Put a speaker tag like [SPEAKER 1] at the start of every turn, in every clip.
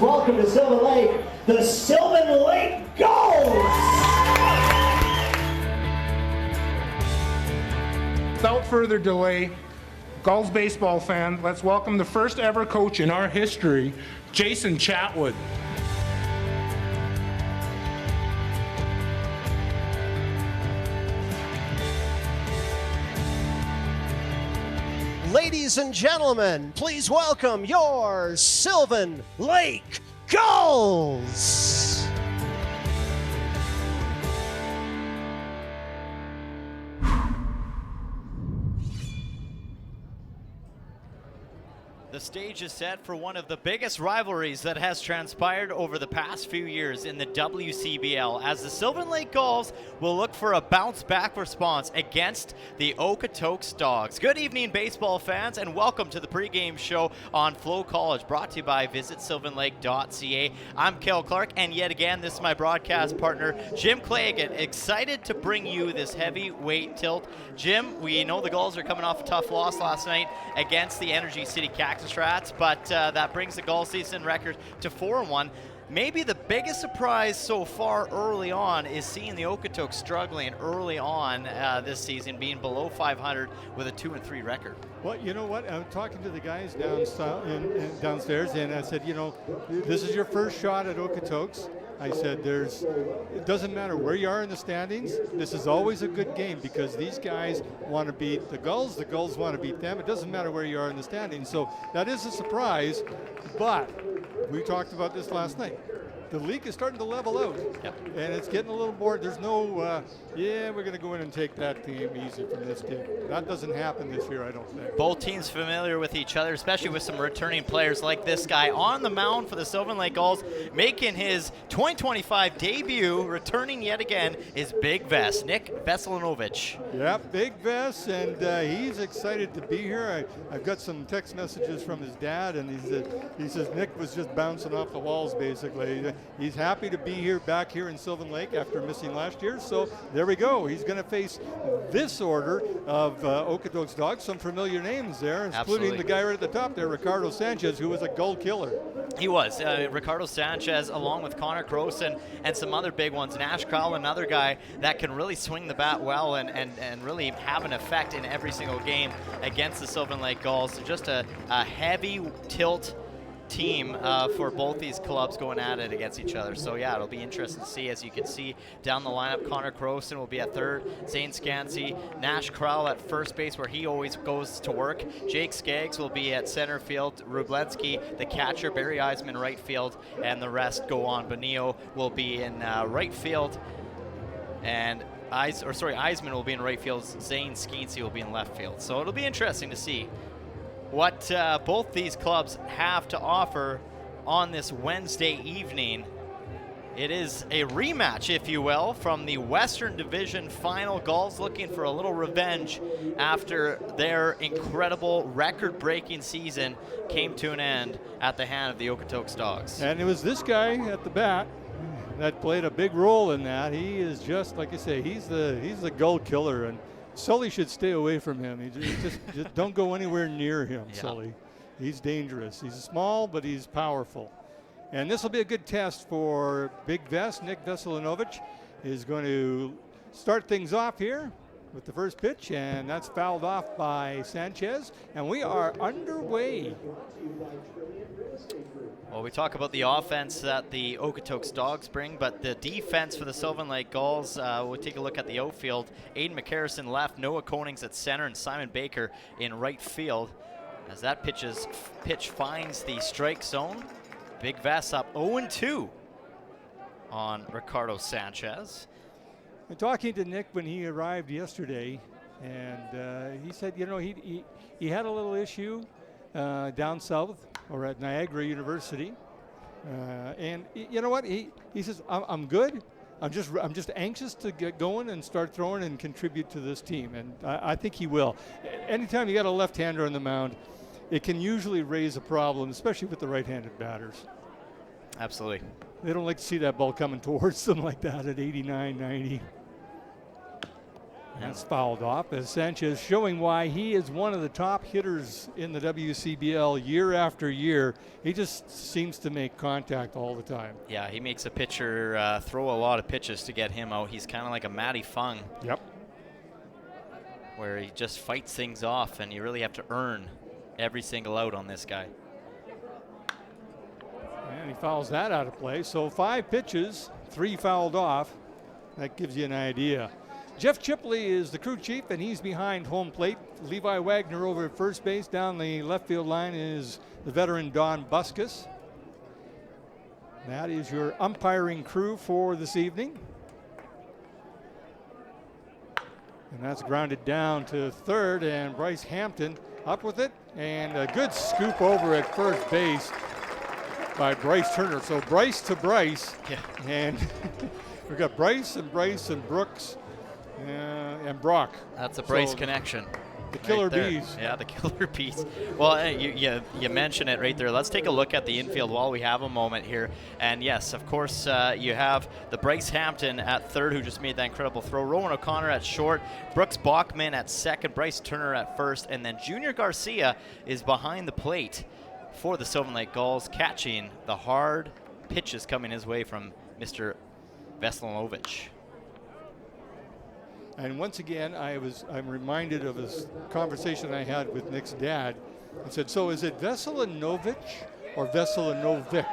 [SPEAKER 1] Welcome to Sylvan Lake, the Sylvan Lake Gulls!
[SPEAKER 2] Without further delay, Gulls baseball fan, let's welcome the first ever coach in our history, Jason Chatwood.
[SPEAKER 3] Ladies and gentlemen, please welcome your Sylvan Lake Gulls!
[SPEAKER 4] The stage is set for one of the biggest rivalries that has transpired over the past few years in the WCBL, as the Sylvan Lake Gulls will look for a bounce-back response against the Okotoks Dawgs. Good evening, baseball fans, and welcome to the pregame show on FloCollege, brought to you by visitsylvanlake.ca. I'm Kel Clark, and yet again, this is my broadcast partner, Jim Clagan, excited to bring you this heavyweight tilt. Jim, we know the Gulls are coming off a tough loss last night against the Energy City Cactus Rats, but that brings the Gulls season record to 4-1. Maybe the biggest surprise so far early on is seeing the Okotoks struggling early on this season, being below 500 with a 2-3 record.
[SPEAKER 5] Well, you know what? I'm talking to the guys downstairs, and I said, you know, this is your first shot at Okotoks. I said, it doesn't matter where you are in the standings. This is always a good game because these guys want to beat the Gulls want to beat them. It doesn't matter where you are in the standings. So that is a surprise, but we talked about this last night. The league is starting to level out, and it's getting a little more. There's no, we're going to go in and take that team easy from this team. That doesn't happen this year, I don't think.
[SPEAKER 4] Both teams familiar with each other, especially with some returning players like this guy on the mound for the Sylvan Lake Gulls, making his 2025 debut, returning yet again, is Big Vest, Nick Veselinovich.
[SPEAKER 5] Yeah, Big Vest, and he's excited to be here. I've got some text messages from his dad, and he says Nick was just bouncing off the walls, basically. He's happy to be here, back here in Sylvan Lake after missing last year. So there we go. He's going to face this order of Okotoks Dawgs. Some familiar names there, including the guy right at the top there, Ricardo Sanchez, who was a Gull killer.
[SPEAKER 4] He was. Ricardo Sanchez, along with Connor Croson and some other big ones. Nash Crowell, another guy that can really swing the bat well and really have an effect in every single game against the Sylvan Lake Gulls. Just a heavy tilt team for both these clubs going at it against each other. So yeah, it'll be interesting to see. As you can see down the lineup, Connor Croson will be at third, Zane Scansey, Nash Crowell at first base where he always goes to work, Jake Skaggs will be at center field, Rublensky the catcher, Barry Eisman right field, and the rest go on. Bonillo will be in right field, and Eisman will be in right field, Zane Scansey will be in left field. So it'll be interesting to see what both these clubs have to offer on this Wednesday evening. It is a rematch, if you will, from the Western Division Final. Gulls looking for a little revenge after their incredible record-breaking season came to an end at the hand of the Okotoks Dawgs.
[SPEAKER 5] And it was this guy at the bat that played a big role in that. He is just, like I say, he's the Gull killer, and Sully should stay away from him. He just don't go anywhere near him, Sully. He's dangerous. He's small, but he's powerful. And this will be a good test for Big Vest. Nick Veselinovich is going to start things off here with the first pitch, and that's fouled off by Sanchez. And we are underway.
[SPEAKER 4] Well, we talk about the offense that the Okotoks Dawgs bring, but the defense for the Sylvan Lake Gulls, we'll take a look at the outfield. Aiden McCarrison left, Noah Konings at center, and Simon Baker in right field. As that pitch finds the strike zone, Big Vest up 0-2 on Ricardo Sanchez.
[SPEAKER 5] I'm talking to Nick when he arrived yesterday, and he said, you know, he had a little issue down south or at Niagara University, and you know what? He says, I'm good. I'm just anxious to get going and start throwing and contribute to this team, and I think he will. Anytime you got a left-hander on the mound, it can usually raise a problem, especially with the right-handed batters.
[SPEAKER 4] Absolutely.
[SPEAKER 5] They don't like to see that ball coming towards them like that at 89, 90. That's fouled off as Sanchez showing why he is one of the top hitters in the WCBL year after year. He just seems to make contact all the time.
[SPEAKER 4] Yeah, he makes a pitcher throw a lot of pitches to get him out. He's kind of like a Matty Fung.
[SPEAKER 5] Yep.
[SPEAKER 4] Where he just fights things off, and you really have to earn every single out on this guy.
[SPEAKER 5] And he fouls that out of play. So 5 pitches, 3 fouled off. That gives you an idea. Jeff Chipley is the crew chief, and he's behind home plate. Levi Wagner over at first base. Down the left field line is the veteran Don Buskus. That is your umpiring crew for this evening. And that's grounded down to third, and Bryce Hampton up with it. And a good scoop over at first base by Bryce Turner. So Bryce to Bryce.
[SPEAKER 4] Yeah.
[SPEAKER 5] And we've got Bryce and Brooks. And Brock.
[SPEAKER 4] That's a Bryce connection.
[SPEAKER 5] The killer
[SPEAKER 4] right
[SPEAKER 5] bees.
[SPEAKER 4] Yeah, the killer bees. Well, you mentioned it right there. Let's take a look at the infield while we have a moment here. And yes, of course, you have the Bryce Hampton at third, who just made that incredible throw. Rowan O'Connor at short. Brooks Bachman at second. Bryce Turner at first. And then Junior Garcia is behind the plate for the Sylvan Lake Gulls, catching the hard pitches coming his way from Mr. Veselinovic.
[SPEAKER 5] And once again, I'm reminded of a conversation I had with Nick's dad. He said, so is it Veselinovic or Veselinovic?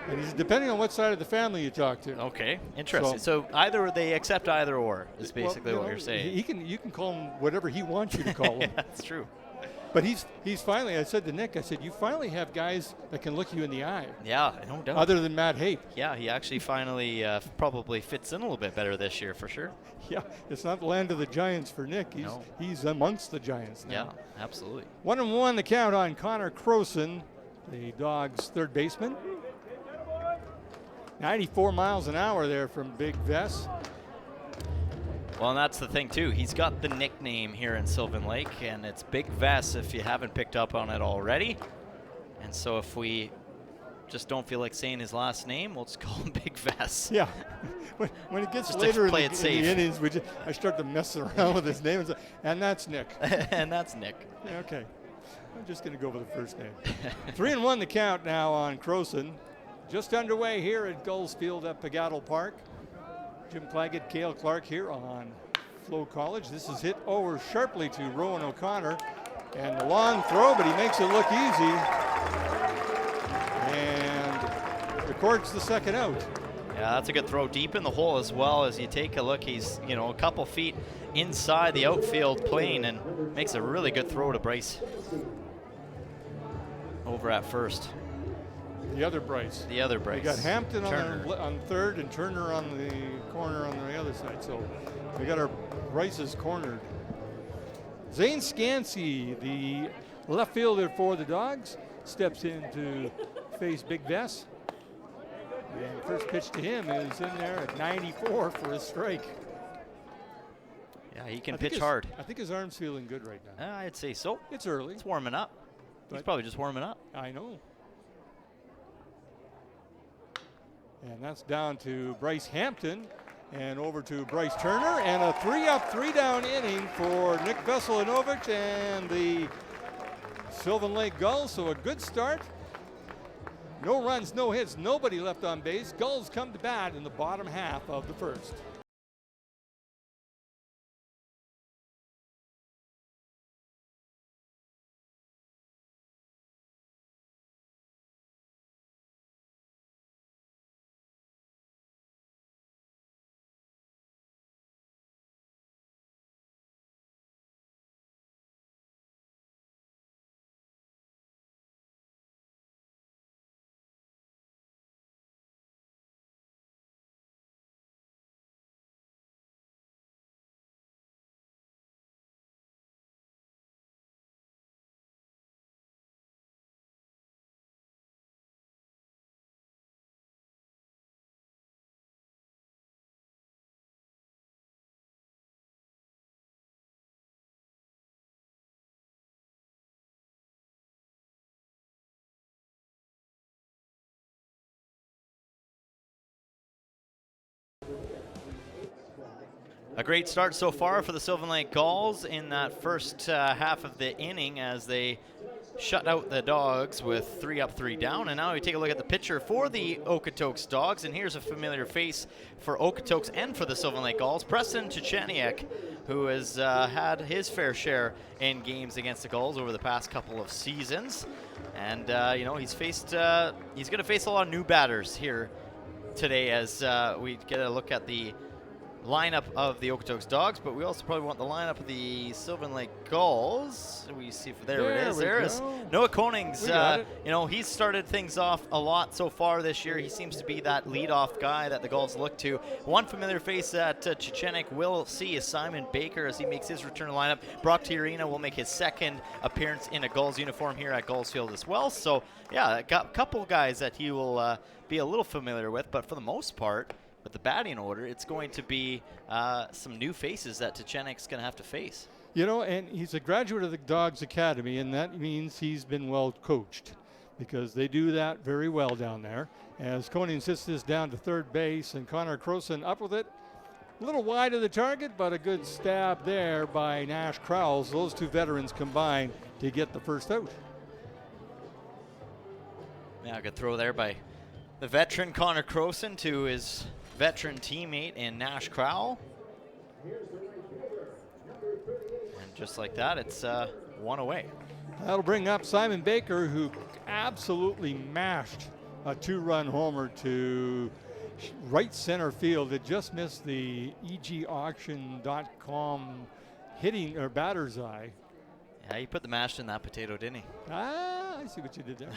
[SPEAKER 5] And he said, depending on what side of the family you talk to.
[SPEAKER 4] Okay, interesting. So either they accept either or is basically what you're saying.
[SPEAKER 5] You can call him whatever he wants you to call him.
[SPEAKER 4] Yeah, that's true.
[SPEAKER 5] But he's finally, I said to Nick, I said, you finally have guys that can look you in the eye.
[SPEAKER 4] Yeah, no doubt.
[SPEAKER 5] Other than Matt Hape.
[SPEAKER 4] Yeah, he actually finally probably fits in a little bit better this year for sure.
[SPEAKER 5] Yeah, it's not the land of the Giants for Nick. He's amongst the Giants now.
[SPEAKER 4] Yeah, absolutely.
[SPEAKER 5] 1-1 the count on Connor Croson, the Dawgs third baseman. 94 miles an hour there from Big Vess.
[SPEAKER 4] Well, and that's the thing, too. He's got the nickname here in Sylvan Lake, and it's Big Vess if you haven't picked up on it already. And so if we just don't feel like saying his last name, we'll just call him Big Vess.
[SPEAKER 5] Yeah. When it gets
[SPEAKER 4] just
[SPEAKER 5] later in
[SPEAKER 4] play
[SPEAKER 5] the
[SPEAKER 4] it safe.
[SPEAKER 5] innings, I start to mess around with his name. And, say, and that's Nick.
[SPEAKER 4] And that's Nick.
[SPEAKER 5] Yeah, okay. I'm just going to go with the first name. 3-1 the count now on Croson. Just underway here at Gulls Field at Pagato Park. Jim Claggett, Cale Clark here on FloCollege. This is hit over sharply to Rowan O'Connor. And the long throw, but he makes it look easy. And records the second out.
[SPEAKER 4] Yeah, that's a good throw deep in the hole as well. As you take a look, he's a couple feet inside the outfield plane and makes a really good throw to Bryce over at first.
[SPEAKER 5] The other Bryce.
[SPEAKER 4] The other Bryce.
[SPEAKER 5] We got Hampton
[SPEAKER 4] on
[SPEAKER 5] third and Turner on the corner on the other side. So we got our Bryces cornered. Zane Scansey, the left fielder for the Dawgs, steps in to face Big Vess. And first pitch to him is in there at 94 for a strike.
[SPEAKER 4] Yeah, he can pitch hard.
[SPEAKER 5] I think his arm's feeling good right now.
[SPEAKER 4] I'd say so.
[SPEAKER 5] It's early.
[SPEAKER 4] It's warming up. He's probably just warming up.
[SPEAKER 5] I know. And that's down to Bryce Hampton and over to Bryce Turner, and a 3-up, 3-down inning for Nick Veselinovic and the Sylvan Lake Gulls. So a good start. No runs, no hits, nobody left on base. Gulls come to bat in the bottom half of the first.
[SPEAKER 4] A great start so far for the Sylvan Lake Gulls in that first half of the inning as they shut out the Dawgs with 3 up, 3 down. And now we take a look at the pitcher for the Okotoks Dawgs. And here's a familiar face for Okotoks and for the Sylvan Lake Gulls, Preston Checheniak, who has had his fair share in games against the Gulls over the past couple of seasons. And, he's going to face a lot of new batters here today as we get a look at the lineup of the Okotoks Dawgs, but we also probably want the lineup of the Sylvan Lake Gulls. We see if there it is. There is Noah Konings. He's started things off a lot so far this year. He seems to be that leadoff guy that the Gulls look to. One familiar face that Checheniak will see is Simon Baker as he makes his return to lineup. Brock Tiarina will make his second appearance in a Gulls uniform here at Gulls Field as well. So, yeah, a couple guys that he will be a little familiar with, but for the most part, with the batting order, it's going to be some new faces that Checheniak's going to have to face.
[SPEAKER 5] And he's a graduate of the Dawgs Academy, and that means he's been well coached because they do that very well down there. As Koning sits this down to third base, and Connor Croson up with it. A little wide of the target, but a good stab there by Nash Crowell. Those two veterans combined to get the first out.
[SPEAKER 4] Yeah, a good throw there by the veteran Connor Croson to his veteran teammate in Nash Crowell. And just like that, it's one away.
[SPEAKER 5] That'll bring up Simon Baker, who absolutely mashed a 2-run homer to right center field. It just missed the egauction.com hitting or batter's eye.
[SPEAKER 4] Yeah, he put the mash in that potato, didn't he?
[SPEAKER 5] I see what you did there.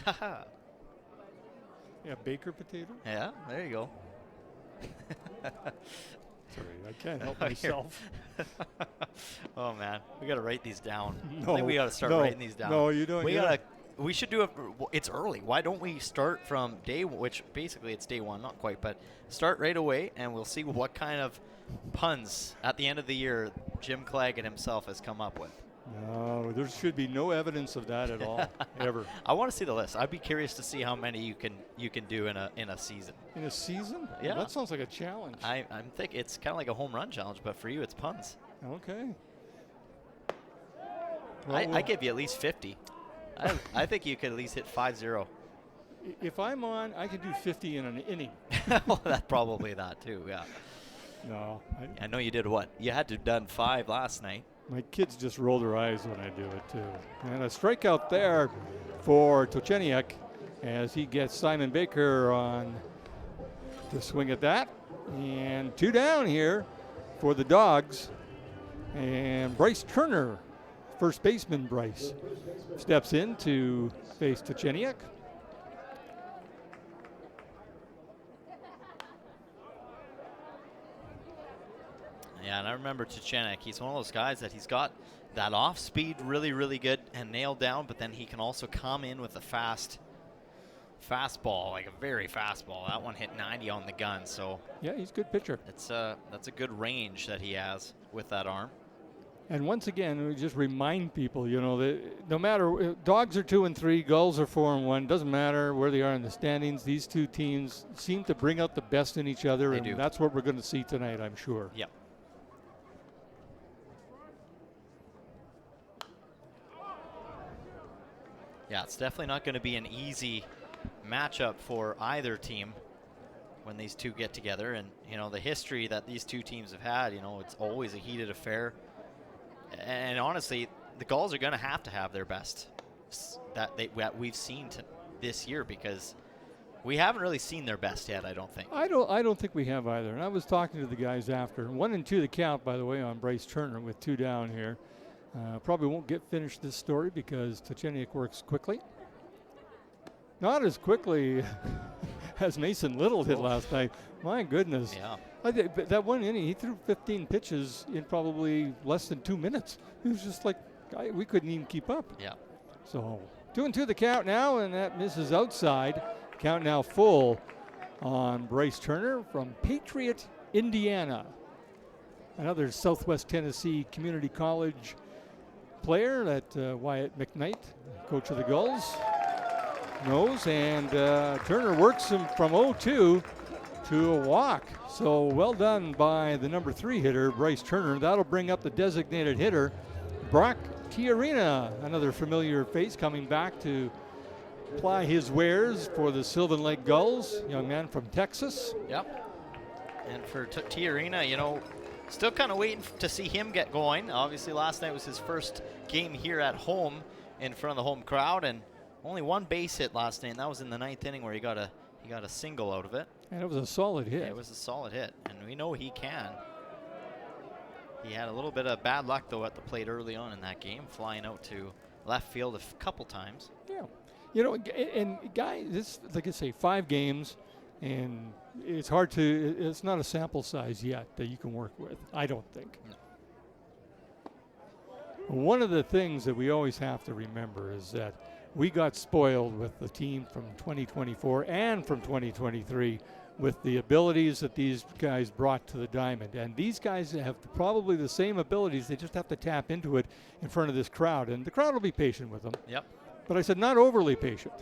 [SPEAKER 5] Yeah, Baker potato.
[SPEAKER 4] Yeah, there you go.
[SPEAKER 5] Sorry, I can't help myself.
[SPEAKER 4] Oh man, we gotta write these down. I think we gotta start writing these down.
[SPEAKER 5] No, you don't.
[SPEAKER 4] We should do it. It's early. Why don't we start from day, which basically it's day one, not quite, but start right away, and we'll see what kind of puns at the end of the year Jim Claggett himself has come up with.
[SPEAKER 5] No, there should be no evidence of that at all, ever.
[SPEAKER 4] I want to see the list. I'd be curious to see how many you can do in a season.
[SPEAKER 5] In a season?
[SPEAKER 4] Yeah.
[SPEAKER 5] Well, that sounds like a challenge.
[SPEAKER 4] I'm thinking it's kind of like a home run challenge, but for you, it's puns.
[SPEAKER 5] Okay.
[SPEAKER 4] Well, I give you at least 50. I think you could at least hit 5-0.
[SPEAKER 5] If I'm on, I could do 50 in an inning.
[SPEAKER 4] Well, that's probably that too. Yeah.
[SPEAKER 5] No.
[SPEAKER 4] I know you did what? You had to have done 5 last night.
[SPEAKER 5] My kids just roll their eyes when I do it, too. And a strikeout there for Checheniak as he gets Simon Baker on to swing at that. And 2 down here for the Dawgs. And Bryce Turner, first baseman Bryce, steps in to face Checheniak.
[SPEAKER 4] Yeah, and I remember Checheniak. He's one of those guys that he's got that off speed really, really good and nailed down, but then he can also come in with a fastball, like a very fastball. That one hit 90 on the gun, so
[SPEAKER 5] yeah, he's a good pitcher.
[SPEAKER 4] That's a good range that he has with that arm.
[SPEAKER 5] And once again, we just remind people, that no matter, Dawgs are 2 and 3, Gulls are 4 and 1. Doesn't matter where they are in the standings. These two teams seem to bring out the best in each other, and that's what we're going to see tonight, I'm sure.
[SPEAKER 4] Yep. Yeah, it's definitely not going to be an easy matchup for either team when these two get together. And, the history that these two teams have had, it's always a heated affair. And honestly, the Gulls are going to have their best that we've seen this year because we haven't really seen their best yet, I don't think.
[SPEAKER 5] I don't think we have either. And I was talking to the guys after. 1-2 the count, by the way, on Bryce Turner with 2 down here. Probably won't get finished this story because Checheniak works quickly. Not as quickly as Mason Little did last night. My goodness.
[SPEAKER 4] Yeah.
[SPEAKER 5] That one inning, he threw 15 pitches in probably less than 2 minutes. It was just like we couldn't even keep up.
[SPEAKER 4] Yeah.
[SPEAKER 5] So 2-2 the count now, and that misses outside. Count now full on Bryce Turner from Patriot, Indiana. Another Southwest Tennessee Community College player that Wyatt McKnight, coach of the Gulls, knows. And Turner works him from 0-2 to a walk. So well done by the number 3 hitter, Bryce Turner. That'll bring up the designated hitter, Brock Tiarina, another familiar face coming back to ply his wares for the Sylvan Lake Gulls, young man from Texas.
[SPEAKER 4] Yep. And for Tiarina, you know, still kind of waiting to see him get going. Obviously, last night was his first game here at home in front of the home crowd, and only one base hit last night, and that was in the 9th inning where he got a single out of it.
[SPEAKER 5] And it was a solid hit.
[SPEAKER 4] Yeah, it was a solid hit, and we know he can. He had a little bit of bad luck, though, at the plate early on in that game, flying out to left field a couple times.
[SPEAKER 5] Yeah. You know, and guys, this, like I say, 5 games, and it's hard to, it's not a sample size yet that you can work with, I don't think.
[SPEAKER 4] No.
[SPEAKER 5] One of the things that we always have to remember is that we got spoiled with the team from 2024 and from 2023 with the abilities that these guys brought to the diamond. And these guys have probably the same abilities, they just have to tap into it in front of this crowd. And the crowd will be patient with them.
[SPEAKER 4] Yep.
[SPEAKER 5] But I said, not overly patient.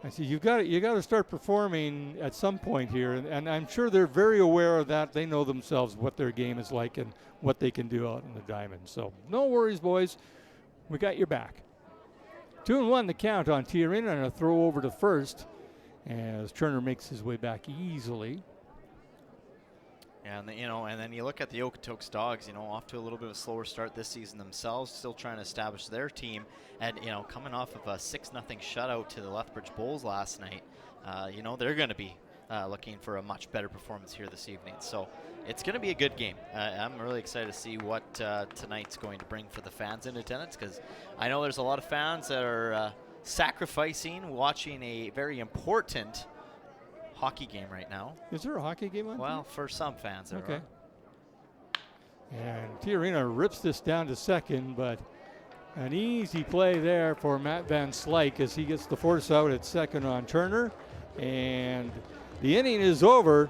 [SPEAKER 5] I said, you got to start performing at some point here, and I'm sure they're very aware of that. They know themselves what their game is like and what they can do out in the diamond. So no worries, boys. We got your back. 2-1 the count on Tiarina, and a throw over to first as Turner makes his way back easily.
[SPEAKER 4] And then you look at the Okotoks Dawgs, off to a little bit of a slower start this season themselves, still trying to establish their team, and coming off of a 6-0 shutout to the Lethbridge Bulls last night. They're going to be looking for a much better performance here this evening. So it's going to be a good game. I'm really excited to see what tonight's going to bring for the fans in attendance, because I know there's a lot of fans that are sacrificing watching a very important hockey game right now.
[SPEAKER 5] Is there a hockey game on?
[SPEAKER 4] Well, for some fans there
[SPEAKER 5] okay.
[SPEAKER 4] are.
[SPEAKER 5] And Tiarina rips this down to second, but an easy play there for Matt Van Slyke as he gets the force out at second on Turner. And the inning is over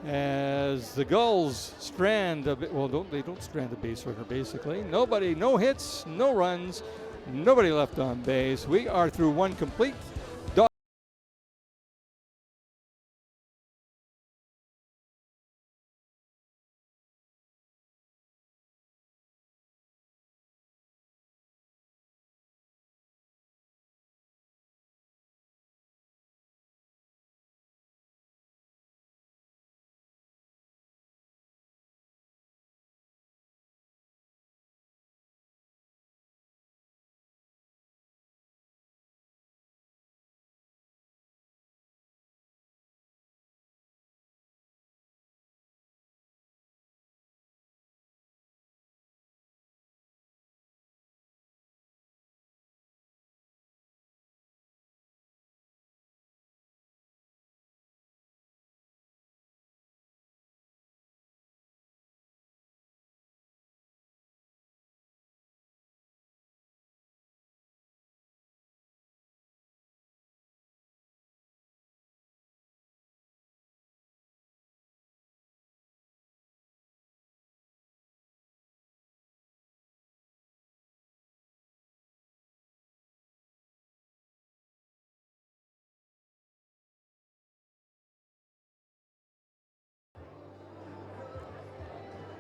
[SPEAKER 5] as the Gulls strand a bit. Well, they don't strand a base runner, basically. Nobody, no hits, no runs, nobody left on base. We are through one complete.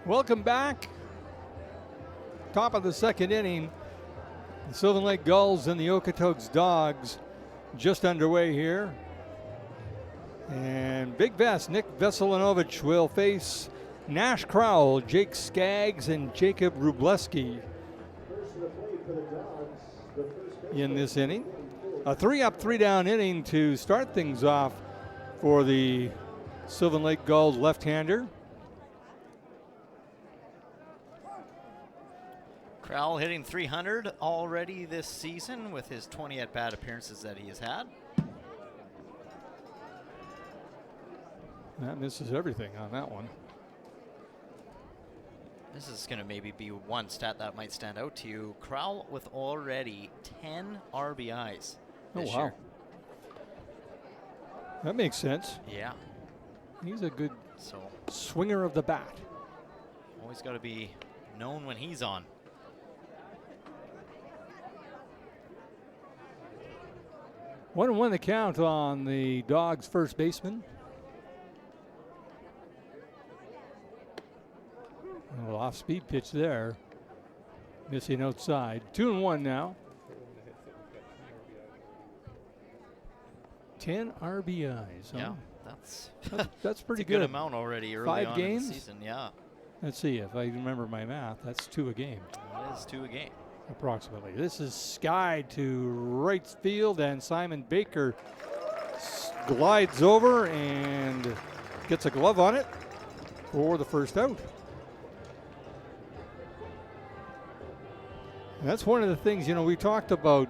[SPEAKER 5] Welcome back. Top of the second inning. The Sylvan Lake Gulls and the Okotoks Dawgs just underway here. And Big Vest, Nick Veselinovich will face Nash Crowell, Jake Skaggs, and Jacob Rubleski in this inning. A 3-up, 3-down inning to start things off for the Sylvan Lake Gulls left-hander.
[SPEAKER 4] Crowell hitting .300 already this season with his 20 at-bat appearances that he has had.
[SPEAKER 5] That misses everything on that one.
[SPEAKER 4] This is going to maybe be one stat that might stand out to you. Crowell with already 10 RBIs this year.
[SPEAKER 5] That makes sense.
[SPEAKER 4] Yeah.
[SPEAKER 5] He's a good swinger of the bat.
[SPEAKER 4] Always got to be known when he's on.
[SPEAKER 5] 1-1 the count on the Dawgs first baseman. A little off-speed pitch there. Missing outside. 2-1 now. 10 RBIs. Huh?
[SPEAKER 4] Yeah, that's
[SPEAKER 5] That's pretty
[SPEAKER 4] a good
[SPEAKER 5] good.
[SPEAKER 4] amount already early
[SPEAKER 5] 5
[SPEAKER 4] on
[SPEAKER 5] games?
[SPEAKER 4] in the season. Yeah,
[SPEAKER 5] Let's see if I remember my math. That's 2 a game,
[SPEAKER 4] that is 2 a game.
[SPEAKER 5] approximately. This is skied to right field, and Simon Baker glides over and gets a glove on it for the first out. And that's one of the things, we talked about,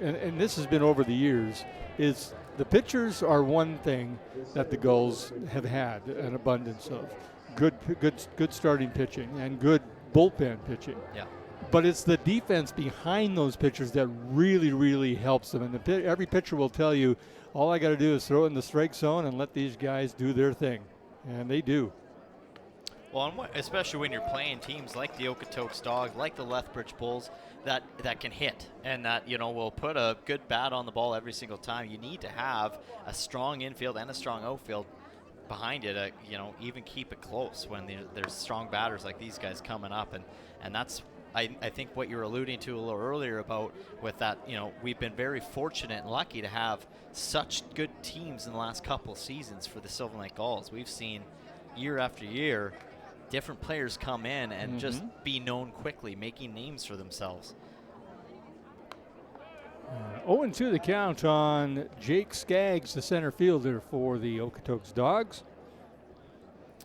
[SPEAKER 5] and this has been over the years, is the pitchers are one thing that the Gulls have had an abundance of. Good starting pitching and good bullpen pitching.
[SPEAKER 4] Yeah.
[SPEAKER 5] But it's the defense behind those pitchers that really, really helps them. And every pitcher will tell you, all I got to do is throw it in the strike zone and let these guys do their thing. And they do.
[SPEAKER 4] Well, and especially when you're playing teams like the Okotoks Dawgs, like the Lethbridge Bulls, that can hit and that, will put a good bat on the ball every single time. You need to have a strong infield and a strong outfield behind it, even keep it close when there's strong batters like these guys coming up. And that's, I think, what you're alluding to a little earlier about with that, we've been very fortunate and lucky to have such good teams in the last couple of seasons for the Sylvan Lake Gulls. We've seen year after year different players come in and just be known quickly, making names for themselves.
[SPEAKER 5] 0-2 the count on Jake Skaggs, the center fielder for the Okotoks Dawgs.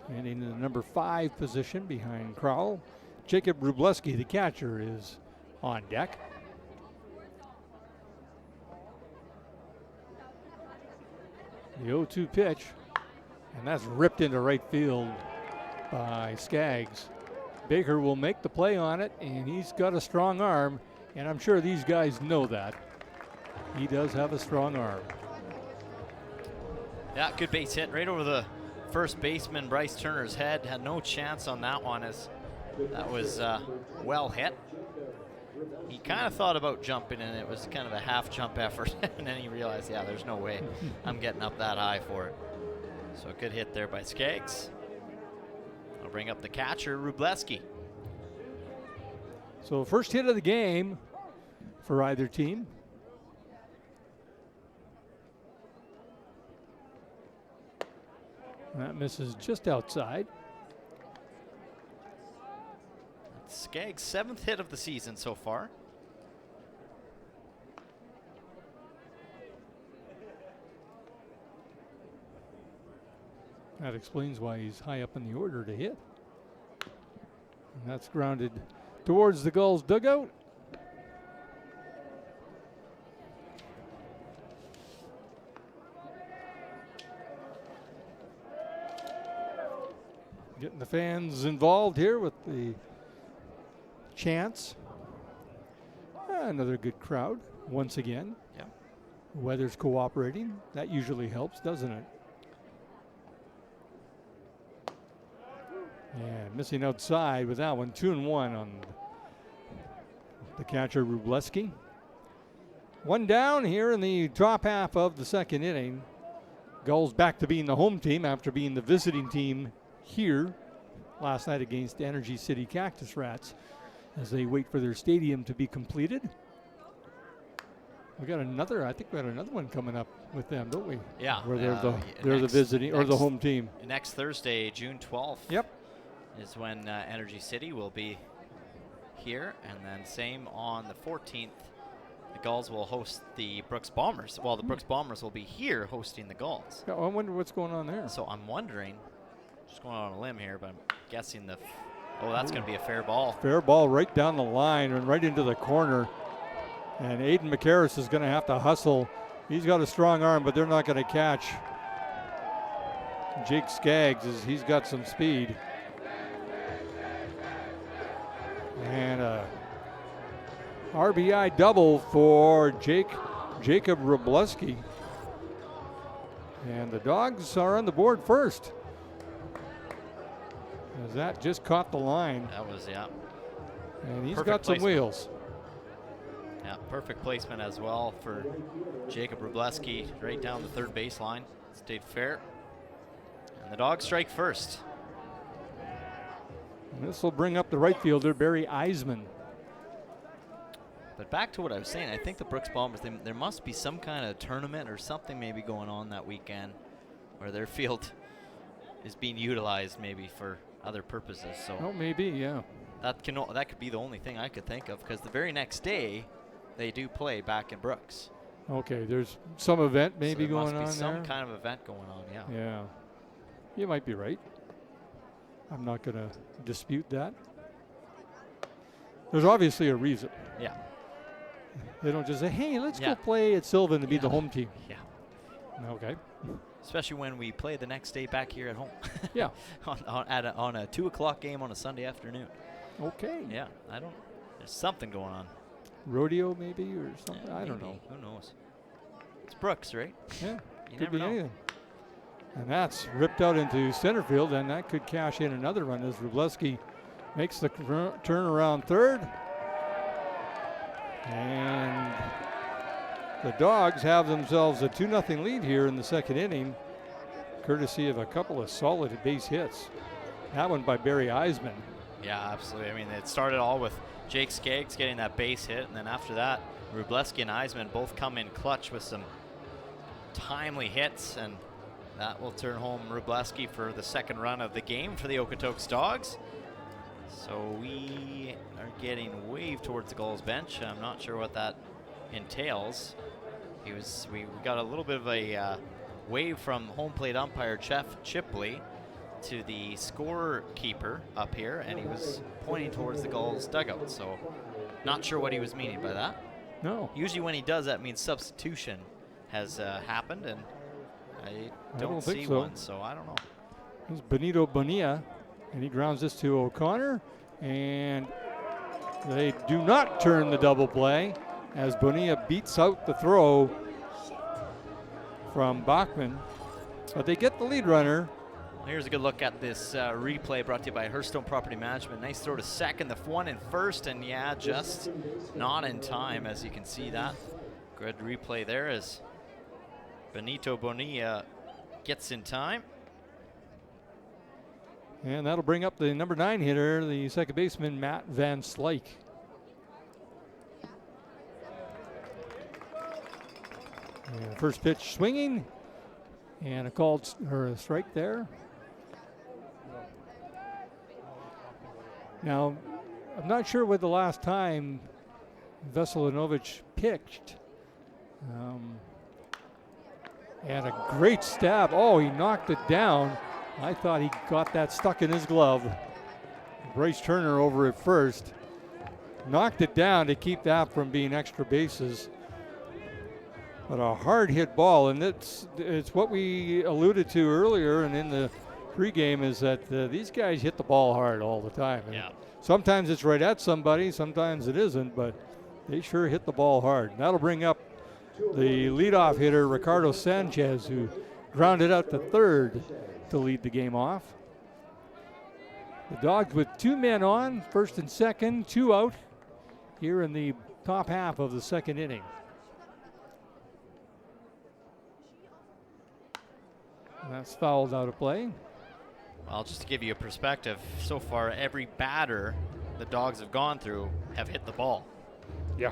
[SPEAKER 5] And in the number 5 position behind Crowell, Jacob Rubleski, the catcher, is on deck. The 0-2 pitch, and that's ripped into right field by Skaggs. Baker will make the play on it, and he's got a strong arm, and I'm sure these guys know that. He does have a strong arm.
[SPEAKER 4] Yeah, good base hit right over the first baseman Bryce Turner's head. Had no chance on that one, as that was well hit. He kind of thought about jumping, and it was kind of a half jump effort, and then he realized, yeah, there's no way I'm getting up that high for it. So a good hit there by Skaggs. I'll bring up the catcher, Rubleski.
[SPEAKER 5] So first hit of the game for either team. That misses just outside.
[SPEAKER 4] That's Skaggs' 7th hit of the season so far.
[SPEAKER 5] That explains why he's high up in the order to hit. And that's grounded towards the Gulls dugout. Getting the fans involved here with the chants. Another good crowd once again.
[SPEAKER 4] Yeah.
[SPEAKER 5] Weather's cooperating. That usually helps, doesn't it? Yeah, missing outside with that one. 2-1 on the catcher, Rubleski. One down here in the top half of the second inning. Gulls back to being the home team after being the visiting team here last night against Energy City Cactus Rats as they wait for their stadium to be completed. I think we got another one coming up with them, don't we?
[SPEAKER 4] Yeah.
[SPEAKER 5] Where they're the visiting or the home team.
[SPEAKER 4] Next Thursday, June 12th.
[SPEAKER 5] Yep.
[SPEAKER 4] Is when Energy City will be here, and then same on the 14th. The Gulls will host the Brooks Bombers. Well, the Brooks Bombers will be here hosting the Gulls.
[SPEAKER 5] Yeah, I wonder what's going on there.
[SPEAKER 4] So I'm wondering, just going on a limb here, but I'm guessing that's going to be a fair ball.
[SPEAKER 5] Fair ball right down the line and right into the corner. And Aiden McCarris is going to have to hustle. He's got a strong arm, but they're not going to catch Jake Skaggs. He's got some speed. And a RBI double for Jacob Rubleski. And the Dawgs are on the board first. As that just caught the line.
[SPEAKER 4] That was, yeah.
[SPEAKER 5] And he's
[SPEAKER 4] Perfect
[SPEAKER 5] got some
[SPEAKER 4] placement.
[SPEAKER 5] wheels.
[SPEAKER 4] Yeah, perfect placement as well for Jacob Rubleski right down the third baseline. Stayed fair. And the Dawgs strike first.
[SPEAKER 5] And this will bring up the right fielder, Barry Eisman.
[SPEAKER 4] But back to what I was saying, I think the Brooks Bombers, there must be some kind of tournament or something maybe going on that weekend where their field is being utilized maybe for other purposes. So
[SPEAKER 5] Oh, maybe, yeah.
[SPEAKER 4] that could be the only thing I could think of, because the very next day they do play back in Brooks.
[SPEAKER 5] Okay, there's some event maybe
[SPEAKER 4] so there
[SPEAKER 5] going on
[SPEAKER 4] must be some
[SPEAKER 5] there.
[SPEAKER 4] kind of event going on, yeah.
[SPEAKER 5] Yeah, you might be right. I'm not going to dispute that. There's obviously a reason.
[SPEAKER 4] Yeah.
[SPEAKER 5] They don't just say, hey, let's
[SPEAKER 4] Yeah.
[SPEAKER 5] go play at Sylvan to be
[SPEAKER 4] Yeah.
[SPEAKER 5] the home team.
[SPEAKER 4] Yeah.
[SPEAKER 5] Okay.
[SPEAKER 4] Especially when we play the next day back here at home.
[SPEAKER 5] Yeah.
[SPEAKER 4] on a 2 o'clock game on a Sunday afternoon.
[SPEAKER 5] Okay.
[SPEAKER 4] Yeah, there's something going on.
[SPEAKER 5] Rodeo maybe or something. I don't
[SPEAKER 4] Maybe.
[SPEAKER 5] know.
[SPEAKER 4] Who knows? It's Brooks, right?
[SPEAKER 5] Yeah.
[SPEAKER 4] You
[SPEAKER 5] Could
[SPEAKER 4] never
[SPEAKER 5] be
[SPEAKER 4] know.
[SPEAKER 5] anything. And that's ripped out into center field, and that could cash in another run as Wróblewski makes the turn around third. And the Dawgs have themselves a 2-0 lead here in the second inning, courtesy of a couple of solid base hits. That one by Barry Eisman.
[SPEAKER 4] Yeah, absolutely. I mean, it started all with Jake Skaggs getting that base hit, and then after that, Wróblewski and Eisman both come in clutch with some timely hits, and that will turn home Wróblewski for the second run of the game for the Okotoks Dawgs. So we are getting waved towards the Gulls bench. I'm not sure what that entails. We got a little bit of a wave from home plate umpire Jeff Chipley to the scorekeeper up here, and he was pointing towards the Gulls dugout. So not sure what he was meaning by that.
[SPEAKER 5] No.
[SPEAKER 4] Usually when he does that means substitution has happened, and I don't
[SPEAKER 5] think
[SPEAKER 4] see
[SPEAKER 5] so.
[SPEAKER 4] one, so I don't know.
[SPEAKER 5] This is Benito Bonilla, and he grounds this to O'Connor, and they do not turn the double play as Bonilla beats out the throw from Bachman, but they get the lead runner.
[SPEAKER 4] Here's a good look at this replay brought to you by Hearthstone Property Management. Nice throw to second, the one in first, and yeah, just not in time, as you can see that. Good replay there as Benito Bonilla gets in time.
[SPEAKER 5] And that'll bring up the number 9 hitter, the second baseman, Matt Van Slyke. And first pitch swinging, and a called or a strike there. Now, I'm not sure when the last time Veselinovic pitched. And a great stab. Oh, he knocked it down. I thought he got that stuck in his glove. Bryce Turner over at first. Knocked it down to keep that from being extra bases. But a hard hit ball, and it's what we alluded to earlier and in the pregame is that these guys hit the ball hard all the time. And
[SPEAKER 4] Yeah.
[SPEAKER 5] sometimes it's right at somebody, sometimes it isn't, but they sure hit the ball hard. And that'll bring up the leadoff hitter, Ricardo Sanchez, who grounded out to third to lead the game off. The Dawgs with 2 men on, first and second, 2 out here in the top half of the second inning. And that's fouled out of play.
[SPEAKER 4] Well, just to give you a perspective, so far every batter the Dawgs have gone through have hit the ball.
[SPEAKER 5] Yeah.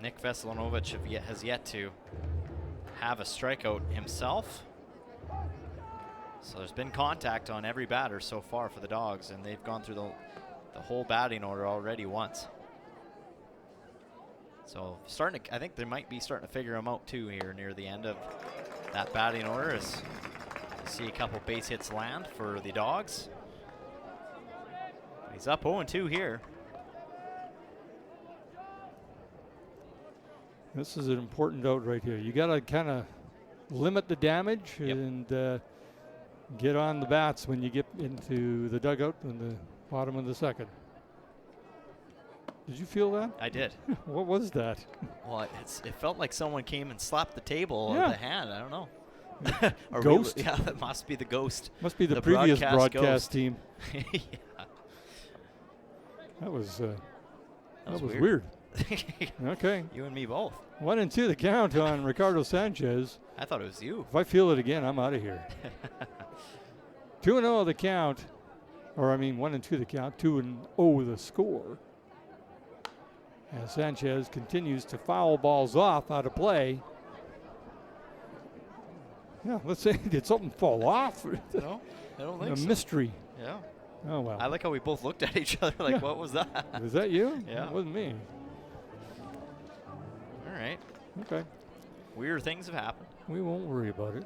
[SPEAKER 4] Nick Veselinovic has yet to have a strikeout himself. So there's been contact on every batter so far for the Dawgs, and they've gone through the whole batting order already once. So I think they might be starting to figure them out too here near the end of that batting order as you see a couple base hits land for the Dawgs. He's up 0-2 here.
[SPEAKER 5] This is an important out right here. You got to kind of limit the damage
[SPEAKER 4] Yep.
[SPEAKER 5] and get on the bats when you get into the dugout in the bottom of the second. Did you feel that?
[SPEAKER 4] I did.
[SPEAKER 5] What was that?
[SPEAKER 4] Well, it felt like someone came and slapped the table
[SPEAKER 5] Yeah.
[SPEAKER 4] with a hand. I don't know. Or
[SPEAKER 5] Ghost?
[SPEAKER 4] yeah, that must be the ghost.
[SPEAKER 5] Must be the
[SPEAKER 4] The
[SPEAKER 5] previous
[SPEAKER 4] broadcast
[SPEAKER 5] broadcast
[SPEAKER 4] ghost.
[SPEAKER 5] team.
[SPEAKER 4] Yeah.
[SPEAKER 5] That was
[SPEAKER 4] was
[SPEAKER 5] weird. Okay.
[SPEAKER 4] You and me both.
[SPEAKER 5] 1-2 the count on Ricardo Sanchez.
[SPEAKER 4] I thought it was you.
[SPEAKER 5] If I feel it again, I'm out of here. 2-0 the count Or I mean 1-2 the count, 2-0 the score. As Sanchez continues to foul balls off out of play. Yeah, let's say, did something fall off?
[SPEAKER 4] No, I don't think
[SPEAKER 5] A
[SPEAKER 4] so.
[SPEAKER 5] mystery.
[SPEAKER 4] Yeah.
[SPEAKER 5] Oh, well.
[SPEAKER 4] I like how we both looked at each other like,
[SPEAKER 5] Yeah.
[SPEAKER 4] what was that?
[SPEAKER 5] Was that you?
[SPEAKER 4] Yeah.
[SPEAKER 5] It wasn't me.
[SPEAKER 4] All right.
[SPEAKER 5] Okay.
[SPEAKER 4] Weird things have happened.
[SPEAKER 5] We won't worry about it.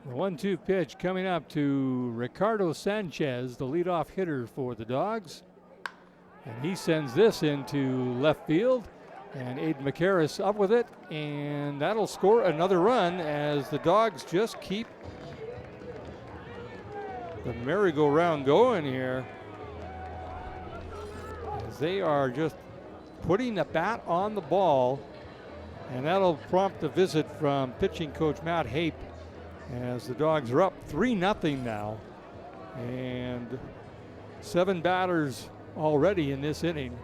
[SPEAKER 5] The 1-2 pitch coming up to Ricardo Sanchez, the leadoff hitter for the Dawgs. And he sends this into left field. And Aiden McCarris up with it. And that'll score another run as the Dawgs just keep the merry-go-round going here. As they are just putting the bat on the ball. And that'll prompt a visit from pitching coach Matt Hape, as the Dawgs are up 3-0 now. And 7 batters already in this inning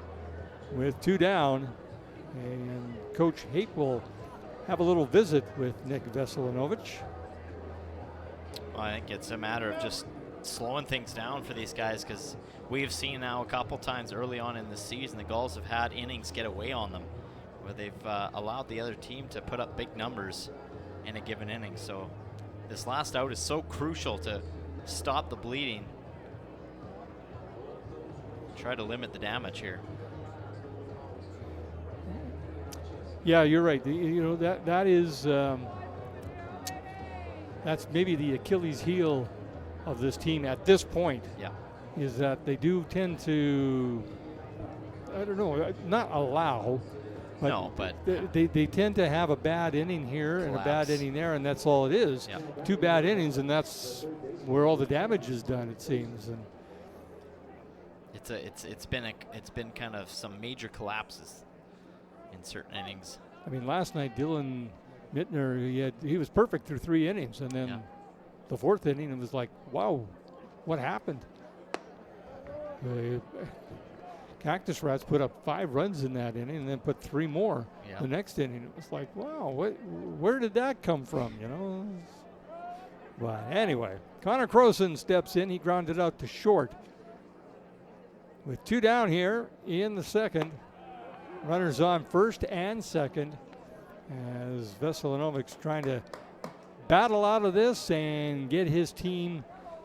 [SPEAKER 5] with 2 down. And Coach Hape will have a little visit with Nick Veselinovic.
[SPEAKER 4] I think it's a matter of just slowing things down for these guys, because we've seen now a couple times early on in the season the Gulls have had innings get away on them, where they've allowed the other team to put up big numbers in a given inning. So this last out is so crucial to stop the bleeding. Try to limit the damage here.
[SPEAKER 5] Yeah, you're right. That is that's maybe the Achilles heel of this team at this point.
[SPEAKER 4] Yeah.
[SPEAKER 5] Is that they do tend to, I don't know, not allow, but,
[SPEAKER 4] No, but
[SPEAKER 5] they tend to have a bad inning here and a bad
[SPEAKER 4] collapse.
[SPEAKER 5] inning there, and that's all it is.
[SPEAKER 4] Yeah.
[SPEAKER 5] 2 bad innings, and that's where all the damage is done, it seems. And
[SPEAKER 4] it's been kind of some major collapses in certain innings.
[SPEAKER 5] I mean, last night Dylan Mittner, he was perfect through 3 innings, and then the 4th inning, it was like, wow, what happened? The Cactus Rats put up 5 runs in that inning and then put 3 more the next inning. It was like, wow, where did that come from, you know? But anyway, Connor Croson steps in. He grounded out to short. With 2 down here in the second, runners on first and second, as Veselinovic's trying to battle out of this and get his team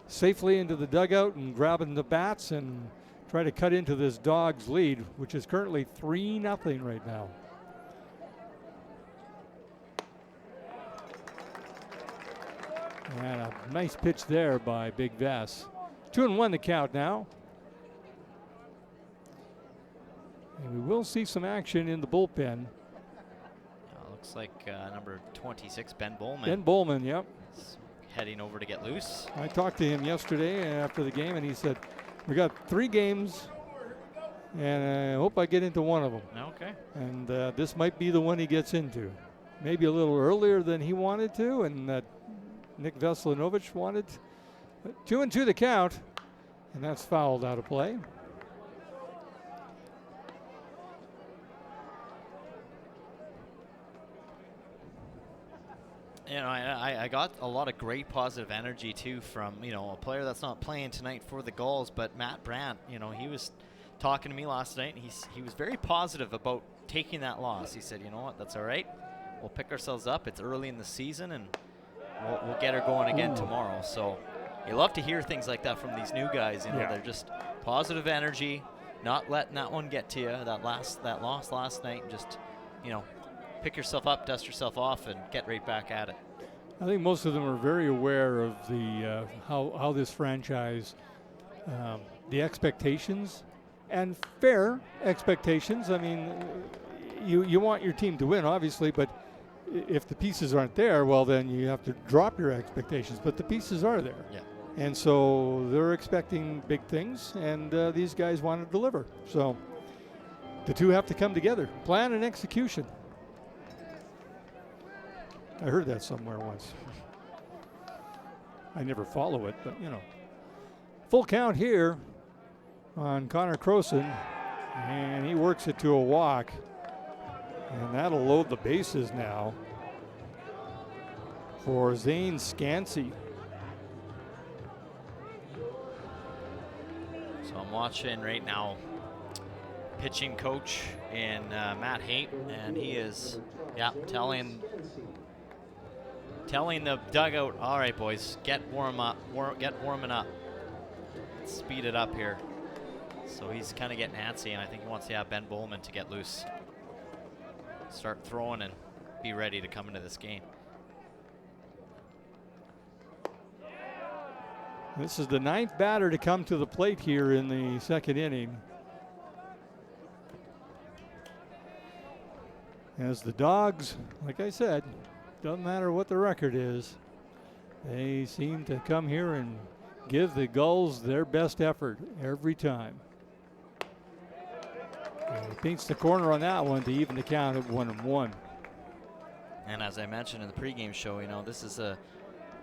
[SPEAKER 5] safely into the dugout and grabbing the bats and try to cut into this Dawgs lead, which is currently 3-0 right now. And a nice pitch there by Big Vess. 2-1 the count now. And we will see some action in the bullpen.
[SPEAKER 4] Looks like number 26, Ben Bowman.
[SPEAKER 5] Ben Bowman, yep.
[SPEAKER 4] Is heading over to get loose.
[SPEAKER 5] I talked to him yesterday after the game, and he said, we got 3 games, and I hope I get into one of them.
[SPEAKER 4] Okay.
[SPEAKER 5] And this might be the one he gets into. Maybe a little earlier than he wanted to, and that Nick Veselinovic wanted. 2-2 the count, and that's fouled out of play.
[SPEAKER 4] You know, I got a lot of great positive energy too from, you know, a player that's not playing tonight for the Gulls, but Matt Brandt. You know, he was talking to me last night, and he was very positive about taking that loss. He said, you know what, that's all right. We'll pick ourselves up. It's early in the season, and we'll get her going again tomorrow. So you love to hear things like that from these new guys. You know, they're just positive energy, not letting that one get to you. That loss last night, and just, you know, pick yourself up, dust yourself off, and get right back at it.
[SPEAKER 5] I think most of them are very aware of the how this franchise, the expectations, and fair expectations. I mean, you want your team to win, obviously, but if the pieces aren't there, well, then you have to drop your expectations. But the pieces are there.
[SPEAKER 4] Yeah.
[SPEAKER 5] And so they're expecting big things, and these guys want to deliver. So the two have to come together, plan and execution. I heard that somewhere once. I never follow it, but you know. Full count here on Connor Croson, and he works it to a walk. And that'll load the bases now for Zane Scansey.
[SPEAKER 4] So I'm watching right now pitching coach in Matt Haight, and he is, telling the dugout, all right, boys, get warming up. Let's speed it up here. So he's kind of getting antsy, and I think he wants to have Ben Bowman to get loose, start throwing, and be ready to come into this game.
[SPEAKER 5] This is the 9th batter to come to the plate here in the 2nd inning. As the Dawgs, like I said, doesn't matter what the record is, they seem to come here and give the Gulls their best effort every time. And he paints the corner on that one to even the count at 1-1.
[SPEAKER 4] And as I mentioned in the pregame show,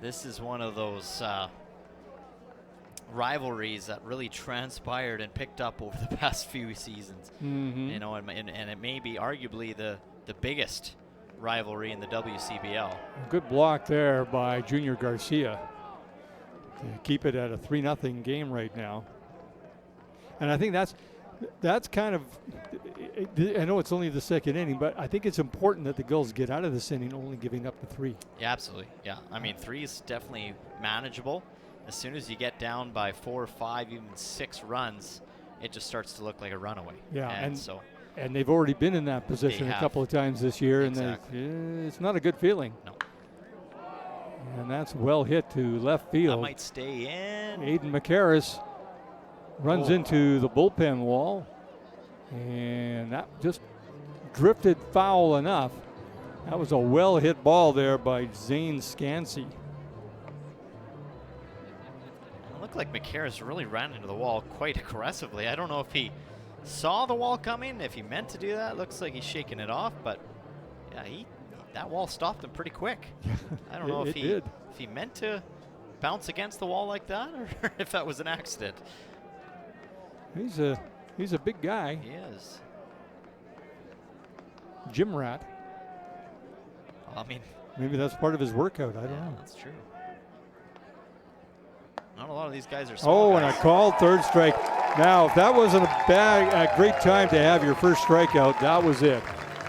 [SPEAKER 4] this is one of those rivalries that really transpired and picked up over the past few seasons. And it may be arguably the biggest rivalry in the WCBL.
[SPEAKER 5] A good block there by Junior Garcia to keep it at a 3-0 game right now. And I think that's kind of, I know it's only the 2nd inning, but I think it's important that the Gulls get out of this inning only giving up the 3.
[SPEAKER 4] Yeah, absolutely. Yeah, I mean, 3 is definitely manageable. As soon as you get down by 4, 5, even 6 runs, it just starts to look like a runaway.
[SPEAKER 5] Yeah,
[SPEAKER 4] and
[SPEAKER 5] they've already been in that position a couple of times this year,
[SPEAKER 4] exactly.
[SPEAKER 5] And it's not a good feeling.
[SPEAKER 4] No.
[SPEAKER 5] And that's well hit to left field.
[SPEAKER 4] That might stay in.
[SPEAKER 5] Aiden McCarris runs into the bullpen wall, and that just drifted foul enough. That was a well hit ball there by Zane Scansey.
[SPEAKER 4] It looked like McCarris really ran into the wall quite aggressively. I don't know if he saw the wall coming, if he meant to do that. Looks like he's shaking it off, but yeah, that wall stopped him pretty quick. I don't know if he meant to bounce against the wall like that, or if that was an accident.
[SPEAKER 5] He's a big guy.
[SPEAKER 4] He is.
[SPEAKER 5] Gym rat.
[SPEAKER 4] I mean,
[SPEAKER 5] maybe that's part of his workout. I don't know.
[SPEAKER 4] That's true. Not a lot of these guys are small
[SPEAKER 5] and a called 3rd strike. Now, if that wasn't a great time to have your first strikeout, that was it.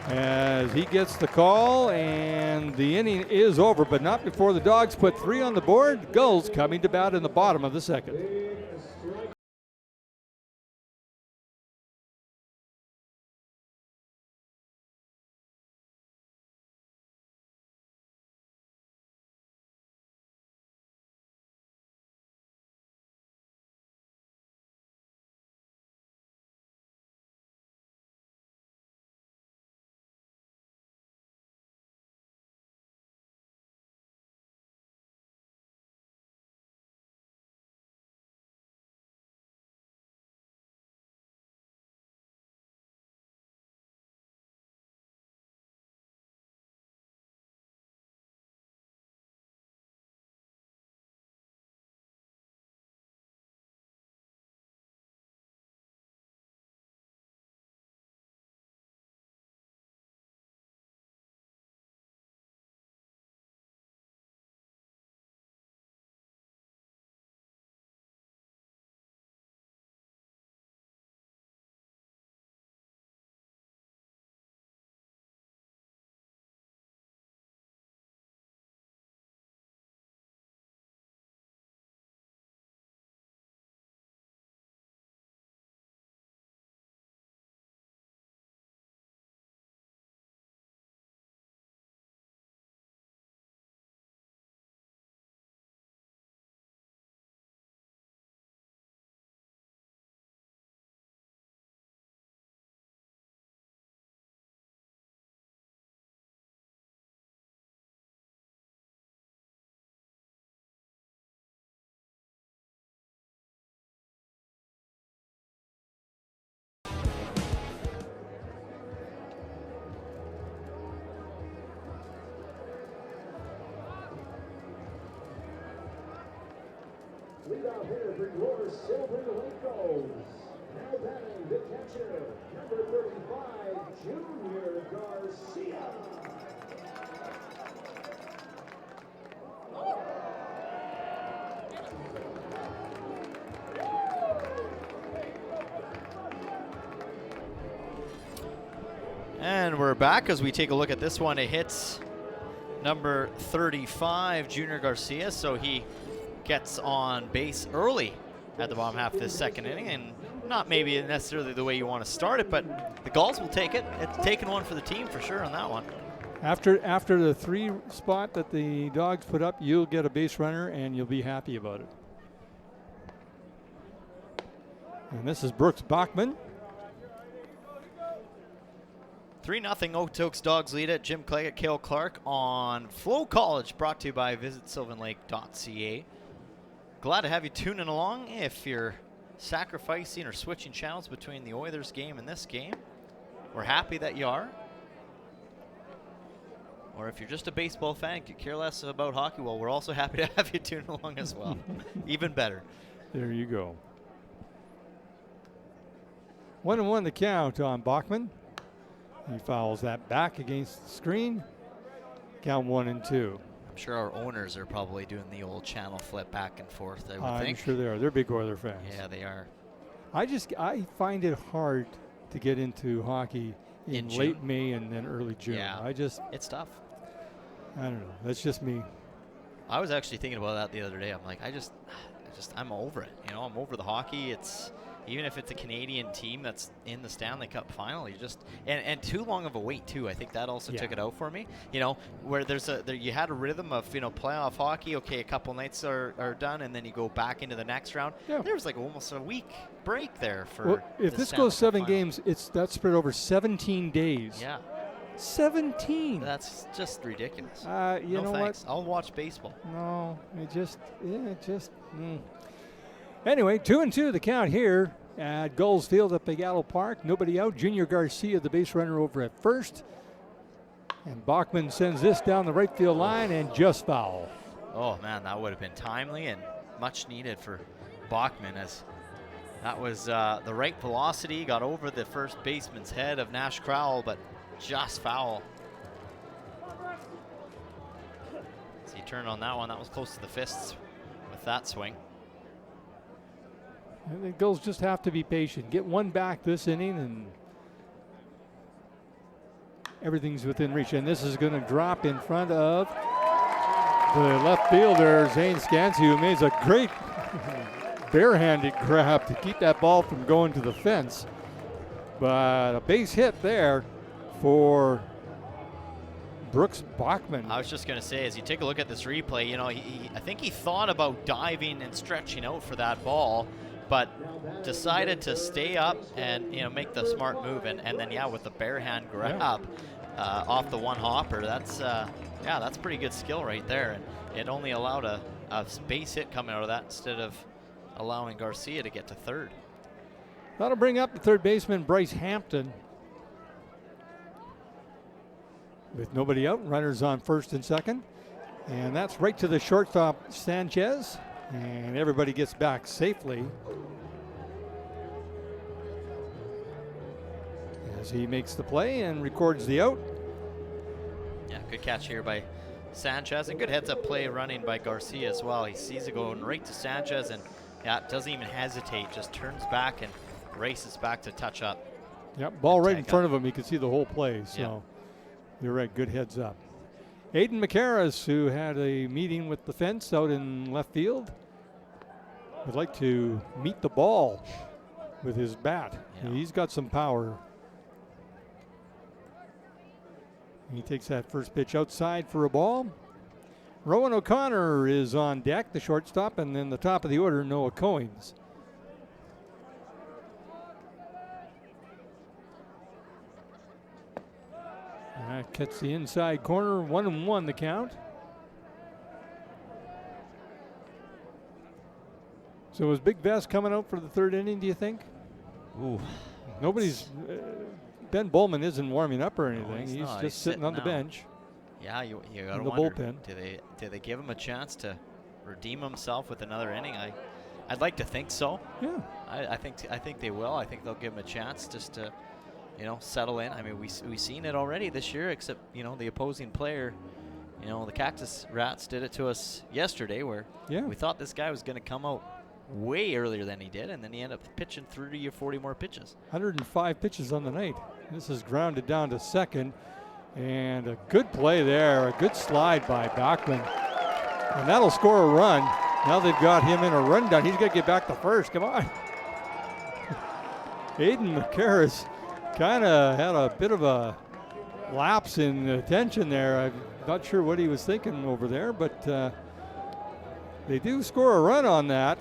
[SPEAKER 5] As he gets the call, and the inning is over, but not before the Dawgs put 3 on the board. Gulls coming to bat in the bottom of the 2nd.
[SPEAKER 1] Leadoff hitter for your Sylvan Gulls. Now batting the catcher, number 35,
[SPEAKER 4] And we're back as we take a look at this one. It hits number 35, Junior Garcia, so he gets on base early at the bottom half of this second inning, and not maybe necessarily the way you want to start it, but the Gulls will take it. It's taken one for the team for sure on that one.
[SPEAKER 5] After the 3 spot that the Dawgs put up, you'll get a base runner and you'll be happy about it. And this is Brooks Bachman.
[SPEAKER 4] 3-0 Okotoks Dawgs lead it. Jim Claggett, Cale Clark on FloCollege, brought to you by visitsylvanlake.ca. Glad to have you tuning along. If you're sacrificing or switching channels between the Oilers game and this game, we're happy that you are. Or if you're just a baseball fan, could care less about hockey, well, we're also happy to have you tune along as well. Even better.
[SPEAKER 5] There you go. 1-1 the count on Bachman. He fouls that back against the screen. Count 1-2.
[SPEAKER 4] I'm sure our owners are probably doing the old channel flip back and forth, I would think.
[SPEAKER 5] I'm sure they are. They're big Oiler fans.
[SPEAKER 4] Yeah, they are.
[SPEAKER 5] I find it hard to get into hockey in late May and then early June.
[SPEAKER 4] Yeah, it's tough.
[SPEAKER 5] I don't know. That's just me.
[SPEAKER 4] I was actually thinking about that the other day. I'm like, I'm over it. You know, I'm over the hockey. It's even if it's a Canadian team that's in the Stanley Cup final, you just and too long of a wait too. I think that also took it out for me. You know, where you had a rhythm of playoff hockey. Okay, a couple nights are done, and then you go back into the next round. Yeah. There was like almost a week break there for.
[SPEAKER 5] Well, if this goes 7 games, that's spread over 17 days.
[SPEAKER 4] Yeah.
[SPEAKER 5] 17.
[SPEAKER 4] That's just ridiculous.
[SPEAKER 5] You know
[SPEAKER 4] thanks.
[SPEAKER 5] what?
[SPEAKER 4] I'll watch baseball.
[SPEAKER 5] No, it just. Anyway, 2-2 the count here at Gulls Field at Big Apple Park. Nobody out. Junior Garcia, the base runner, over at first. And Bachman sends this down the right field line and just foul.
[SPEAKER 4] Oh, man, that would have been timely and much needed for Bachman, as that was the right velocity, got over the first baseman's head of Nash Crowell, but just foul. So he turned on that one. That was close to the fists with that swing.
[SPEAKER 5] And the Gulls just have to be patient. Get one back this inning and everything's within reach. And this is going to drop in front of the left fielder, Zane Scansey, who makes a great barehanded grab to keep that ball from going to the fence. But a base hit there for Brooks Bachman.
[SPEAKER 4] I was just going to say, as you take a look at this replay, you know, I think he thought about diving and stretching out for that ball, but decided to stay up and, you know, make the smart move. And then, yeah, with the bare hand grab off the one hopper, that's pretty good skill right there. And it only allowed a base hit coming out of that instead of allowing Garcia to get to third.
[SPEAKER 5] That'll bring up the third baseman, Bryce Hampton. With nobody out, runners on first and second. And that's right to the shortstop, Sanchez. And everybody gets back safely as he makes the play and records the out.
[SPEAKER 4] Yeah, good catch here by Sanchez, and good heads-up play running by Garcia as well. He sees it going right to Sanchez, and doesn't even hesitate, just turns back and races back to touch up.
[SPEAKER 5] Yep, ball right in front of him. You can see the whole play, so you're right, good heads up. Aiden McCarras, who had a meeting with the fence out in left field, would like to meet the ball with his bat. Yeah. He's got some power. He takes that first pitch outside for a ball. Rowan O'Connor is on deck, the shortstop, and then the top of the order, Noah Coins. That cuts the inside corner, 1-1 the count. So is Big Vest coming out for the third inning, do you think?
[SPEAKER 4] Ooh.
[SPEAKER 5] Nobody's, Ben Bowman isn't warming up or anything.
[SPEAKER 4] No,
[SPEAKER 5] he's just sitting on the bench.
[SPEAKER 4] Yeah, you got to
[SPEAKER 5] the
[SPEAKER 4] wonder,
[SPEAKER 5] bullpen.
[SPEAKER 4] Do they give him a chance to redeem himself with another inning? I'd like to think so.
[SPEAKER 5] Yeah.
[SPEAKER 4] I think they will. I think they'll give him a chance just to settle in. I mean, we've seen it already this year, except, the opposing player, the Cactus Rats did it to us yesterday, where we thought this guy was going to come out way earlier than he did, and then he ended up pitching 30 or 40 more pitches.
[SPEAKER 5] 105 pitches on the night. This is grounded down to second, and a good play there, a good slide by Bachman, and that'll score a run. Now they've got him in a rundown. He's got to get back to first. Come on. Aiden McCarris kind of had a bit of a lapse in attention there. I'm not sure what he was thinking over there, but they do score a run on that.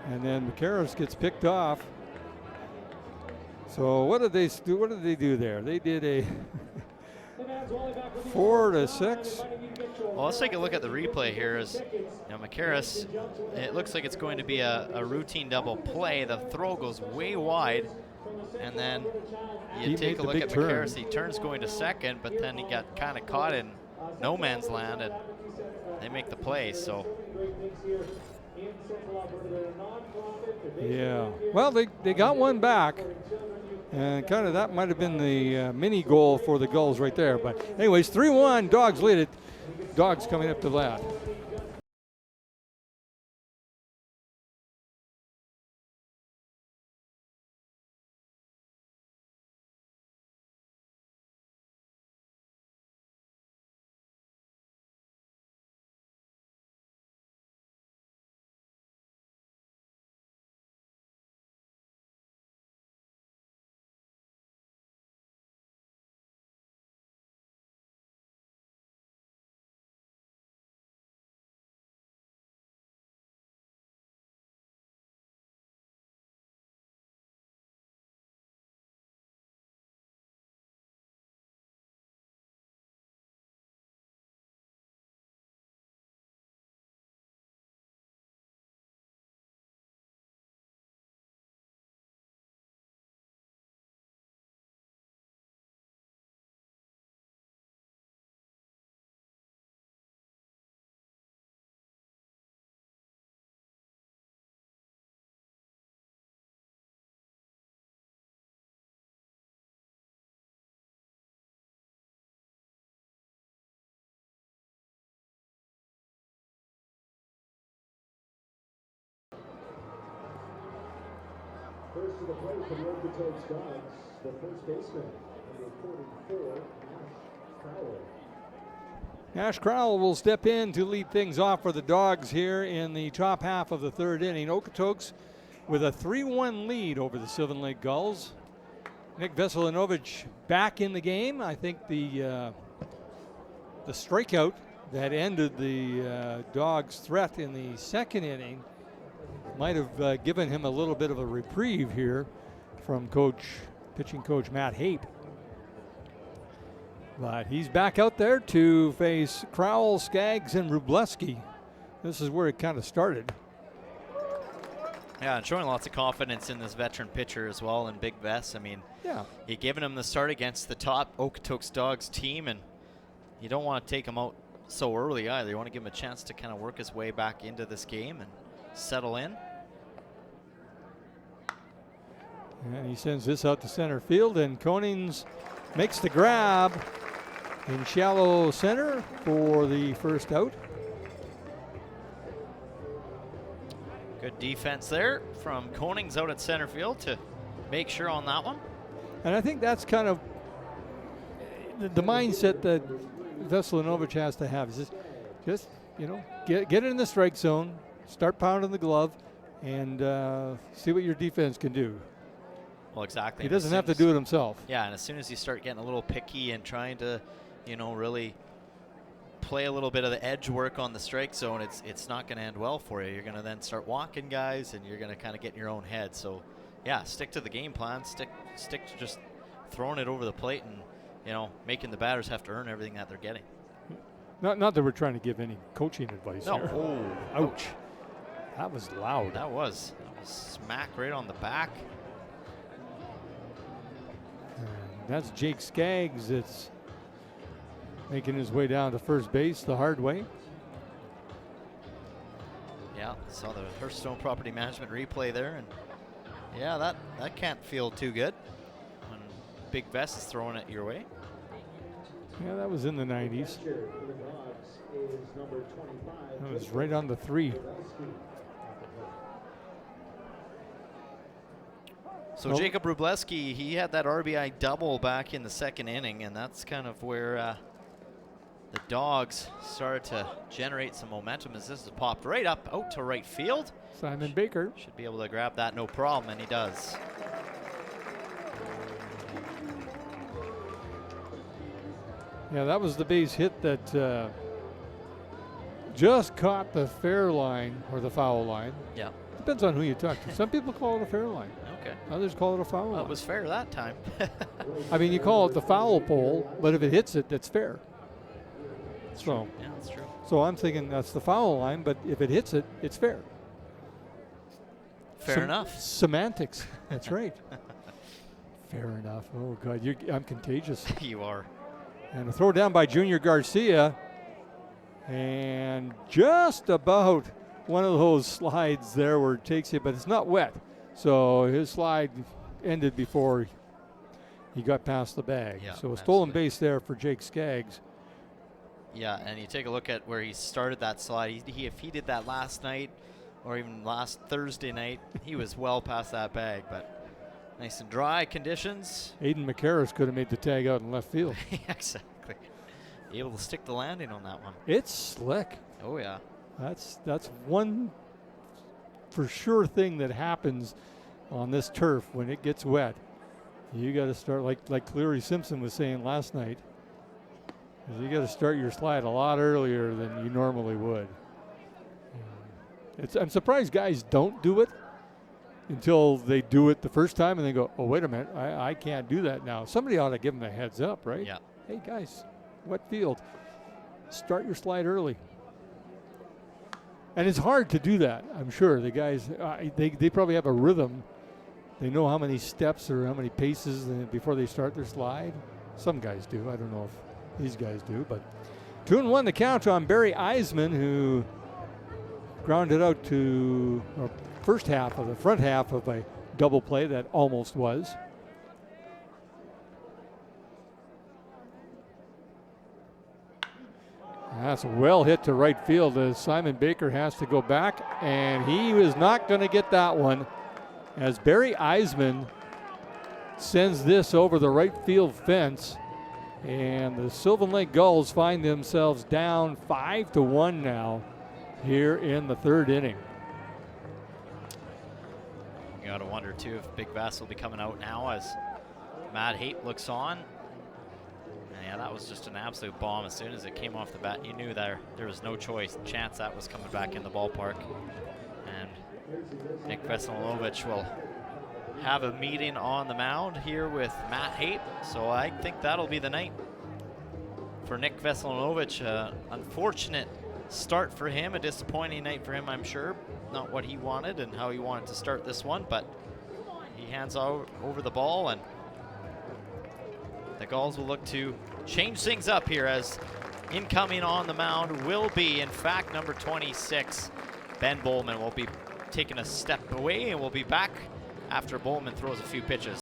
[SPEAKER 5] And then McCarris gets picked off. So what did they do? What did they do there? They did a 4-6.
[SPEAKER 4] Well, let's take a look at the replay here. As McCarris, it looks like it's going to be a routine double play. The throw goes way wide, and then you take a look at McCarris. He turns going to second, but then he got kind of caught in no man's land, and they make the play. So.
[SPEAKER 5] Yeah, well, they got one back, and kind of that might have been the mini goal for the Gulls right there. But anyways, 3-1, Dawgs lead it. Dawgs coming up to that.
[SPEAKER 1] First to the plate for the Okotoks Dawgs, the first baseman, number 44, Nash Crowell.
[SPEAKER 5] Nash Crowell will step in to lead things off for the Dawgs here in the top half of the third inning. Okotoks with a 3-1 lead over the Sylvan Lake Gulls. Nick Veselinovic back in the game. I think the strikeout that ended the Dawgs' threat in the second inning might have given him a little bit of a reprieve here from pitching coach Matt Hape. But he's back out there to face Crowell, Skaggs, and Wróblewski. This is where it kind of started.
[SPEAKER 4] Yeah, and showing lots of confidence in this veteran pitcher as well, and Big Vess. I mean, he given him the start against the top Okotoks Dawgs team, and you don't want to take him out so early either. You want to give him a chance to kind of work his way back into this game and settle in.
[SPEAKER 5] And he sends this out to center field, and Konings makes the grab in shallow center for the first out.
[SPEAKER 4] Good defense there from Konings out at center field to make sure on that one.
[SPEAKER 5] And I think that's kind of the mindset that Veselinovic has to have. Is just get it in the strike zone, start pounding the glove, and see what your defense can do.
[SPEAKER 4] Well, exactly.
[SPEAKER 5] He doesn't have to do it himself.
[SPEAKER 4] Yeah, and as soon as you start getting a little picky and trying to, really play a little bit of the edge work on the strike zone, it's not going to end well for you. You're going to then start walking guys, and you're going to kind of get in your own head. So, yeah, stick to the game plan. Stick to just throwing it over the plate and, making the batters have to earn everything that they're getting.
[SPEAKER 5] Not that we're trying to give any coaching advice here.
[SPEAKER 4] Oh,
[SPEAKER 5] ouch. That was loud.
[SPEAKER 4] That was smack right on the back.
[SPEAKER 5] That's Jake Skaggs that's making his way down to first base the hard way.
[SPEAKER 4] Yeah, saw the Hearthstone Property Management replay there, and Yeah, that can't feel too good when Big Vest is throwing it your way.
[SPEAKER 5] Yeah, that was in the 90s.
[SPEAKER 1] For the Dawgs is number 25.
[SPEAKER 5] That was right on the 3.
[SPEAKER 4] So Jacob Wróblewski, he had that RBI double back in the second inning, and that's kind of where the Dawgs started to generate some momentum as this is popped right up out to right field.
[SPEAKER 5] Simon Baker.
[SPEAKER 4] Should be able to grab that no problem, and he does.
[SPEAKER 5] Yeah, that was the base hit that just caught the fair line or the foul line.
[SPEAKER 4] Yeah.
[SPEAKER 5] Depends on who you talk to. Some people call it a fair line.
[SPEAKER 4] Okay.
[SPEAKER 5] Others call it a foul
[SPEAKER 4] Well,
[SPEAKER 5] line.
[SPEAKER 4] it was fair that time.
[SPEAKER 5] I mean, you call it the foul pole, but if it hits it, that's fair. So,
[SPEAKER 4] Yeah, that's true.
[SPEAKER 5] so I'm thinking that's the foul line, but if it hits it, it's fair.
[SPEAKER 4] Fair enough.
[SPEAKER 5] Semantics. That's right. Fair enough. Oh, God, I'm contagious.
[SPEAKER 4] You are.
[SPEAKER 5] And a throw down by Junior Garcia. And just about one of those slides there where it takes it, but it's not wet. So his slide ended before he got past the bag.
[SPEAKER 4] Yeah,
[SPEAKER 5] so a stolen
[SPEAKER 4] absolutely.
[SPEAKER 5] base there for Jake Skaggs.
[SPEAKER 4] Yeah, and you take a look at where he started that slide. If he did that last night or even last Thursday night, he was well past that bag. But nice and dry conditions.
[SPEAKER 5] Aiden McCarris could have made the tag out in left field.
[SPEAKER 4] Exactly. Able to stick the landing on that one.
[SPEAKER 5] It's slick.
[SPEAKER 4] Oh, yeah.
[SPEAKER 5] That's one for sure thing that happens on this turf when it gets wet. You got to start like Cleary Simpson was saying last night. You got to start your slide a lot earlier than you normally would. I'm surprised guys don't do it until they do it the first time and they go, oh, wait a minute, I can't do that now. Somebody ought to give them a heads up, right?
[SPEAKER 4] Yeah.
[SPEAKER 5] Hey, guys, wet field. Start your slide early. And it's hard to do that, I'm sure. The guys, they probably have a rhythm. They know how many steps or how many paces before they start their slide. Some guys do. I don't know if these guys do. But 2-1 the count on Barry Eisman, who grounded out to the front half of a double play that almost was. That's well hit to right field as Simon Baker has to go back, and he is not going to get that one as Barry Eisman sends this over the right field fence, and the Sylvan Lake Gulls find themselves down 5-1 now here in the third inning.
[SPEAKER 4] You got to wonder, too, if Big Bass will be coming out now as Matt Haight looks on. And yeah, that was just an absolute bomb. As soon as it came off the bat, you knew there was no chance that was coming back in the ballpark. And Nick Veselinovic will have a meeting on the mound here with Matt Haight. So I think that'll be the night for Nick Veselinovic. Unfortunate start for him, a disappointing night for him, I'm sure. Not what he wanted and how he wanted to start this one, but he hands over the ball, and the Gulls will look to change things up here as incoming on the mound will be, in fact, number 26, Ben Bowman will be taking a step away and will be back after Bowman throws a few pitches.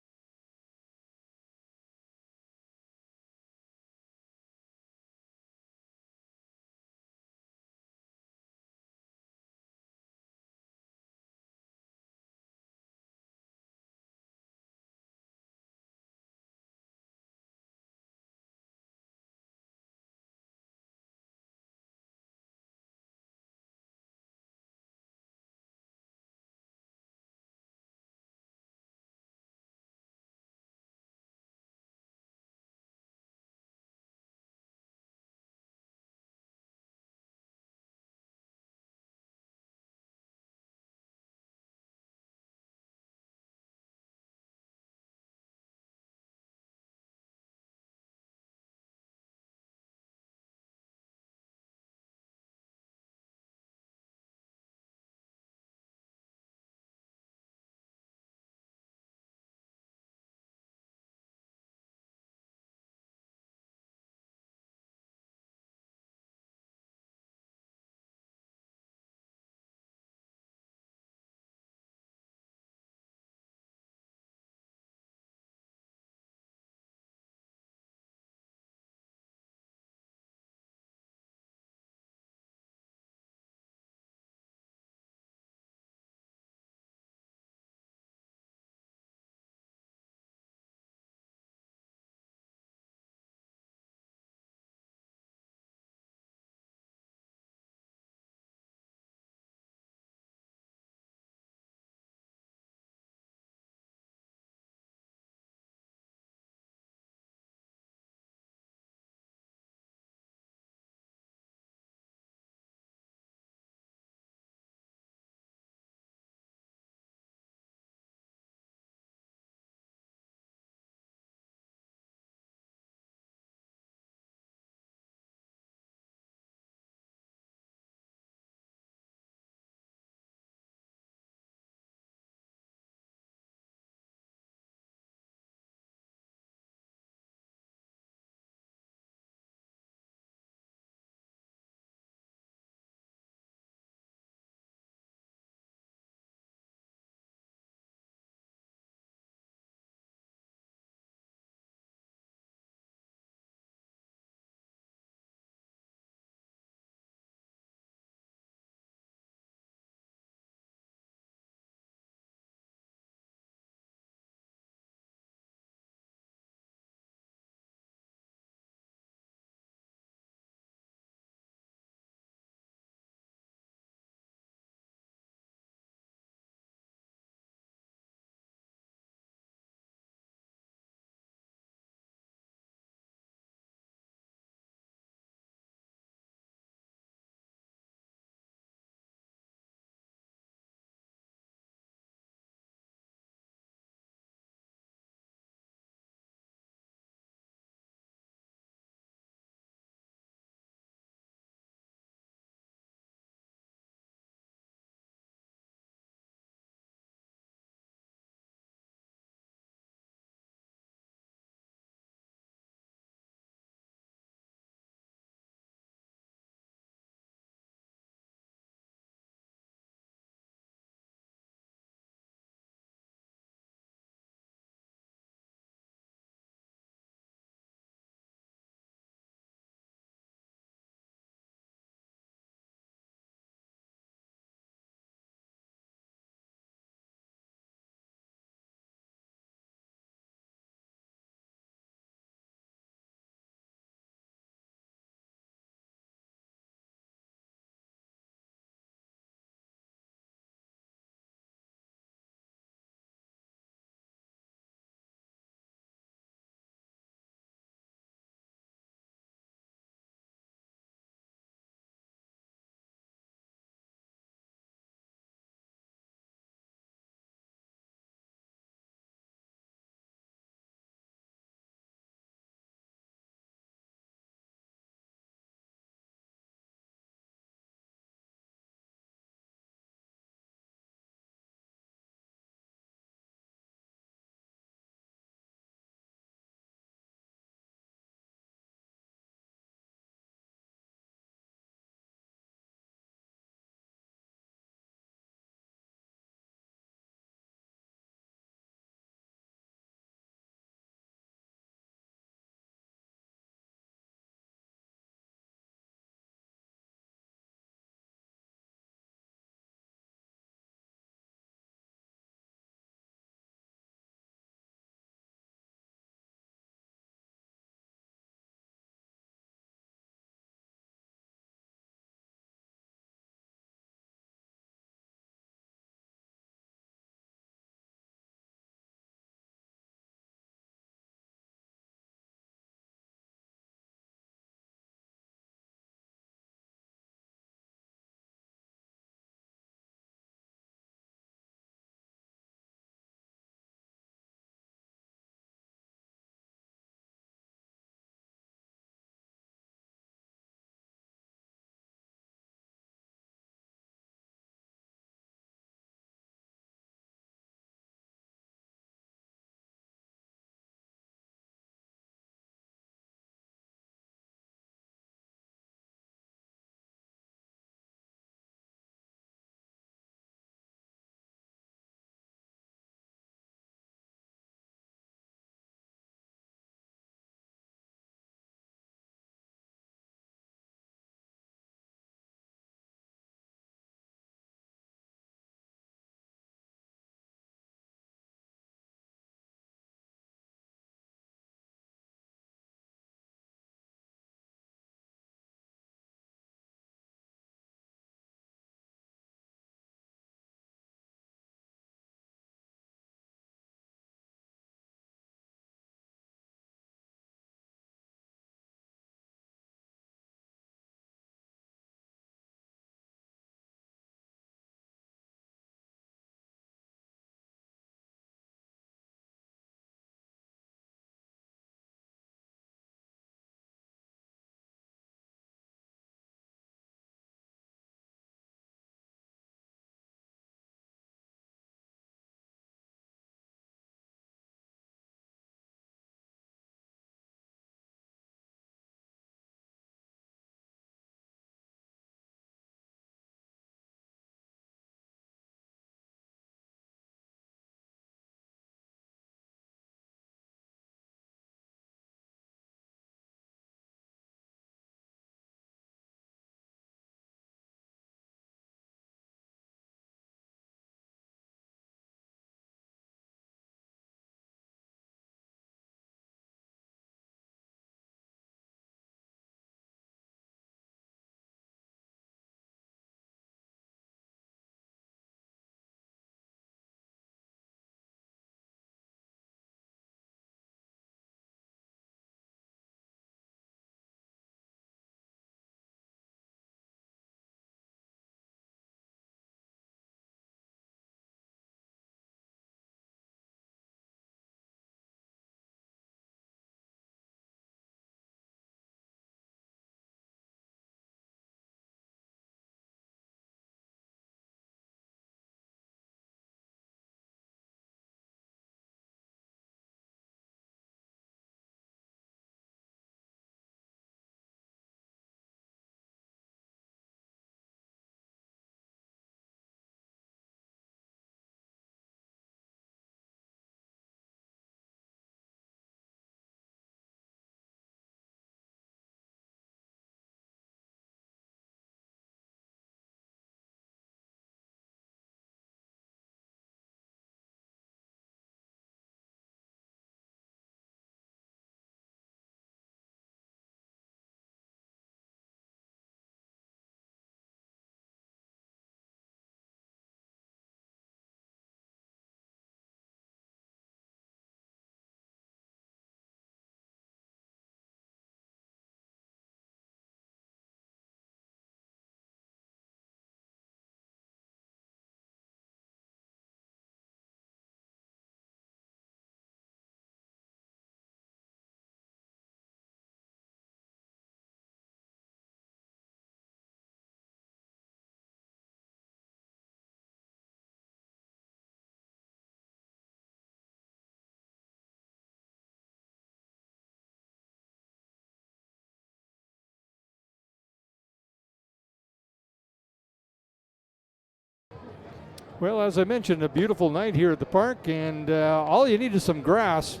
[SPEAKER 5] Well, as I mentioned, a beautiful night here at the park, and all you need is some grass,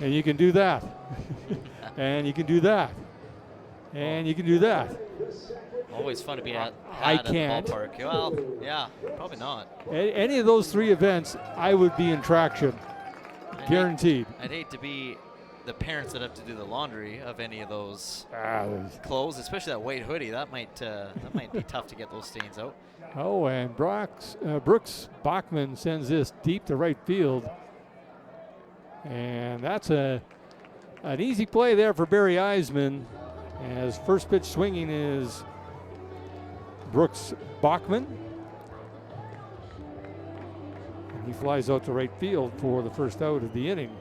[SPEAKER 5] and you can do that. And you can do that. And you can do that.
[SPEAKER 4] Always fun to be at
[SPEAKER 5] I
[SPEAKER 4] the
[SPEAKER 5] can't.
[SPEAKER 4] ballpark. Well, yeah, probably not.
[SPEAKER 5] Any of those 3 events, I would be in traction. Guaranteed.
[SPEAKER 4] I'd hate to be the parents that have to do the laundry of any of those
[SPEAKER 5] Ah,
[SPEAKER 4] clothes, especially that white hoodie. That might be tough to get those stains out.
[SPEAKER 5] oh, and Brooks Bachman sends this deep to right field. And that's an easy play there for Barry Eisman, as first pitch swinging is Brooks Bachman. And he flies out to right field for the first out of the inning.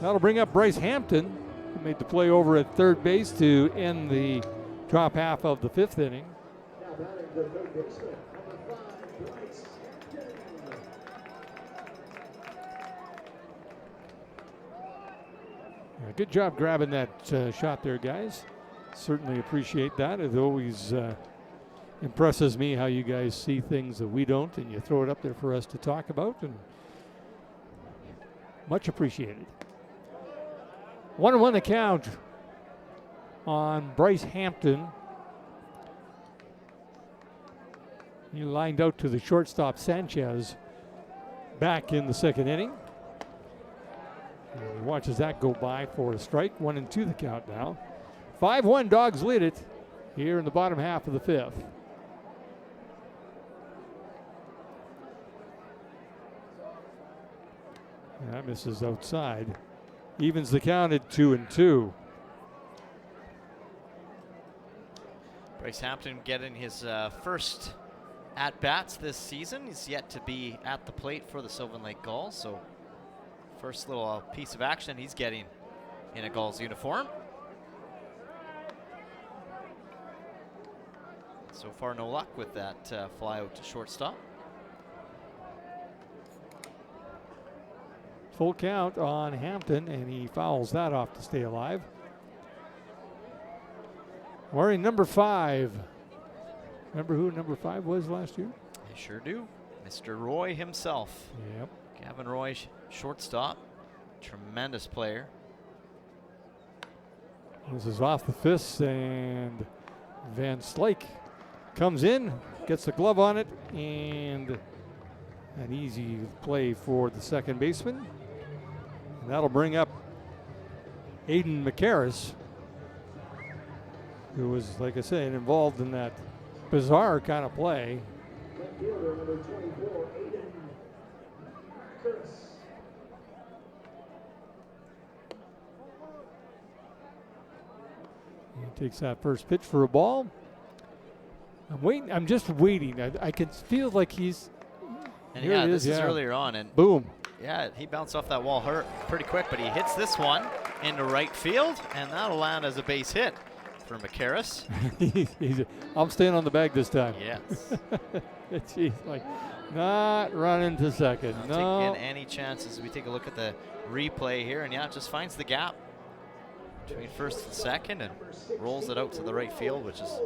[SPEAKER 5] That'll bring up Bryce Hampton, who made the play over at third base to end the top half of the 5th inning.
[SPEAKER 1] Now batting the third baseman, number 5, Bryce Hampton.
[SPEAKER 5] Good job grabbing that shot there, guys. Certainly appreciate that. It always impresses me how you guys see things that we don't, and you throw it up there for us to talk about, and much appreciated. 1-1 the count on Bryce Hampton. He lined out to the shortstop Sanchez back in the 2nd inning. And he watches that go by for a strike. 1-2 the count now. 5-1 Dawgs lead it here in the bottom half of the 5th. And that misses outside. Evens the count at 2-2.
[SPEAKER 4] Bryce Hampton getting his first at-bats this season. He's yet to be at the plate for the Sylvan Lake Gulls, so first little piece of action he's getting in a Gulls uniform. So far, no luck with that fly out to shortstop.
[SPEAKER 5] Full count on Hampton, and he fouls that off to stay alive. Wearing number 5. Remember who number 5 was last year?
[SPEAKER 4] I sure do. Mr. Roy himself.
[SPEAKER 5] Yep.
[SPEAKER 4] Gavin Roy, shortstop. Tremendous player.
[SPEAKER 5] This is off the fist, and Van Slyke comes in, gets the glove on it, and an easy play for the second baseman. And that'll bring up Aiden McCarris, who was, like I said, involved in that bizarre kind of play.
[SPEAKER 1] Left fielder, number 24, Aiden Curtis.
[SPEAKER 5] He takes that first pitch for a ball. I'm waiting. I'm just waiting. I can feel like he's.
[SPEAKER 4] And
[SPEAKER 5] Here
[SPEAKER 4] yeah,
[SPEAKER 5] it
[SPEAKER 4] this is
[SPEAKER 5] yeah.
[SPEAKER 4] earlier on, and
[SPEAKER 5] Boom.
[SPEAKER 4] yeah, he bounced off that wall pretty quick, but he hits this one into right field, and that'll land as a base hit for McCarris.
[SPEAKER 5] I'm staying on the bag this time.
[SPEAKER 4] Yes.
[SPEAKER 5] He's like not running to second.
[SPEAKER 4] Not
[SPEAKER 5] No.
[SPEAKER 4] taking any chances. We take a look at the replay here, and yeah, it just finds the gap between first and second and rolls it out to the right field, which is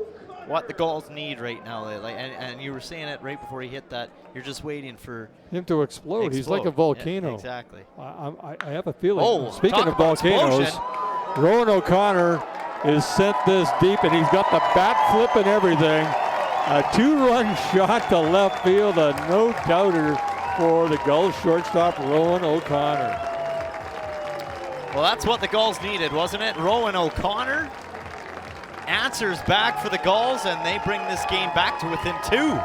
[SPEAKER 4] what the Gulls need right now. And you were saying it right before he hit that. You're just waiting for
[SPEAKER 5] Him to explode. He's like a volcano.
[SPEAKER 4] Yeah, exactly.
[SPEAKER 5] I have a feeling.
[SPEAKER 4] Oh,
[SPEAKER 5] Speaking
[SPEAKER 4] talk
[SPEAKER 5] of
[SPEAKER 4] about
[SPEAKER 5] volcanoes,
[SPEAKER 4] explosion.
[SPEAKER 5] Rowan O'Connor is sent this deep, and he's got the bat flip and everything. A 2-run shot to left field, a no-doubter for the Gulls shortstop, Rowan O'Connor.
[SPEAKER 4] Well, that's what the Gulls needed, wasn't it? Rowan O'Connor answers back for the Gulls, and they bring this game back to within 2.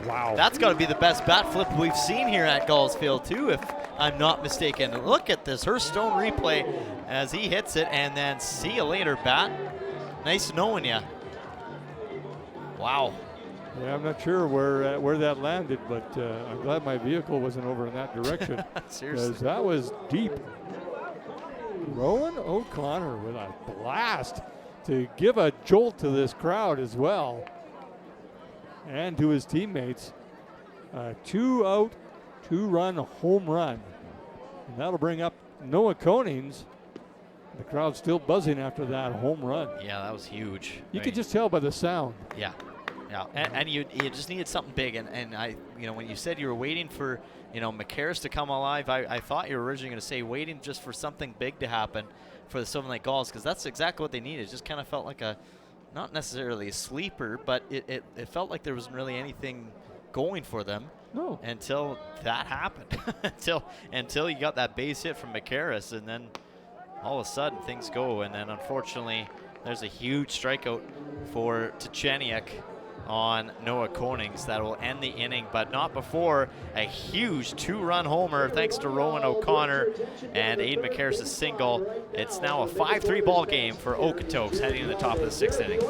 [SPEAKER 5] Wow.
[SPEAKER 4] That's got to be the best bat flip we've seen here at Gulls Field, too, if I'm not mistaken. Look at this Hearthstone replay as he hits it, and then see you later, bat. Nice knowing you. Wow.
[SPEAKER 5] Yeah, I'm not sure where that landed, but I'm glad my vehicle wasn't over in that direction.
[SPEAKER 4] Seriously.
[SPEAKER 5] Because that was deep. Rowan O'Connor with a blast to give a jolt to this crowd as well, and to his teammates. 2-out, 2-run home run. And that'll bring up Noah Konings. The crowd's still buzzing after that home run.
[SPEAKER 4] Yeah, that was huge.
[SPEAKER 5] You could just tell by the sound.
[SPEAKER 4] Yeah. Yeah, and you just needed something big, and I, when you said you were waiting for, McCarris to come alive, I thought you were originally going to say waiting just for something big to happen for the Sylvan Lake Gulls, because that's exactly what they needed. It just kind of felt like not necessarily a sleeper, but it felt like there wasn't really anything going for them.
[SPEAKER 6] No.
[SPEAKER 4] Until that happened, until you got that base hit from McCarris, and then all of a sudden things go, and then unfortunately there's a huge strikeout for Tcheniak on Noah Konings that will end the inning, but not before a huge 2-run homer thanks to Rowan O'Connor and Aiden McCarris' single. It's now a 5-3 ball game for Okotoks heading to the top of the 6th inning.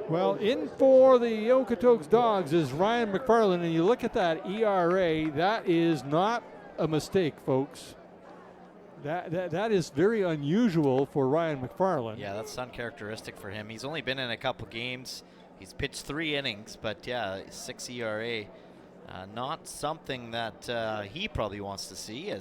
[SPEAKER 5] Well, in for the Okotoks Dawgs is Ryan McFarland, and you look at that ERA, that is not a mistake, folks. That is very unusual for Ryan McFarland.
[SPEAKER 4] Yeah, that's uncharacteristic for him. He's only been in a couple games. He's pitched 3 innings, but yeah, 6 ERA. Not something that he probably wants to see.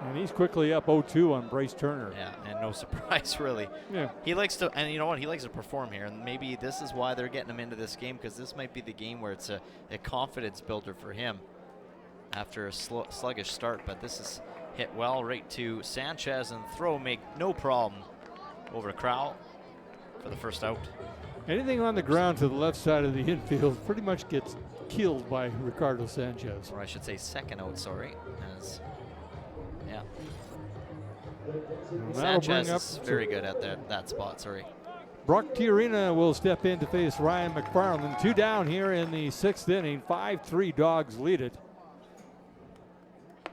[SPEAKER 5] And he's quickly up 0-2 on Bryce Turner.
[SPEAKER 4] Yeah, and no surprise, really.
[SPEAKER 5] Yeah.
[SPEAKER 4] He likes to, and you know what? He likes to perform here, and maybe this is why they're getting him into this game, because this might be the game where it's a confidence builder for him after a sluggish start. But this is hit well right to Sanchez, and throw make no problem over Crowell for the first out.
[SPEAKER 5] Anything on the ground to the left side of the infield pretty much gets killed by Ricardo Sanchez.
[SPEAKER 4] Or I should say second out, sorry. Yeah. Sanchez is very good at that spot, sorry.
[SPEAKER 5] Brock Tiarina will step in to face Ryan McFarland. 2 down here in the 6th inning. 5-3 Dawgs lead it.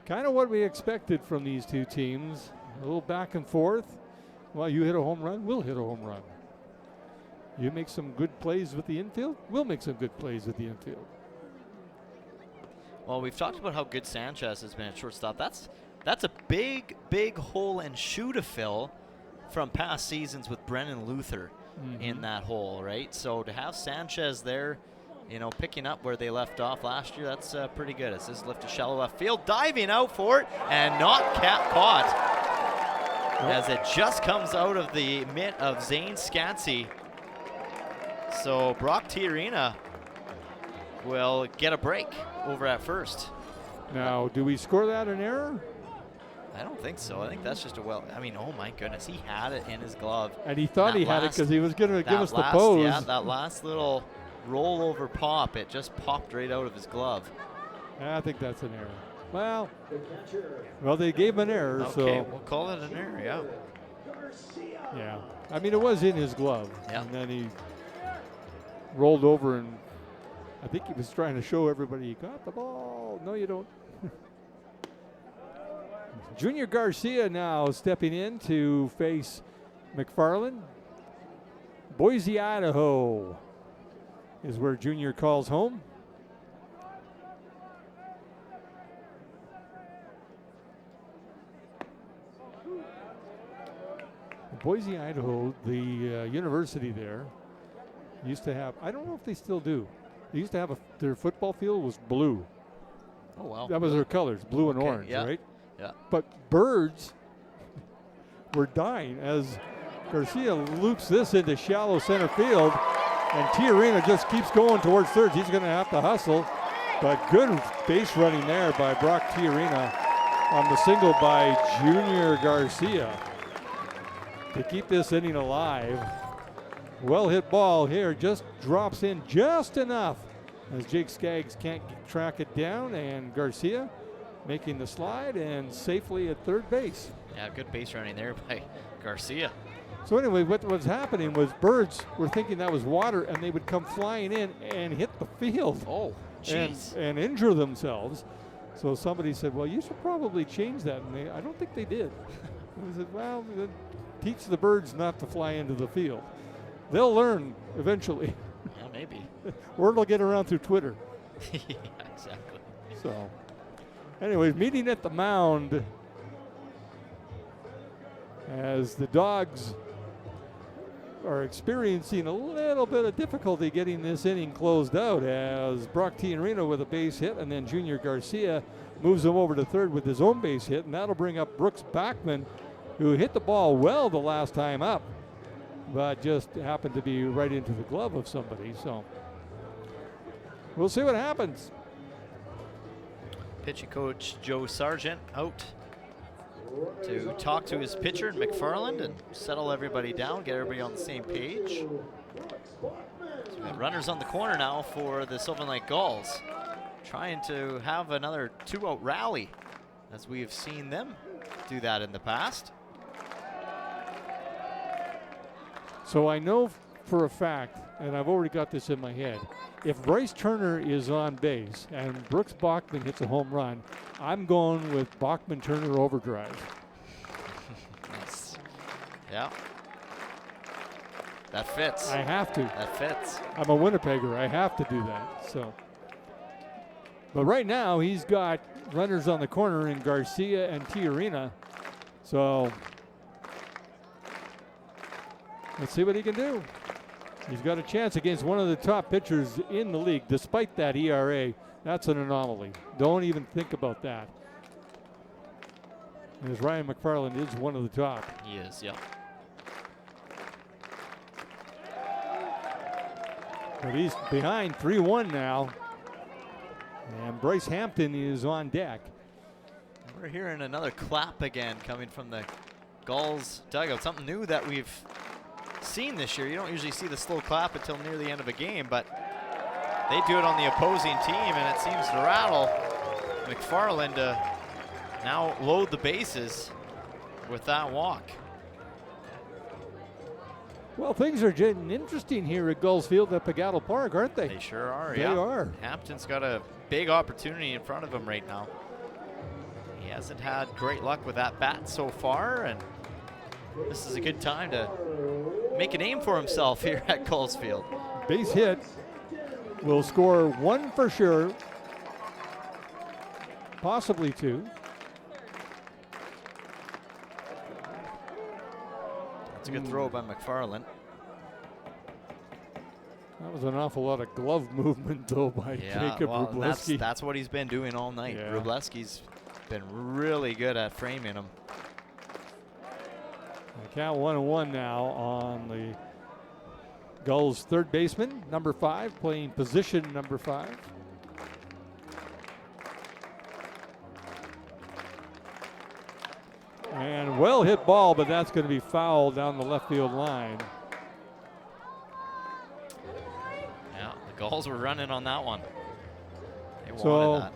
[SPEAKER 5] Kind of what we expected from these two teams. A little back and forth. Well, you hit a home run, we'll hit a home run. You make some good plays with the infield, we'll make some good plays with the infield.
[SPEAKER 4] Well, we've talked about how good Sanchez has been at shortstop. That's a big hole and shoe to fill from past seasons with Brennan Luther in that hole, right? So to have Sanchez there, you know, picking up where they left off last year, that's pretty good. It's this lift to shallow left field, diving out for it, and not caught as it just comes out of the mitt of Zane Scansey. So Brock Tiarina will get a break over at first.
[SPEAKER 5] Now, do we score that an error?
[SPEAKER 4] I don't think so. I think that's just I mean, oh my goodness, he had it in his glove.
[SPEAKER 5] And he thought he had it because he was going to give us the pose.
[SPEAKER 4] Yeah, that last little rollover pop, it just popped right out of his glove.
[SPEAKER 5] I think that's an error. Well, they gave him an error,
[SPEAKER 4] okay,
[SPEAKER 5] so.
[SPEAKER 4] Okay, we'll call it an error, yeah.
[SPEAKER 5] Yeah, I mean, it was in his glove.
[SPEAKER 4] Yeah.
[SPEAKER 5] And then he rolled over, and I think he was trying to show everybody he got the ball. No, you don't. Junior Garcia now stepping in to face McFarland. Boise, Idaho is where Junior calls home. Boise, Idaho, the university there, used to have, I don't know if they still do, they used to have their football field was blue.
[SPEAKER 4] Oh, wow.
[SPEAKER 5] That was their colors, blue and orange,
[SPEAKER 4] yeah.
[SPEAKER 5] right?
[SPEAKER 4] Yeah.
[SPEAKER 5] But birds were dying as Garcia loops this into shallow center field, and Tiarina just keeps going towards third. He's going to have to hustle, but good base running there by Brock Tiarina on the single by Junior Garcia to keep this inning alive. Well hit ball here, just drops in just enough as Jake Skaggs can't track it down, and Garcia making the slide and safely at third base.
[SPEAKER 4] Yeah, good base running there by Garcia.
[SPEAKER 5] So anyway, what was happening was birds were thinking that was water, and they would come flying in and hit the field.
[SPEAKER 4] Oh, jeez.
[SPEAKER 5] And injure themselves. So somebody said, well, you should probably change that. And I don't think they did. They said, well, teach the birds not to fly into the field. They'll learn eventually.
[SPEAKER 4] Yeah, maybe.
[SPEAKER 5] Word will get around through Twitter.
[SPEAKER 4] Yeah, exactly.
[SPEAKER 5] So, anyways, meeting at the mound as the Dawgs are experiencing a little bit of difficulty getting this inning closed out, as Brock Tiarina with a base hit, and then Junior Garcia moves him over to third with his own base hit, and that'll bring up Brooks Backman, who hit the ball well the last time up, but just happened to be right into the glove of somebody. So we'll see what happens.
[SPEAKER 4] Pitching coach Joe Sargent out to talk to his pitcher McFarland and settle everybody down, get everybody on the same page. So we got runners on the corner now for the Sylvan Lake Gulls, trying to have another 2-out rally, as we've seen them do that in the past.
[SPEAKER 5] So I know for a fact, and I've already got this in my head, if Bryce Turner is on base and Brooks Bachman hits a home run, I'm going with Bachman-Turner overdrive.
[SPEAKER 4] Nice. Yeah. That fits.
[SPEAKER 5] I have to.
[SPEAKER 4] That fits.
[SPEAKER 5] I'm a Winnipegger. I have to do that. So, but right now he's got runners on the corner in Garcia and Tiarina. So let's see what he can do. He's got a chance against one of the top pitchers in the league, despite that ERA. That's an anomaly. Don't even think about that. Because Ryan McFarland is one of the top.
[SPEAKER 4] He is, yeah.
[SPEAKER 5] But he's behind 3-1 now. And Bryce Hampton is on deck.
[SPEAKER 4] We're hearing another clap again coming from the Gulls dugout. Something new that we've seen this year. You don't usually see the slow clap until near the end of a game, but they do it on the opposing team, and it seems to rattle McFarland to now load the bases with that walk.
[SPEAKER 5] Well, things are getting interesting here at Gulls Field at Pagato Park, aren't they?
[SPEAKER 4] They sure are,
[SPEAKER 5] They
[SPEAKER 4] yeah.
[SPEAKER 5] are.
[SPEAKER 4] Hampton's got a big opportunity in front of him right now. He hasn't had great luck with that bat so far, and this is a good time to make a name for himself here at Gulls Field.
[SPEAKER 5] Base hit will score one for sure, possibly two.
[SPEAKER 4] That's a good throw by McFarland.
[SPEAKER 5] That was an awful lot of glove movement, though, by Jacob
[SPEAKER 4] well,
[SPEAKER 5] Wroblewski.
[SPEAKER 4] that's what he's been doing all night.
[SPEAKER 5] Yeah.
[SPEAKER 4] Wroblewski's been really good at framing him.
[SPEAKER 5] Count 1-1 now on the Gulls' third baseman, number 5, playing position number 5. And well hit ball, but that's going to be foul down the left field line.
[SPEAKER 4] Yeah, the Gulls were running on that one. They wanted
[SPEAKER 5] So
[SPEAKER 4] that.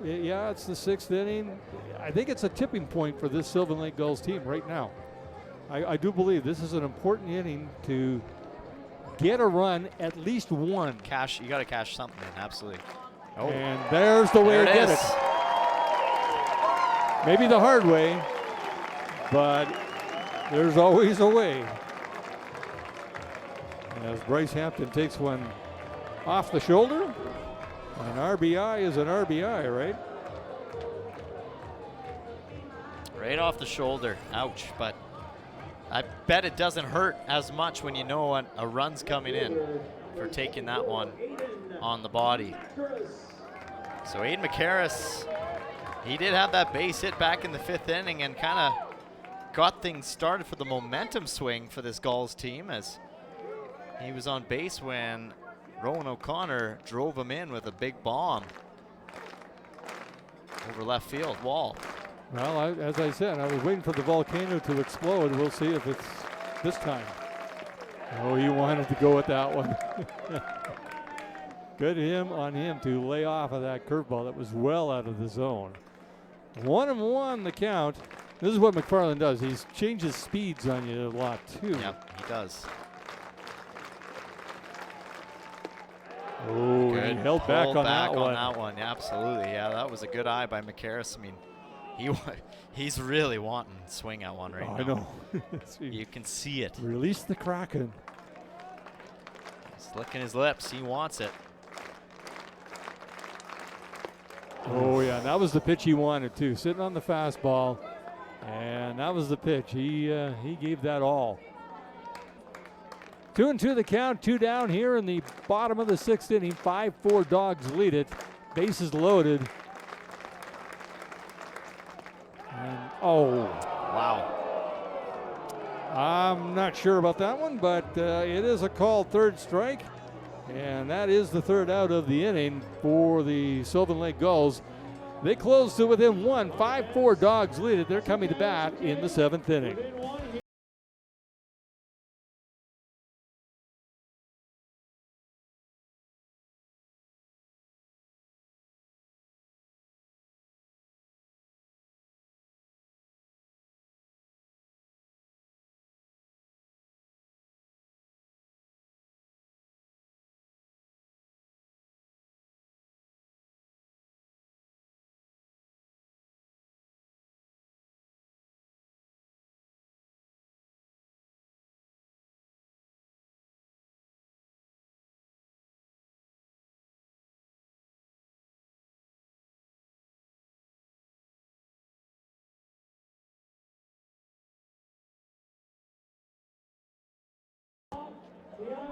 [SPEAKER 5] yeah, it's the 6th inning. I think it's a tipping point for this Sylvan Lake Gulls team right now. I do believe this is an important inning to get a run, at least one.
[SPEAKER 4] You got to cash something in, absolutely. Oh,
[SPEAKER 5] And there's the way
[SPEAKER 4] there
[SPEAKER 5] to
[SPEAKER 4] it
[SPEAKER 5] get
[SPEAKER 4] is.
[SPEAKER 5] it. Maybe the hard way, but there's always a way. As Bryce Hampton takes one off the shoulder, an RBI is an RBI, right?
[SPEAKER 4] Right off the shoulder. Ouch, but I bet it doesn't hurt as much when you know a run's coming in for taking that one on the body. So Aiden McCarris, he did have that base hit back in the 5th inning and kind of got things started for the momentum swing for this Gulls team, as he was on base when Rowan O'Connor drove him in with a big bomb over left field wall.
[SPEAKER 5] Well, as I said, I was waiting for the volcano to explode. We'll see if it's this time. Oh, he wanted to go with that one. Good on him to lay off of that curveball that was well out of the zone. 1-1 the count. This is what McFarland does. He changes speeds on you a lot too.
[SPEAKER 4] Yep, he does.
[SPEAKER 5] Oh, he held back on that one.
[SPEAKER 4] Yeah, absolutely. Yeah, that was a good eye by McCarris. I mean, he's really wanting to swing at one right now.
[SPEAKER 5] I know.
[SPEAKER 4] You can see it.
[SPEAKER 5] Release the Kraken.
[SPEAKER 4] He's licking his lips. He wants it.
[SPEAKER 5] Oh yeah, that was the pitch he wanted too. Sitting on the fastball, and that was the pitch. He gave that all. 2-2 the count. 2 down here in the bottom of the 6th inning. 5-4 Dawgs lead it. Bases loaded. And
[SPEAKER 4] Wow.
[SPEAKER 5] I'm not sure about that one, but it is a called third strike. And that is the 3rd out of the inning for the Sylvan Lake Gulls. They close to within 1. 5-4 Dawgs lead it. They're coming to bat in the 7th inning.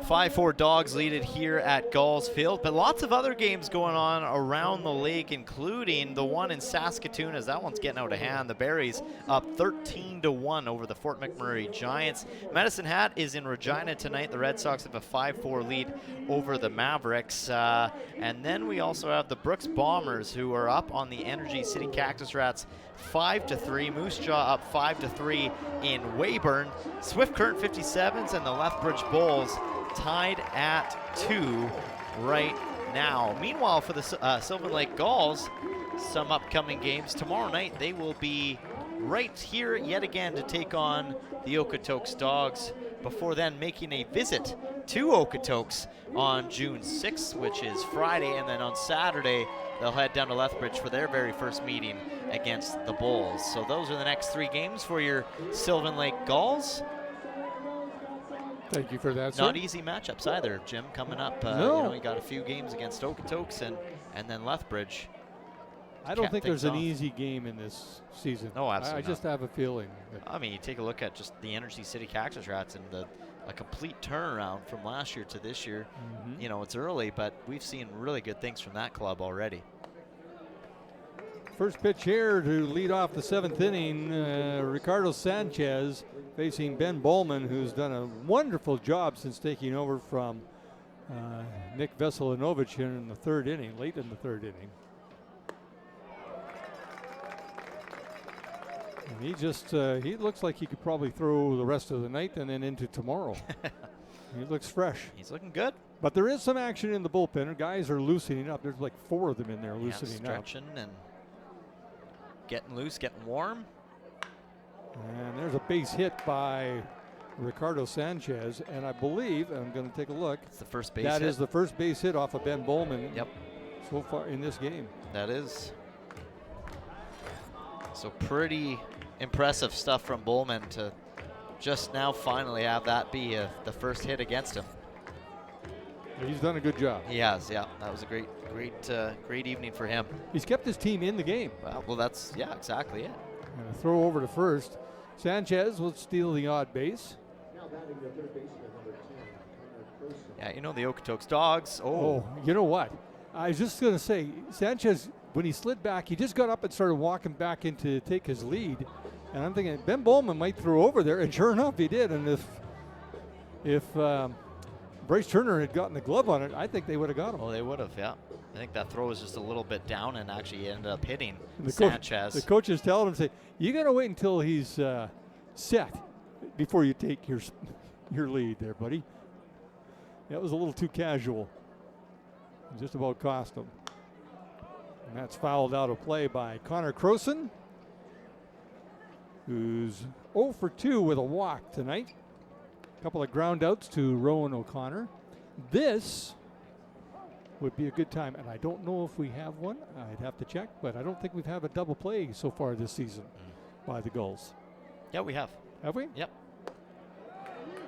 [SPEAKER 4] 5-4 Dawgs lead it here at Gulls Field, but lots of other games going on around the lake, including the one in Saskatoon, as that one's getting out of hand. The Berries up 13-1 over the Fort McMurray Giants. Medicine Hat is in Regina tonight. The Red Sox have a 5-4 lead over the Mavericks. And then we also have the Brooks Bombers, who are up on the Energy City Cactus Rats 5-3. Moose Jaw up 5-3 in Weyburn. Swift Current 57s and the Lethbridge Bulls tied at 2 right now. Meanwhile, for the Sylvan Lake Gulls, some upcoming games. Tomorrow night, they will be right here yet again to take on the Okotoks Dawgs, before then making a visit to Okotoks on June 6th, which is Friday, and then on Saturday, they'll head down to Lethbridge for their very first meeting against the Bulls. So those are the next 3 games for your Sylvan Lake Gulls.
[SPEAKER 5] Thank you for that, sir.
[SPEAKER 4] Not easy matchups either, Jim, coming up.
[SPEAKER 5] No.
[SPEAKER 4] You got a few games against Okotoks and then Lethbridge.
[SPEAKER 5] I don't think there's an
[SPEAKER 4] off.
[SPEAKER 5] easy game in this season.
[SPEAKER 4] No, absolutely
[SPEAKER 5] I just have a feeling.
[SPEAKER 4] I mean, you take a look at just the Energy City Cactus Rats and a complete turnaround from last year to this year.
[SPEAKER 5] Mm-hmm.
[SPEAKER 4] You know, it's early, but we've seen really good things from that club already.
[SPEAKER 5] First pitch here to lead off the 7th inning, Ricardo Sanchez facing Ben Bowman, who's done a wonderful job since taking over from Nick Veselinovic in the 3rd inning, late in the 3rd inning. And he just, he looks like he could probably throw the rest of the night and then into tomorrow. He looks fresh.
[SPEAKER 4] He's looking good.
[SPEAKER 5] But there is some action in the bullpen. Guys are loosening up. There's like 4 of them in there loosening up.
[SPEAKER 4] Stretching and getting loose, getting warm.
[SPEAKER 5] And there's a base hit by Ricardo Sanchez, and I believe, I'm going to take a look.
[SPEAKER 4] It's the first base
[SPEAKER 5] That
[SPEAKER 4] hit.
[SPEAKER 5] is the first base hit off of Ben Bowman.
[SPEAKER 4] Yep.
[SPEAKER 5] So far in this game.
[SPEAKER 4] That is. So pretty impressive stuff from Bowman to just now finally have that be the first hit against him.
[SPEAKER 5] He's done a good job.
[SPEAKER 4] He has, yeah. That was a great evening for him.
[SPEAKER 5] He's kept his team in the game.
[SPEAKER 4] Well, that's, yeah, exactly it.
[SPEAKER 5] And a throw over to first. Sanchez will steal the odd base.
[SPEAKER 1] Now batting the third baseman, number 10, Connor Crowson.
[SPEAKER 4] Yeah, you know the Okotoks Dawgs.
[SPEAKER 5] Oh, you know what? I was just going to say, Sanchez, when he slid back, he just got up and started walking back in to take his lead. And I'm thinking Ben Bowman might throw over there, and sure enough, he did. And if Bryce Turner had gotten the glove on it, I think they would have got him.
[SPEAKER 4] Oh, they would have, yeah. I think that throw was just a little bit down and actually ended up hitting
[SPEAKER 5] The
[SPEAKER 4] Sanchez.
[SPEAKER 5] The coaches tell him, say, you got to wait until he's set before you take your lead there, buddy. That was a little too casual. Just about cost him. And that's fouled out of play by Connor Crowson, who's 0 for 2 with a walk tonight. A couple of ground outs to Rowan O'Connor. This would be a good time, and I don't know if we have one. I'd have to check, but I don't think we've had a double play so far this season by the Gulls.
[SPEAKER 4] Yeah, we have.
[SPEAKER 5] Have we?
[SPEAKER 4] Yep.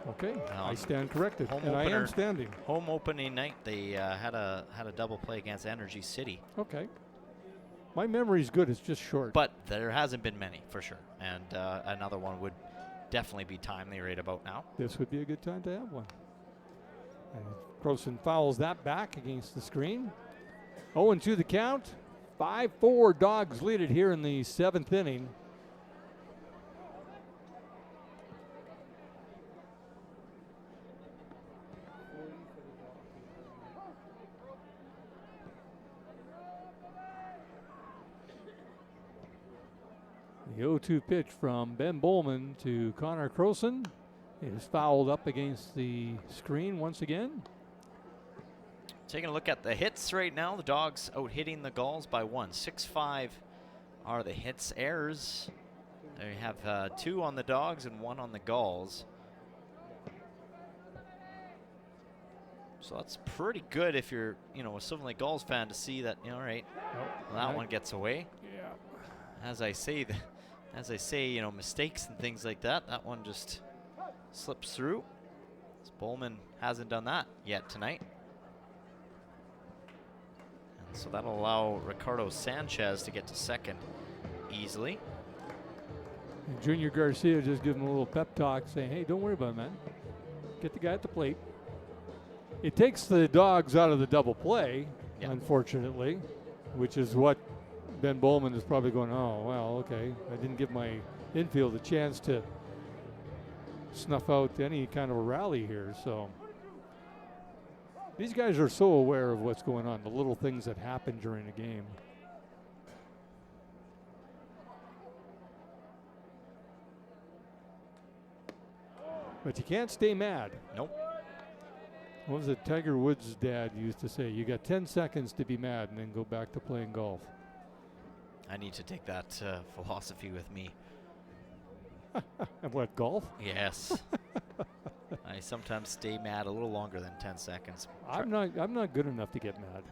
[SPEAKER 5] Okay, I stand corrected,
[SPEAKER 4] home
[SPEAKER 5] and I
[SPEAKER 4] opener.
[SPEAKER 5] am standing.
[SPEAKER 4] Home opening night, they had a double play against Energy City.
[SPEAKER 5] Okay. My memory's good, it's just short.
[SPEAKER 4] But there hasn't been many, for sure. And another one would definitely be timely right about now.
[SPEAKER 5] This would be a good time to have one. And Crowson fouls that back against the screen. 0-2 the count. 5-4 Dawgs lead it here in the 7th inning. The 0-2 pitch from Ben Bowman to Connor Crowson is fouled up against the screen once again.
[SPEAKER 4] Taking a look at the hits right now, the Dawgs out hitting the Gulls by 1. 6-5 are the hits. Errors, they have 2 on the Dawgs and 1 on the Gulls. So that's pretty good if you're, a Sylvan Lake Gulls fan to see that, all right, well, that one gets away.
[SPEAKER 5] Yeah.
[SPEAKER 4] As I say, mistakes and things like that, that one just slips through. So Bowman hasn't done that yet tonight. And so that'll allow Ricardo Sanchez to get to second easily.
[SPEAKER 5] And Junior Garcia just giving him a little pep talk saying, hey, don't worry about it, man. Get the guy at the plate. It takes the Dawgs out of the double play,
[SPEAKER 4] Yeah.
[SPEAKER 5] unfortunately, which is what Ben Bowman is probably going, oh, well, okay. I didn't give my infield a chance to snuff out any kind of a rally here. So these guys are so aware of what's going on, the little things that happen during a game. But you can't stay mad.
[SPEAKER 4] Nope.
[SPEAKER 5] What was it Tiger Woods' dad used to say? You got 10 seconds to be mad and then go back to playing golf.
[SPEAKER 4] I need to take that philosophy with me.
[SPEAKER 5] And what, golf?
[SPEAKER 4] Yes. I sometimes stay mad a little longer than 10 seconds.
[SPEAKER 5] I'm not good enough to get mad.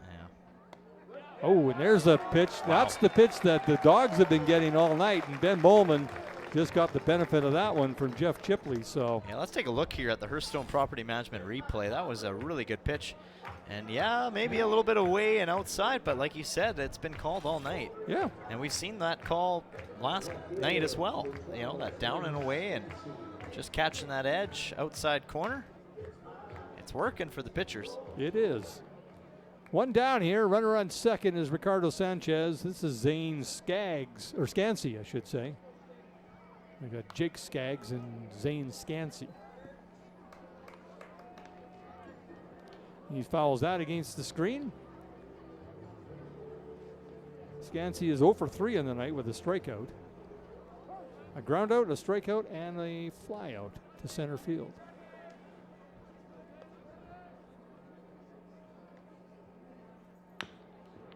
[SPEAKER 4] Yeah.
[SPEAKER 5] Oh, and there's a pitch.
[SPEAKER 4] Wow.
[SPEAKER 5] That's the pitch that the Dawgs have been getting all night, and Ben Bowman just got the benefit of that one from Jeff Chipley. So
[SPEAKER 4] Yeah, let's take a look here at the Hearthstone Property Management replay. That was a really good pitch. And yeah, maybe a little bit away and outside, but like you said, it's been called all night.
[SPEAKER 5] yeah,
[SPEAKER 4] And we've seen that call last night as well. You know, that down and away and just catching that edge outside corner. It's working for the pitchers.
[SPEAKER 5] it is. One down here. Runner on second is Ricardo Sanchez. This is Zane Skaggs, or Scansey, I should say. We got Jake Skaggs and Zane Scansey. He fouls that against the screen. Scansey is 0 for 3 on the night with a strikeout. A ground out, a strikeout, and a fly out to center field.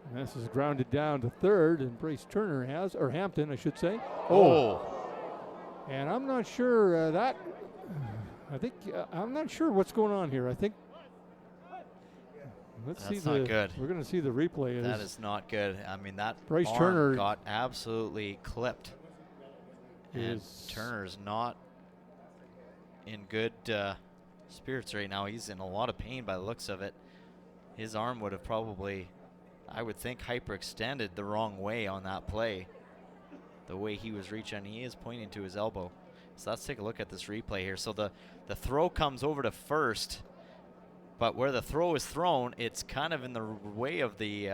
[SPEAKER 5] And this is grounded down to third, and Bryce Turner has, or Hampton, I should say. And I'm not sure I'm not sure what's going on here. I think,
[SPEAKER 4] That's not good.
[SPEAKER 5] We're going to see the replay.
[SPEAKER 4] That is not good. I mean, that
[SPEAKER 5] Bryce
[SPEAKER 4] arm
[SPEAKER 5] Turner
[SPEAKER 4] got absolutely clipped. And
[SPEAKER 5] is-
[SPEAKER 4] Turner's not in good spirits right now. He's in a lot of pain by the looks of it. His arm would have probably, I would think, hyperextended the wrong way on that play. The way he was reaching, he is pointing to his elbow. So let's take a look at this replay here. So the throw comes over to first, but where the throw is thrown, it's kind of in the way of the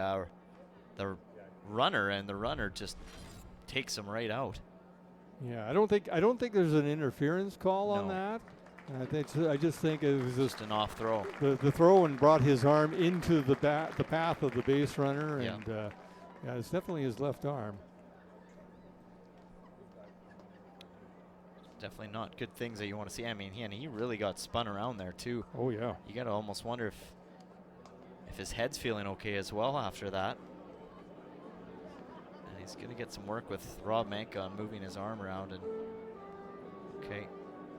[SPEAKER 4] runner, and the runner just takes him right out.
[SPEAKER 5] Yeah, I don't think there's an interference call on
[SPEAKER 4] No.
[SPEAKER 5] that. I just think it was just
[SPEAKER 4] Just an off throw.
[SPEAKER 5] the throw and brought his arm into the path of the base runner,
[SPEAKER 4] Yeah.
[SPEAKER 5] and yeah, it's definitely his left arm.
[SPEAKER 4] Definitely not good things that you want to see. I mean, he really got spun around there too.
[SPEAKER 5] Oh yeah.
[SPEAKER 4] You got to almost wonder if his head's feeling okay as well after that. And he's going to get some work with Rob Manka on moving his arm around. And okay,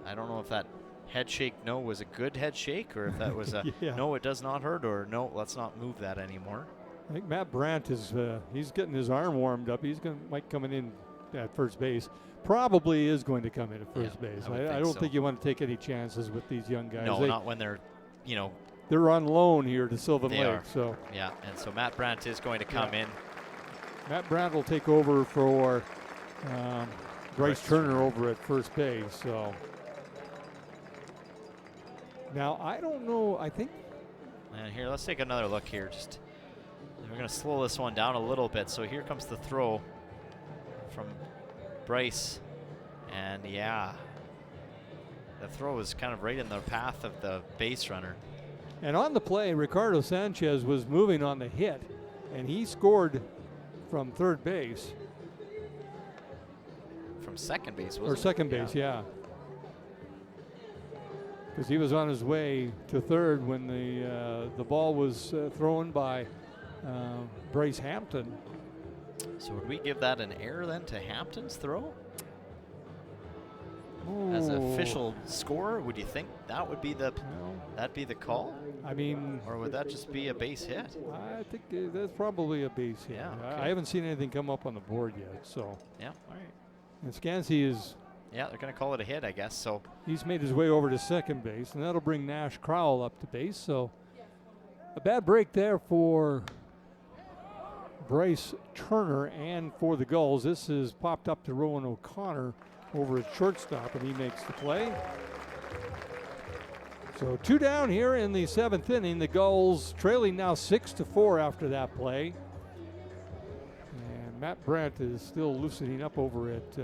[SPEAKER 4] I don't know if that head shake no was a good head shake, or if that was a
[SPEAKER 5] Yeah.
[SPEAKER 4] no, it does not hurt, or no, let's not move that anymore.
[SPEAKER 5] I think Matt Brandt is he's getting his arm warmed up. Might coming in at first base. Probably is going to come in at first base. I don't think you want to take any chances with these young guys.
[SPEAKER 4] No, not when they're,
[SPEAKER 5] they're on loan here to Sylvan
[SPEAKER 4] They
[SPEAKER 5] Lake.
[SPEAKER 4] are.
[SPEAKER 5] So
[SPEAKER 4] yeah. And so Matt Brandt is going to come in.
[SPEAKER 5] Matt Brandt will take over for Bryce Turner over at first base. So now I don't know. I think
[SPEAKER 4] And here, let's take another look here. We're going to slow this one down a little bit. So here comes the throw from Bryce. And yeah, the throw is kind of right in the path of the base runner.
[SPEAKER 5] and on the play, Ricardo Sanchez was moving on the hit, and he scored from third base
[SPEAKER 4] From second base,
[SPEAKER 5] or
[SPEAKER 4] wasn't it?
[SPEAKER 5] second base, yeah. Because he was on his way to third when the ball was thrown by Bryce Hampton.
[SPEAKER 4] So would we give that an error then to Hampton's throw? As an official score, would you think that would be that'd be the call?
[SPEAKER 5] I mean,
[SPEAKER 4] Or would that just be a base hit?
[SPEAKER 5] I think that's probably a base hit.
[SPEAKER 4] Yeah,
[SPEAKER 5] I
[SPEAKER 4] okay.
[SPEAKER 5] haven't seen anything come up on the board yet. So,
[SPEAKER 4] Yeah, all right.
[SPEAKER 5] and Scansey
[SPEAKER 4] Yeah, they're going to call it a hit, I guess. So
[SPEAKER 5] he's made his way over to second base, and that'll bring Nash Crowell up to base. So, a bad break there for Bryce Turner and for the Gulls. This is popped up to Rowan O'Connor over at shortstop, and he makes the play. So 2 down here in the 7th inning. The Gulls trailing now 6-4 after that play. And Matt Brandt is still loosening up over at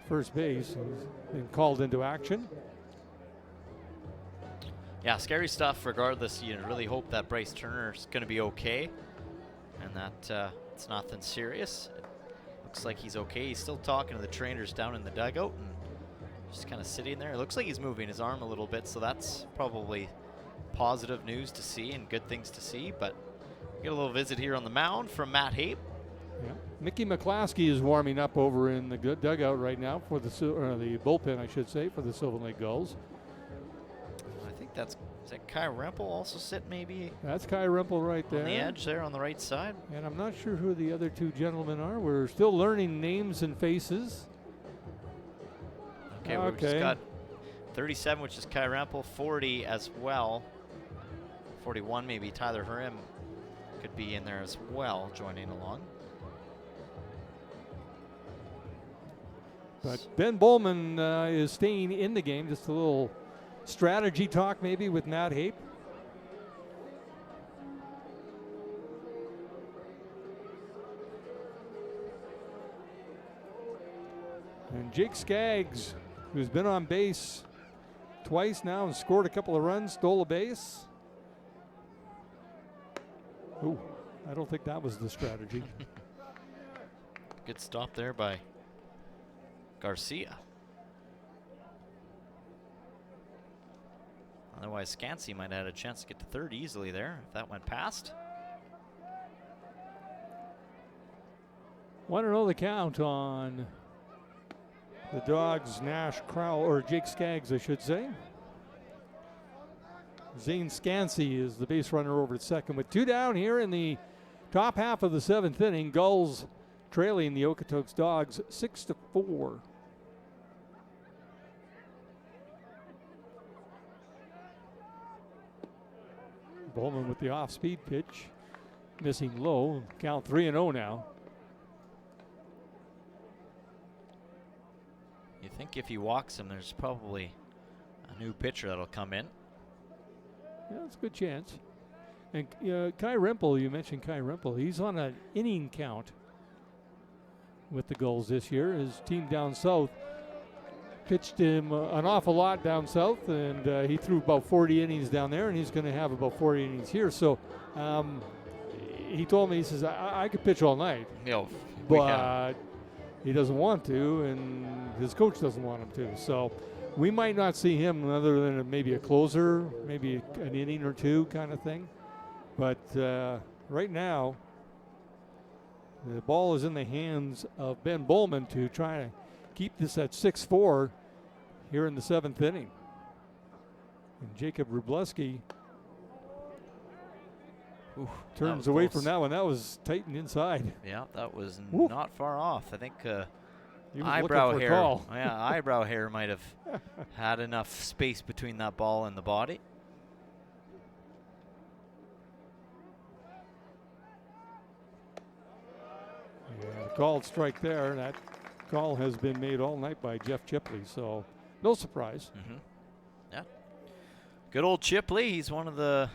[SPEAKER 5] first base. He's been called into action.
[SPEAKER 4] Yeah, scary stuff regardless. You really hope that Bryce Turner's going to be okay and that it's nothing serious. It looks like he's okay. He's still talking to the trainers down in the dugout and just kind of sitting there. It looks like he's moving his arm a little bit, so that's probably positive news to see and good things to see. But we get a little visit here on the mound from Matt Hape.
[SPEAKER 5] Yeah. Mickey McClaskey is warming up over in the dugout right now for the bullpen, I should say, for the Sylvan Lake Gulls.
[SPEAKER 4] I think is that Kai Rempel also sit maybe?
[SPEAKER 5] That's Kai Rempel right there.
[SPEAKER 4] On the edge there on the right side.
[SPEAKER 5] And I'm not sure who the other two gentlemen are. We're still learning names and faces.
[SPEAKER 4] Okay, we've just got 37, which is Kai Rempel, 40 as well. 41 maybe Tyler Hurim could be in there as well, joining along.
[SPEAKER 5] But Ben Bowman is staying in the game. Just a little strategy talk maybe with Matt Hape. And Jake Skaggs, who's been on base twice now and scored a couple of runs, stole a base. Ooh, I don't think that was the strategy.
[SPEAKER 4] Good stop there by Garcia. Otherwise, Scansey might have had a chance to get to third easily there if that went past.
[SPEAKER 5] 1-0 the count on the Dawgs, Nash, Crowell, or Jake Skaggs, I should say. Zane Scansey is the base runner over at second with 2 down here in the top half of the 7th inning. Gulls trailing the Okotoks Dawgs 6-4. Bowman with the off-speed pitch, missing low. Count 3-0 now.
[SPEAKER 4] You think if he walks him, there's probably a new pitcher that'll come in.
[SPEAKER 5] Yeah, that's a good chance. And Kai Rempel, you mentioned Kai Rempel. He's on an inning count with the Gulls this year. His team down south pitched him an awful lot down south, and he threw about 40 innings down there, and he's going to have about 40 innings here. So he told me, he says, I could pitch all night. But he doesn't want to, and his coach doesn't want him to. So we might not see him other than maybe a closer, maybe an inning or two kind of thing. But right now, the ball is in the hands of Ben Bowman to try to keep this at 6-4 here in the 7th inning. And Jacob Rubleski turns away from that one. That was tight and inside.
[SPEAKER 4] Yeah, that was not far off. I think
[SPEAKER 5] eyebrow hair.
[SPEAKER 4] Yeah, eyebrow hair might have had enough space between that ball and the body.
[SPEAKER 5] Yeah, called strike there. That call has been made all night by Jeff Chipley, so no surprise.
[SPEAKER 4] Mm-hmm. Yeah. Good old Chipley. He's one of the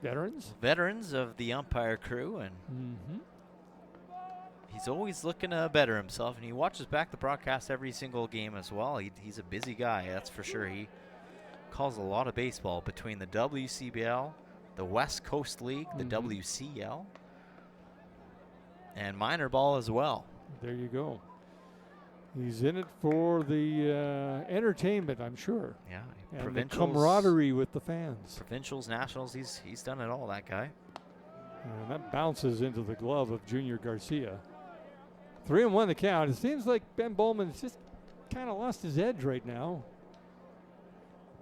[SPEAKER 4] veterans of the umpire crew, and he's always looking to better himself, and he watches back the broadcast every single game as well. He's a busy guy, that's for sure. He calls a lot of baseball between the WCBL, the West Coast League, the WCL, and minor ball as well.
[SPEAKER 5] There you go. He's in it for the entertainment, I'm sure.
[SPEAKER 4] Yeah,
[SPEAKER 5] and the camaraderie with the fans.
[SPEAKER 4] Provincials, nationals, he's done it all, that guy.
[SPEAKER 5] And that bounces into the glove of Junior Garcia. 3-1 the count. It seems like Ben Bowman's just kind of lost his edge right now.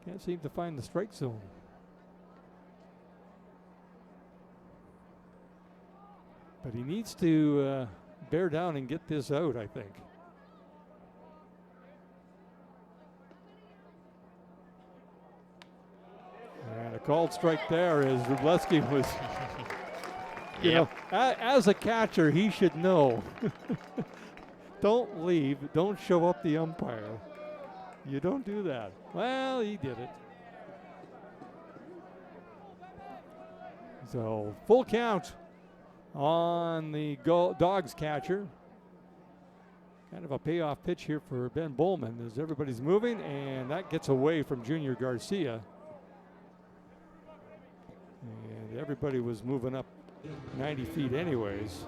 [SPEAKER 5] Can't seem to find the strike zone. But he needs to bear down and get this out, I think. And a called strike there as Rubleski was, you know, as a catcher, he should know. Don't leave. Don't show up the umpire. You don't do that. Well, he did it. So full count on the Dawgs catcher. Kind of a payoff pitch here for Ben Bowman as everybody's moving, and that gets away from Junior Garcia. And everybody was moving up 90 feet anyways.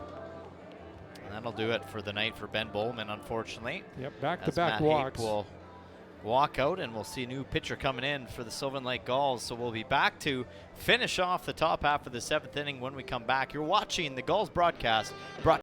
[SPEAKER 4] And that'll do it for the night for Ben Bowman, unfortunately.
[SPEAKER 5] Yep, back-to-back
[SPEAKER 4] Matt Hape
[SPEAKER 5] walks.
[SPEAKER 4] will walk out, and we'll see a new pitcher coming in for the Sylvan Lake Gulls. So we'll be back to finish off the top half of the 7th inning when we come back. You're watching the Gulls broadcast brought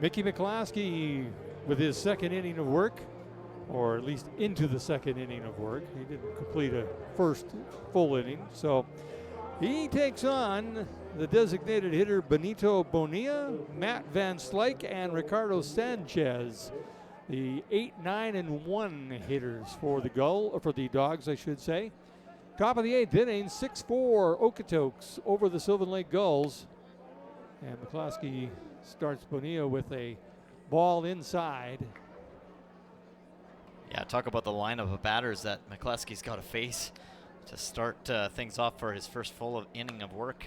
[SPEAKER 5] Mickey McCloskey with his second inning of work, or at least into the second inning of work. He didn't complete a first full inning. So he takes on the designated hitter Benito Bonilla, Matt Van Slyke, and Ricardo Sanchez. The 8, 9, and 1 hitters for the Dawgs, I should say. Top of the 8th inning, 6-4 Okotoks over the Sylvan Lake Gulls. And McCloskey starts Bonilla with a ball inside.
[SPEAKER 4] Yeah, talk about the lineup of batters that McCloskey's got to face to start things off for his first full inning of work.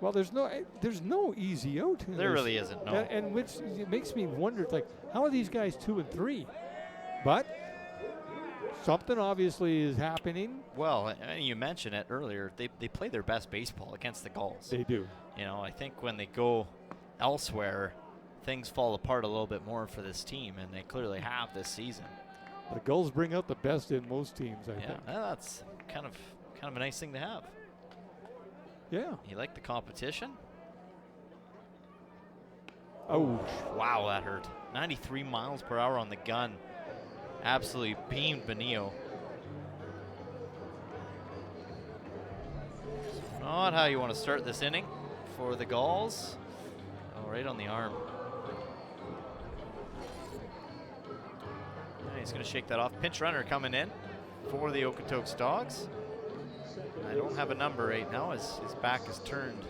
[SPEAKER 5] Well, there's no easy out.
[SPEAKER 4] There really isn't, no.
[SPEAKER 5] And which it makes me wonder, like, how are these guys 2 and 3? But something obviously is happening.
[SPEAKER 4] Well, and you mentioned it earlier, they play their best baseball against the Gulls.
[SPEAKER 5] They do.
[SPEAKER 4] You know, I think when they go elsewhere, things fall apart a little bit more for this team, and they clearly have this season.
[SPEAKER 5] The Gulls bring out the best in most teams, I think.
[SPEAKER 4] Yeah, that's kind of a nice thing to have.
[SPEAKER 5] Yeah.
[SPEAKER 4] You like the competition?
[SPEAKER 5] Ouch.
[SPEAKER 4] Wow, that hurt. 93 miles per hour on the gun. Absolutely beamed Benio. Not how you want to start this inning for the Gulls. Oh, right on the arm. Yeah, he's going to shake that off. Pinch runner coming in for the Okotoks Dawgs. I don't have a number right now as his back is turned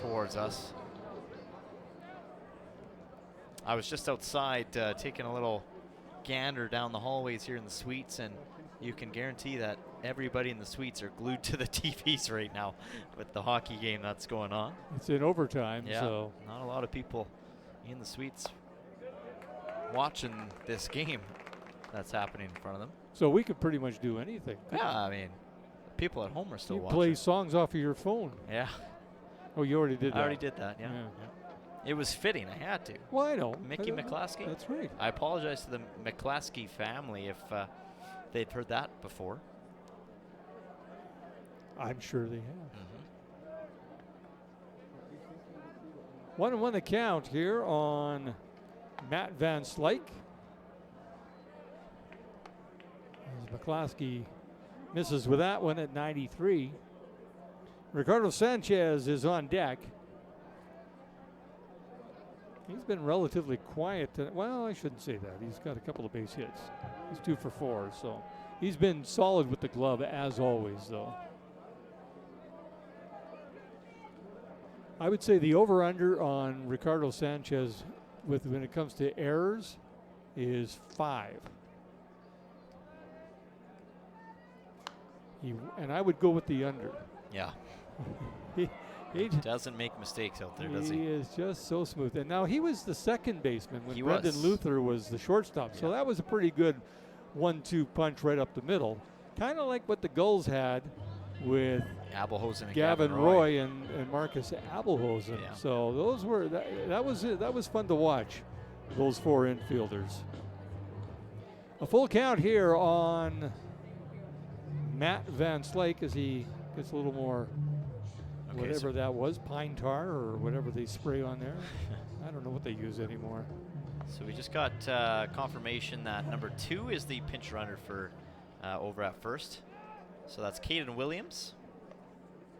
[SPEAKER 4] towards us. I was just outside taking a little gander down the hallways here in the suites, and you can guarantee that everybody in the suites are glued to the TVs right now with the hockey game that's going on.
[SPEAKER 5] It's in overtime,
[SPEAKER 4] yeah,
[SPEAKER 5] so
[SPEAKER 4] not a lot of people in the suites watching this game that's happening in front of them.
[SPEAKER 5] So we could pretty much do anything.
[SPEAKER 4] Yeah, I mean, people at home are still
[SPEAKER 5] you
[SPEAKER 4] watching.
[SPEAKER 5] play songs off of your phone.
[SPEAKER 4] Yeah.
[SPEAKER 5] Oh, you already did that.
[SPEAKER 4] I already did that, yeah. It was fitting. I had to.
[SPEAKER 5] Well, I know.
[SPEAKER 4] Mickey McCloskey.
[SPEAKER 5] That's right.
[SPEAKER 4] I apologize to the McCloskey family if they'd heard that before.
[SPEAKER 5] I'm sure they have.
[SPEAKER 4] Mm-hmm.
[SPEAKER 5] 1-1 the count here on Matt Van Slyke. As McCloskey misses with that one at 93. Ricardo Sanchez is on deck. He's been relatively quiet. Well, I shouldn't say that. He's got a couple of base hits. He's 2 for 4, so he's been solid with the glove as always, though. I would say the over-under on Ricardo Sanchez when it comes to errors is 5. And I would go with the under.
[SPEAKER 4] Yeah.
[SPEAKER 5] He
[SPEAKER 4] doesn't make mistakes out there, does he?
[SPEAKER 5] He is just so smooth. And now he was the second baseman when
[SPEAKER 4] He
[SPEAKER 5] Brendan
[SPEAKER 4] was.
[SPEAKER 5] Luther was the shortstop. So that was a pretty good 1-2 punch right up the middle. Kind of like what the Gulls had with
[SPEAKER 4] Abelhosen and
[SPEAKER 5] Gavin Roy and Marcus Abelhosen.
[SPEAKER 4] Yeah.
[SPEAKER 5] So those were that was it. That was fun to watch, those 4 infielders. A full count here on Matt Van Slyke as he gets a little more whatever that was, pine tar or whatever they spray on there. I don't know what they use anymore.
[SPEAKER 4] So we just got confirmation that number 2 is the pinch runner for over at first. So that's Caden Williams,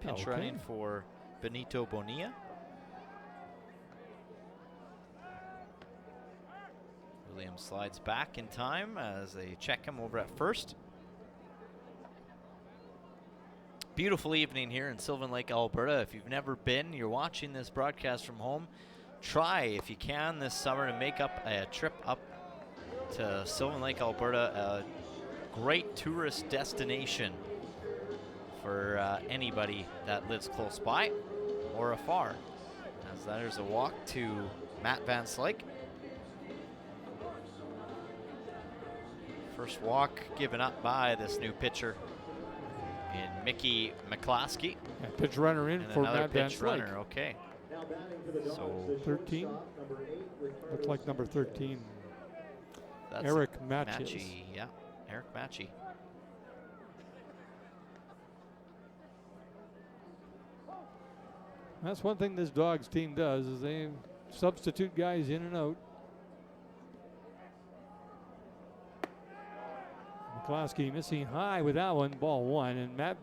[SPEAKER 4] pinch running for Benito Bonilla. Williams slides back in time as they check him over at first. Beautiful evening here in Sylvan Lake, Alberta. If you've never been, you're watching this broadcast from home, try if you can this summer to make up a trip up to Sylvan Lake, Alberta, a great tourist destination for anybody that lives close by or afar. As there's a walk to Matt Van Slyke. First walk given up by this new pitcher in Mickey McCloskey.
[SPEAKER 5] And pitch runner in
[SPEAKER 4] and
[SPEAKER 5] for
[SPEAKER 4] another
[SPEAKER 5] Matt Van
[SPEAKER 4] pitch
[SPEAKER 5] Slyke.
[SPEAKER 4] runner, okay. So
[SPEAKER 5] 13? Looks like number 13.
[SPEAKER 4] that's
[SPEAKER 5] Eric Matches.
[SPEAKER 4] Matchy, yeah, Eric Matchy.
[SPEAKER 5] That's one thing this Dawgs team does is substitute guys in and out. McCloskey missing high with that one, ball one, and Matt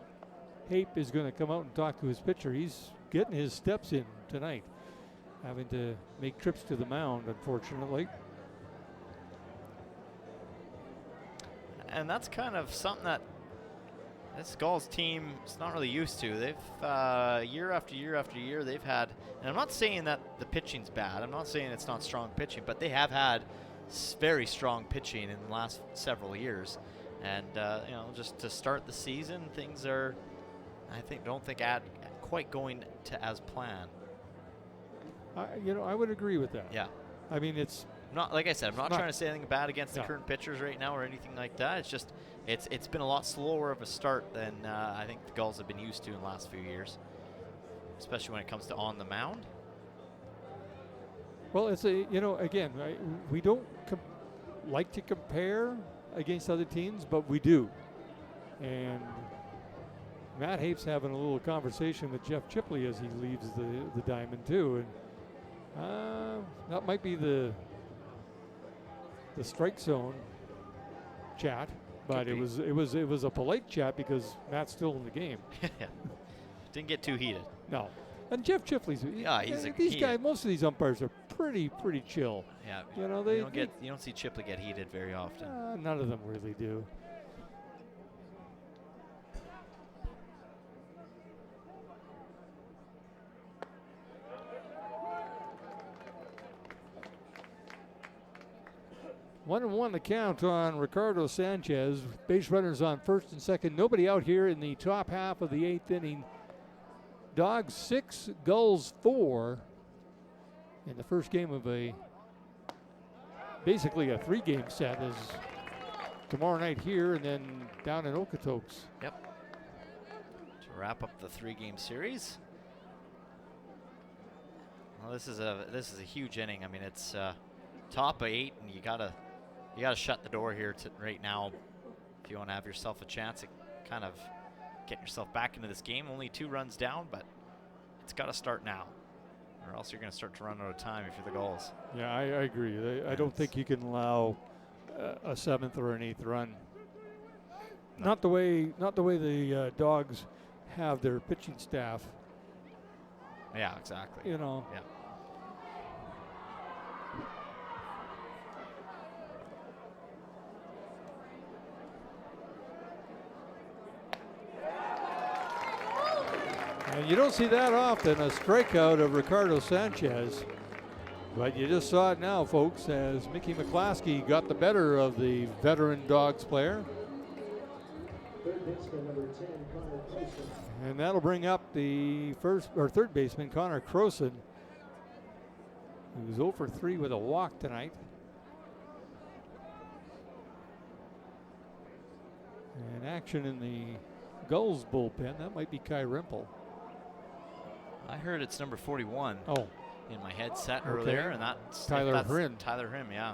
[SPEAKER 5] Hape is going to come out and talk to his pitcher. He's getting his steps in tonight, having to make trips to the mound, unfortunately.
[SPEAKER 4] And that's kind of something that this Gulls team is not really used to. They've year after year after year they've had, and I'm not saying that the pitching's bad. I'm not saying it's not strong pitching, but they have had very strong pitching in the last several years. And you know, just to start the season, things are, don't think quite going to as planned.
[SPEAKER 5] I would agree with that.
[SPEAKER 4] Yeah.
[SPEAKER 5] I mean, it's
[SPEAKER 4] not, like I said, I'm not trying to say anything bad against the current pitchers right now or anything like that. It's just it's been a lot slower of a start than I think the Gulls have been used to in the last few years, especially when it comes to on the mound.
[SPEAKER 5] Well, it's again, we don't like to compare against other teams, but we do. And Matt Hape's having a little conversation with Jeff Chipley as he leaves the diamond too, and that might be the strike zone chat, but it was a polite chat because Matt's still in the game.
[SPEAKER 4] Didn't get too heated.
[SPEAKER 5] No. And Jeff Chipley's, most of these umpires are pretty chill.
[SPEAKER 4] Yeah,
[SPEAKER 5] you know,
[SPEAKER 4] you don't see Chipley get heated very often.
[SPEAKER 5] None of them really do. One and one the count on Ricardo Sanchez. Base runners on first and second. Nobody out here in the top half of the 8th inning. Dawgs 6, Gulls 4 in the first game of basically a 3-game set is tomorrow night here and then down in Okotoks.
[SPEAKER 4] Yep. To wrap up the 3-game series. Well, this is a huge inning. I mean, it's top of 8, and you gotta shut the door here right now if you want to have yourself a chance at kind of getting yourself back into this game. Only 2 runs down, but it's got to start now, or else you're going to start to run out of time if you're the Gulls.
[SPEAKER 5] Yeah, I agree. I don't think you can allow a 7th or an 8th run. No. Not the way the Dawgs have their pitching staff.
[SPEAKER 4] Yeah, exactly.
[SPEAKER 5] You know.
[SPEAKER 4] Yeah.
[SPEAKER 5] And you don't see that often, a strikeout of Ricardo Sanchez. But you just saw it now, folks, as Mickey McCloskey got the better of the veteran Dawgs player. And that'll bring up the third baseman, Connor Croson, who's 0 for 3 with a walk tonight. And action in the Gulls bullpen, that might be Kai Rimple.
[SPEAKER 4] I heard it's number 41.
[SPEAKER 5] Oh.
[SPEAKER 4] In my headset earlier, and that's
[SPEAKER 5] Tyler Hrim.
[SPEAKER 4] Tyler Hrim, yeah.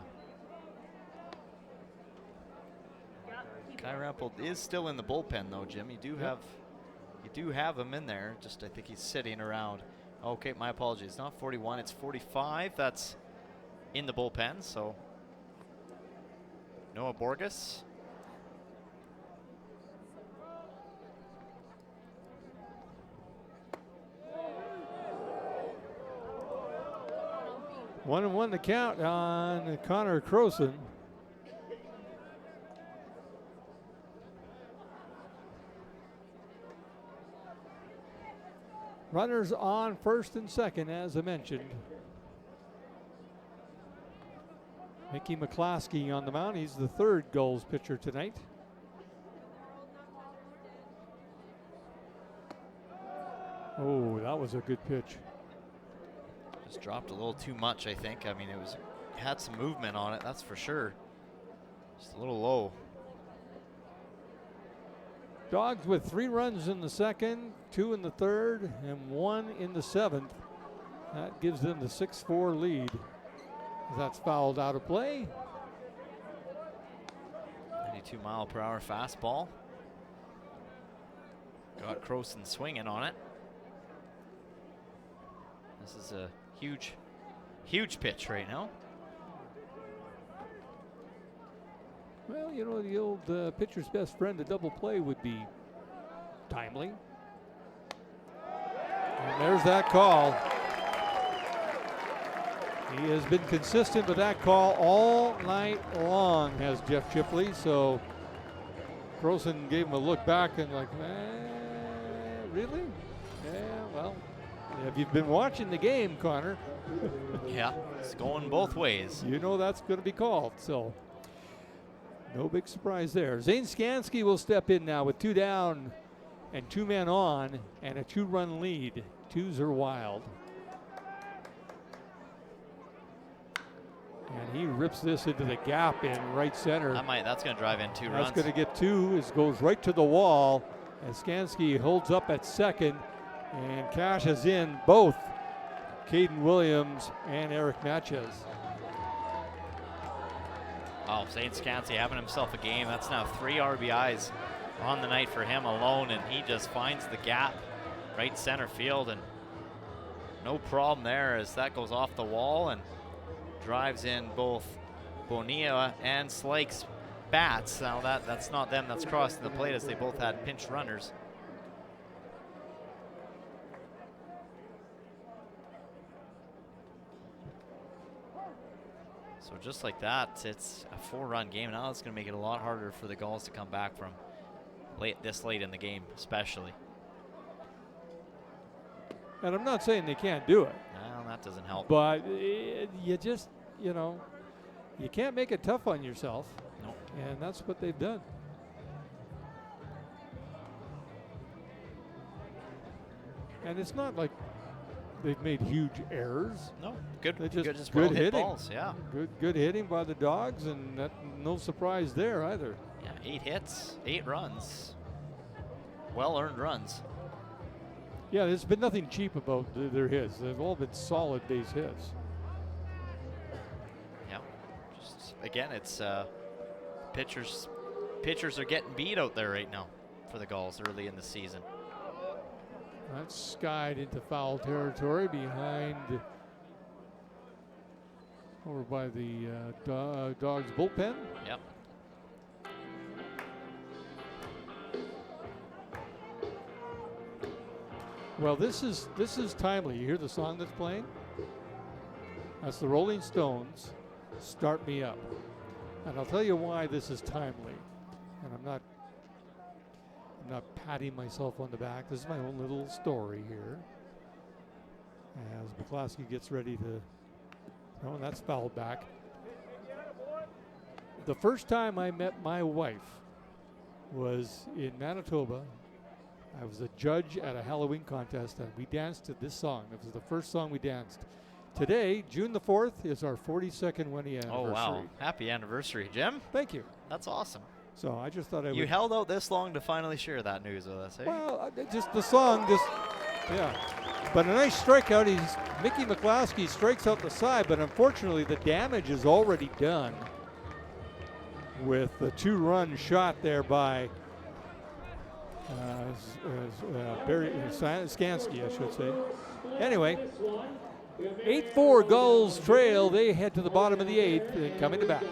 [SPEAKER 4] Kai Rimple is still in the bullpen though, Jim. You do have him in there. Just I think he's sitting around. Okay, my apologies. Not 41, it's 45. That's in the bullpen. So Noah Borges.
[SPEAKER 5] One and one to count on Connor Croson. Runners on first and second, as I mentioned. Mickey McCloskey on the mound. He's the third Gulls pitcher tonight. Oh, that was a good pitch.
[SPEAKER 4] Just dropped a little too much, I think. I mean, it had some movement on it, that's for sure. Just a little low.
[SPEAKER 5] Dawgs with 3 runs in the second, 2 in the third, and 1 in the 7th. That gives them the 6-4 lead. That's fouled out of play.
[SPEAKER 4] 92-mile-per-hour fastball. Got Croson swinging on it. This is a huge Huge pitch right now.
[SPEAKER 6] Well, you know, the old pitcher's best friend, the double play, would be timely. And there's that call. He has been consistent with that call all night long, has Jeff Chipley. So Crowson gave him a look back and like, really? Yeah, well, have you been watching the game, Connor?
[SPEAKER 4] Yeah, it's going both ways.
[SPEAKER 6] You know that's going to be called, so no big surprise there. Zane Skansky will step in now with 2 down and 2 men on and a 2-run lead. Twos are wild. And he rips this into the gap in right center.
[SPEAKER 4] That's going to drive in 2 runs.
[SPEAKER 6] That's going to get 2. It goes right to the wall as Skansky holds up at second and cashes in both Caden Williams and Eric Natchez.
[SPEAKER 4] Oh, Zane Skansky having himself a game. That's now 3 RBIs on the night for him alone, and he just finds the gap right center field, and no problem there as that goes off the wall and drives in both Bonilla and Slake's bats. Now that's not them that's crossing the plate as they both had pinch runners. So just like that, it's a 4-run game. Now it's going to make it a lot harder for the Gulls to come back from this late in the game, especially.
[SPEAKER 6] And I'm not saying they can't do it.
[SPEAKER 4] No, that doesn't help.
[SPEAKER 6] But you just, you know, you can't make it tough on yourself.
[SPEAKER 4] Nope.
[SPEAKER 6] And that's what they've done. And it's not like they've made huge errors.
[SPEAKER 4] No, good.
[SPEAKER 6] They just
[SPEAKER 4] Good
[SPEAKER 6] good
[SPEAKER 4] hit
[SPEAKER 6] hitting.
[SPEAKER 4] balls. Yeah.
[SPEAKER 6] Good hitting by the Dawgs, and no surprise there either.
[SPEAKER 4] Yeah, 8 hits, 8 runs. Well-earned runs.
[SPEAKER 6] Yeah, there's been nothing cheap about their hits. They've all been solid base hits.
[SPEAKER 4] Yeah. Just again, it's pitchers are getting beat out there right now for the Gulls early in the season.
[SPEAKER 6] That's skied into foul territory behind, over by the Dawgs bullpen.
[SPEAKER 4] Yep.
[SPEAKER 6] Well, this is timely. You hear the song that's playing? That's the Rolling Stones, "Start Me Up." And I'll tell you why this is timely. And I'm not patting myself on the back. This is my own little story here. As McCloskey gets ready to, oh, and that's fouled back. The first time I met my wife was in Manitoba. I was a judge at a Halloween contest, and we danced to this song. It was the first song we danced. Today, June the 4th, is our 42nd wedding anniversary.
[SPEAKER 4] Oh, wow. Happy anniversary, Jim.
[SPEAKER 6] Thank you.
[SPEAKER 4] That's awesome.
[SPEAKER 6] So I just thought I would.
[SPEAKER 4] You held out this long to finally share that news with us, eh?
[SPEAKER 6] Well, just the song, yeah. But a nice strikeout. Mickey McCloskey strikes out the side, but unfortunately the damage is already done with the 2-run shot there by Barry Skansky, I should say. Anyway, 8-4 Gulls trail. They head to the bottom of the 8th and coming to bat.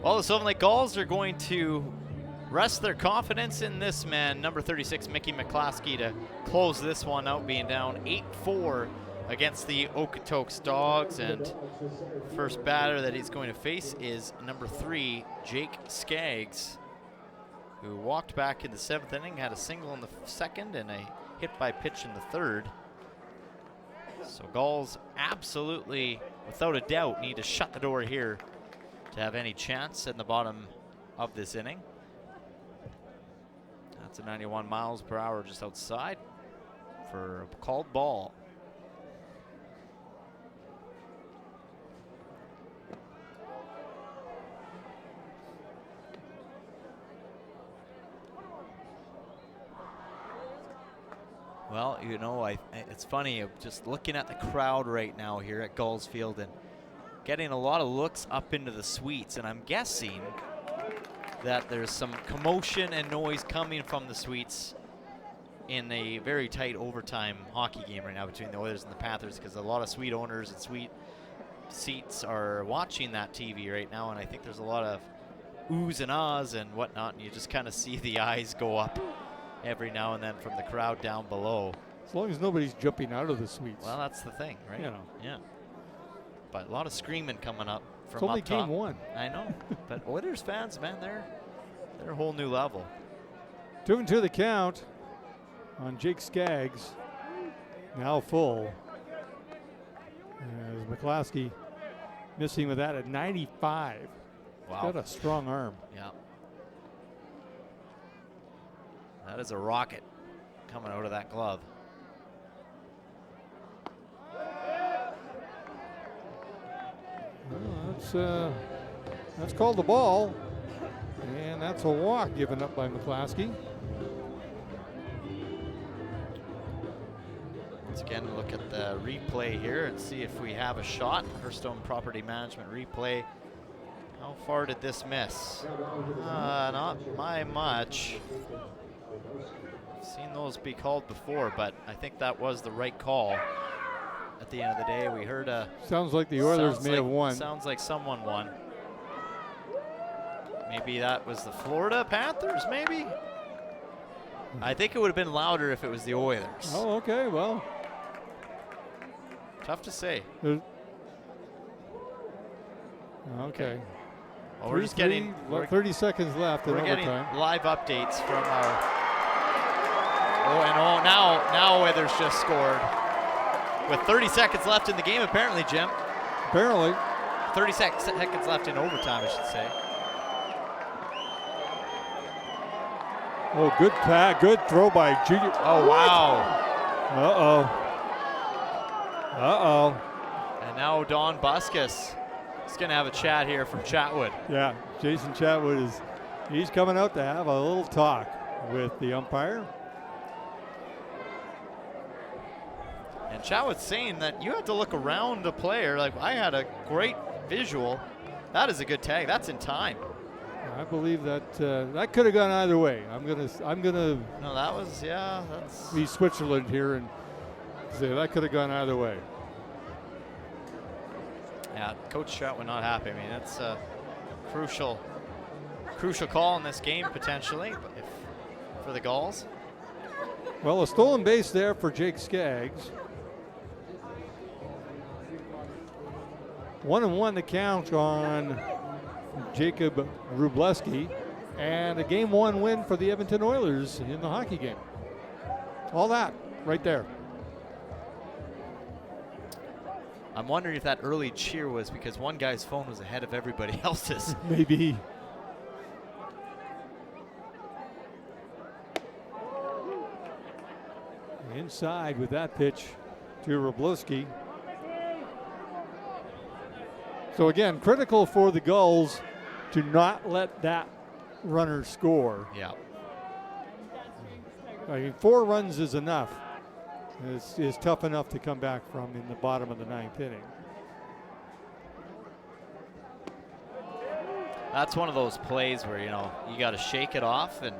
[SPEAKER 4] Well, the Sylvan Lake Gulls are going to rest their confidence in this man, number 36, Mickey McCloskey, to close this one out, being down 8-4 against the Okotoks Dawgs. And first batter that he's going to face is number 3, Jake Skaggs, who walked back in the 7th inning, had a single in the 2nd and a hit by pitch in the 3rd. So Gulls absolutely, without a doubt, need to shut the door here to have any chance in the bottom of this inning. That's a 91 miles per hour just outside for a called ball. Well, you know, it's funny, just looking at the crowd right now here at Gulls Field and getting a lot of looks up into the suites, and I'm guessing that there's some commotion and noise coming from the suites in a very tight overtime hockey game right now between the Oilers and the Panthers, because a lot of suite owners and suite seats are watching that TV right now, and I think there's a lot of oohs and ahs and whatnot, and you just kind of see the eyes go up every now and then from the crowd down below.
[SPEAKER 6] As long as nobody's jumping out of the suites.
[SPEAKER 4] Well, that's the thing, right?
[SPEAKER 6] You know.
[SPEAKER 4] Yeah. But a lot of screaming coming up from
[SPEAKER 6] It's only
[SPEAKER 4] up top.
[SPEAKER 6] game 1.
[SPEAKER 4] I know. But Oilers fans, man, they're a whole new level.
[SPEAKER 6] 2-2 the count on Jake Skaggs. Now full. As McCloskey missing with that at 95.
[SPEAKER 4] Wow.
[SPEAKER 6] Got a strong arm.
[SPEAKER 4] Yeah. That is a rocket coming out of that glove.
[SPEAKER 6] Well, that's called the ball, and that's a walk given up by McCloskey.
[SPEAKER 4] Let's again look at the replay here and see if we have a shot. Hearthstone Property Management replay. How far did this miss? Not by much. I've seen those be called before, but I think that was the right call. At the end of the day, we heard a...
[SPEAKER 6] Sounds like the Oilers may have won.
[SPEAKER 4] Sounds like someone won. Maybe that was the Florida Panthers, maybe? I think it would have been louder if it was the Oilers.
[SPEAKER 6] Oh, okay, well.
[SPEAKER 4] Tough to say.
[SPEAKER 6] Okay.
[SPEAKER 4] Well, we're just getting...
[SPEAKER 6] 30 seconds left in
[SPEAKER 4] We're getting
[SPEAKER 6] overtime.
[SPEAKER 4] live updates from our... now Oilers just scored. With 30 seconds left in the game, apparently, Jim.
[SPEAKER 6] Apparently.
[SPEAKER 4] 30 seconds left in overtime, I should say.
[SPEAKER 6] Oh, good throw by Junior.
[SPEAKER 4] Oh, wow. And now Don Buskus is going to have a chat here from Chatwood.
[SPEAKER 6] Yeah, Jason Chatwood he's coming out to have a little talk with the umpire.
[SPEAKER 4] And Chatwood's saying that you have to look around the player. Like, I had a great visual. That is a good tag. That's in time.
[SPEAKER 6] I believe that that could have gone either way. I'm gonna.
[SPEAKER 4] No, that was, yeah. That's
[SPEAKER 6] be Switzerland here and say that could have gone either way.
[SPEAKER 4] Yeah, Coach Chatwood not happy. I mean, that's a crucial call in this game potentially, for the Gulls.
[SPEAKER 6] Well, a stolen base there for Jake Skaggs. 1-1 the count on Jacob Wróblewski, and a game 1 win for the Edmonton Oilers in the hockey game. All that right there.
[SPEAKER 4] I'm wondering if that early cheer was because one guy's phone was ahead of everybody else's.
[SPEAKER 6] Maybe. Inside with that pitch to Wróblewski. So again, critical for the Gulls to not let that runner score.
[SPEAKER 4] Yeah.
[SPEAKER 6] I mean, 4 runs is enough. It's tough enough to come back from in the bottom of the 9th inning.
[SPEAKER 4] That's one of those plays where, you know, you got to shake it off and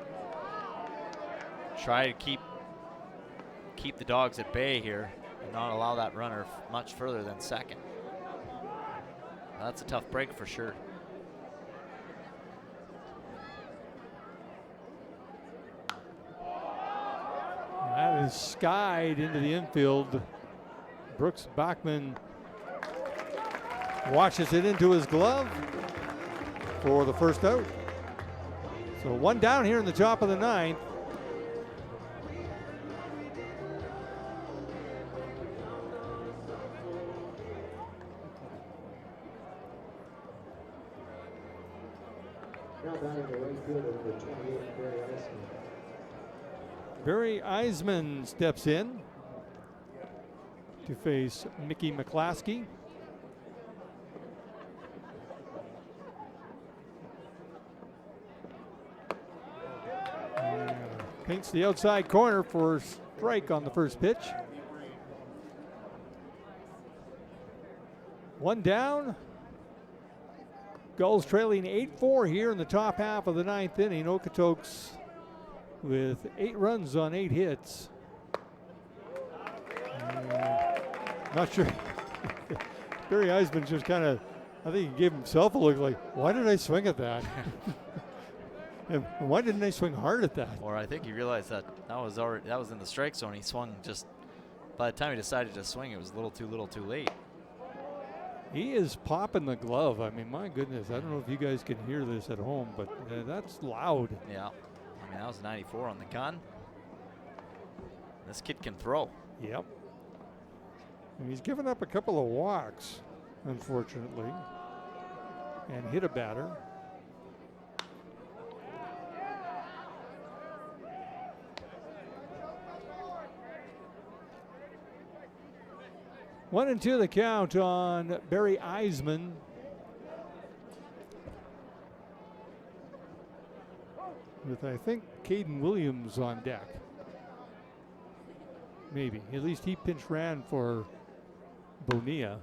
[SPEAKER 4] try to keep the Dogs at bay here and not allow that runner much further than second. That's a tough break for sure.
[SPEAKER 6] is skied into the infield. Brooks Bachman watches it into his glove for the first out. So one down here in the top of the ninth.
[SPEAKER 1] Now batting the right fielder, number 28, Barry Eisman.
[SPEAKER 6] Barry Eisman steps in to face Mickey McClaskey. Paints the outside corner for strike on the first pitch. One down. Gulls trailing 8-4 here in the top half of the ninth inning. Okotoks with 8 runs on 8 hits. Not sure. Barry Eisman just kind of, I think he gave himself a look like, why did I swing at that? And why didn't I swing hard at that?
[SPEAKER 4] Or I think he realized that that was in the strike zone. He swung just, by the time he decided to swing, it was a little too late.
[SPEAKER 6] He is popping the glove. I mean, my goodness, I don't know if you guys can hear this at home, but that's loud.
[SPEAKER 4] Yeah, I mean, that was 94 on the gun. This kid can throw.
[SPEAKER 6] Yep. And he's given up a couple of walks, unfortunately, and hit a batter. One and two the count on Barry Eisman. With, I think, Caden Williams on deck. Maybe. At least he pinch ran for Bonilla.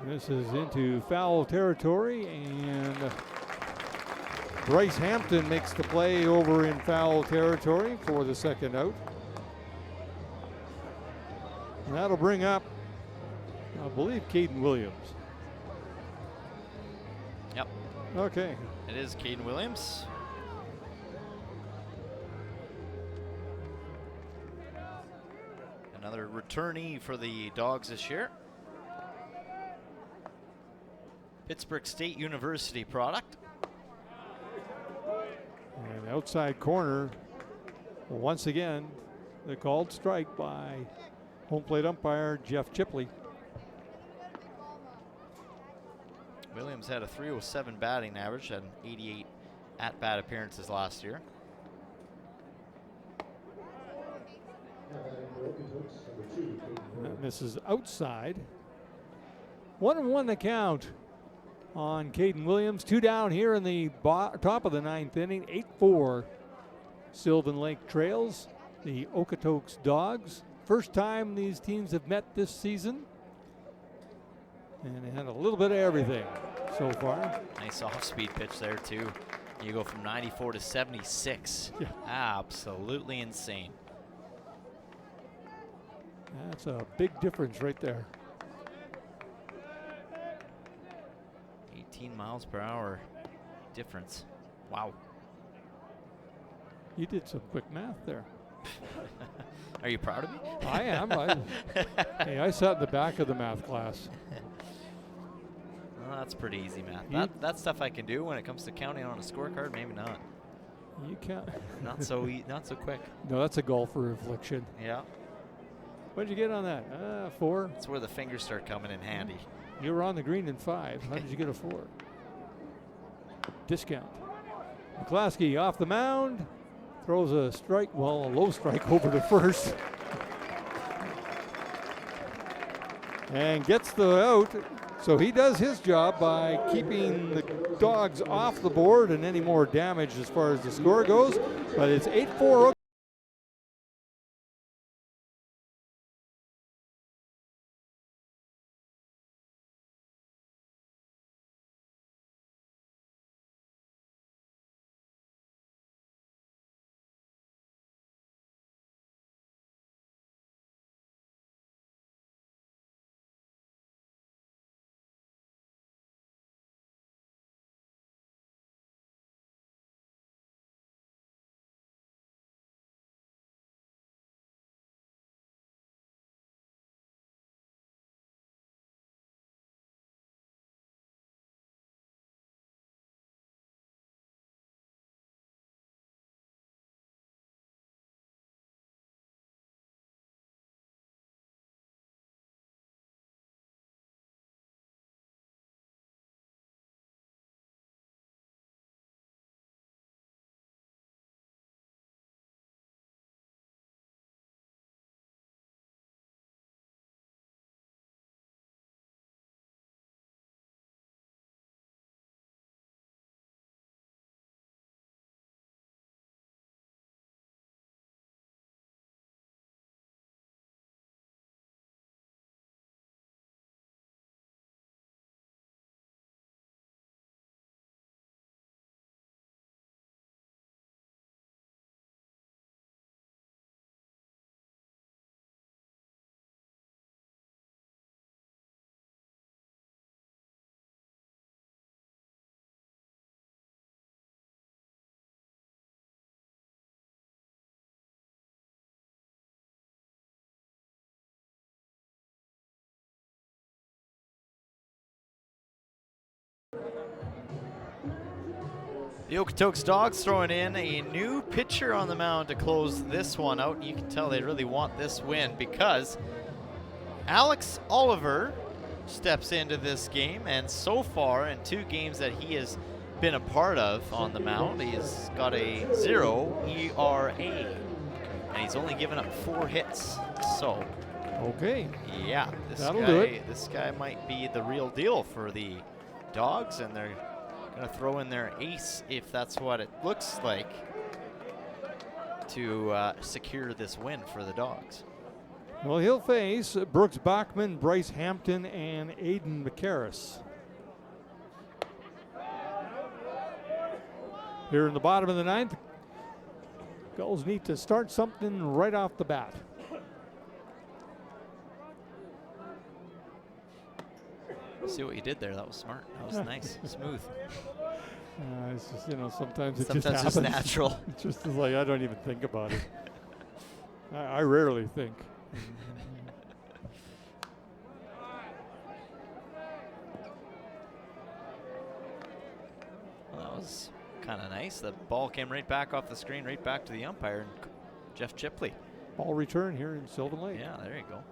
[SPEAKER 6] This is into foul territory, and Bryce Hampton makes the play over in foul territory for the second out. And that'll bring up, I believe, Caden Williams.
[SPEAKER 4] Yep.
[SPEAKER 6] Okay.
[SPEAKER 4] It is Caden Williams. Another returnee for the Dawgs this year. Pittsburgh State University product.
[SPEAKER 6] And outside corner, once again, the called strike by home plate umpire Jeff Chipley.
[SPEAKER 4] Williams had a .307 batting average, had an 88 at-bat appearances last year.
[SPEAKER 6] That misses outside. 1-1 the count on Caden Williams. 2 down here in the top of the ninth inning. 8-4 Sylvan Lake trails the Okotoks Dawgs. First time these teams have met this season. And they had a little bit of everything so far.
[SPEAKER 4] Nice off-speed pitch there, too. You go from 94 to 76.
[SPEAKER 6] Yeah.
[SPEAKER 4] Absolutely insane.
[SPEAKER 6] That's a big difference right there.
[SPEAKER 4] 18 miles per hour difference. Wow.
[SPEAKER 6] You did some quick math there.
[SPEAKER 4] Are you proud of me?
[SPEAKER 6] I am. Hey, I sat in the back of the math class.
[SPEAKER 4] Well, that's pretty easy math. That stuff I can do. When it comes to counting on a scorecard, maybe not.
[SPEAKER 6] You can't.
[SPEAKER 4] Not so quick.
[SPEAKER 6] No, that's a golfer affliction.
[SPEAKER 4] Yeah.
[SPEAKER 6] What did you get on that? 4?
[SPEAKER 4] That's where the fingers start coming in handy.
[SPEAKER 6] You were on the green in 5. How did you get a 4? Discount. McClaskey off the mound. Throws a strike, well, a low strike over to first. And gets the out. So he does his job by keeping the Dawgs off the board and any more damage as far as the score goes. But it's 8-4.
[SPEAKER 4] The Okotoks Dawgs throwing in a new pitcher on the mound to close this one out. You can tell they really want this win because Alex Oliver steps into this game, and so far in 2 games that he has been a part of on the mound, he's got a 0 ERA, and he's only given up 4 hits. So,
[SPEAKER 6] Okay.
[SPEAKER 4] yeah,
[SPEAKER 6] That'll do it.
[SPEAKER 4] this guy might be the real deal for the Dawgs, and they're going to throw in their ace, if that's what it looks like, to secure this win for the Dawgs.
[SPEAKER 6] Well, he'll face Brooks Bachman, Bryce Hampton, and Aiden McCarris. Here in the bottom of the 9th, Gulls need to start something right off the bat.
[SPEAKER 4] See what you did there. That was smart. That was nice, smooth.
[SPEAKER 6] It's just, you know, sometimes it
[SPEAKER 4] Sometimes
[SPEAKER 6] just
[SPEAKER 4] it's
[SPEAKER 6] happens.
[SPEAKER 4] natural.
[SPEAKER 6] It's just like I don't even think about it. I rarely think.
[SPEAKER 4] Well, that was kind of nice. The ball came right back off the screen, right back to the umpire, and Jeff Chipley.
[SPEAKER 6] Ball return here in Sylvan Lake.
[SPEAKER 4] Yeah, there you go.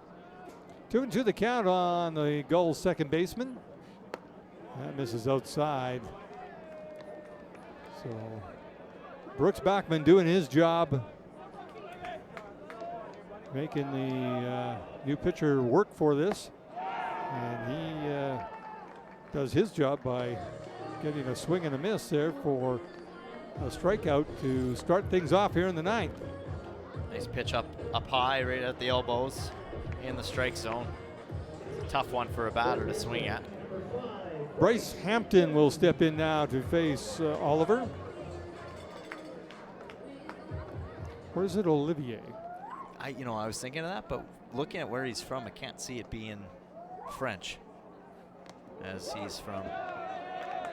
[SPEAKER 6] 2-2 the count on the Gulls second baseman. That misses outside. So Brooks Bachman doing his job, making the new pitcher work for this. And he does his job by getting a swing and a miss there for a strikeout to start things off here in the 9th.
[SPEAKER 4] Nice pitch up high, right at the elbows, in the strike zone. It's a tough one for a batter to swing at.
[SPEAKER 6] Bryce Hampton will step in now to face Oliver. Or is it Olivier?
[SPEAKER 4] I was thinking of that, but looking at where he's from, I can't see it being French, as he's from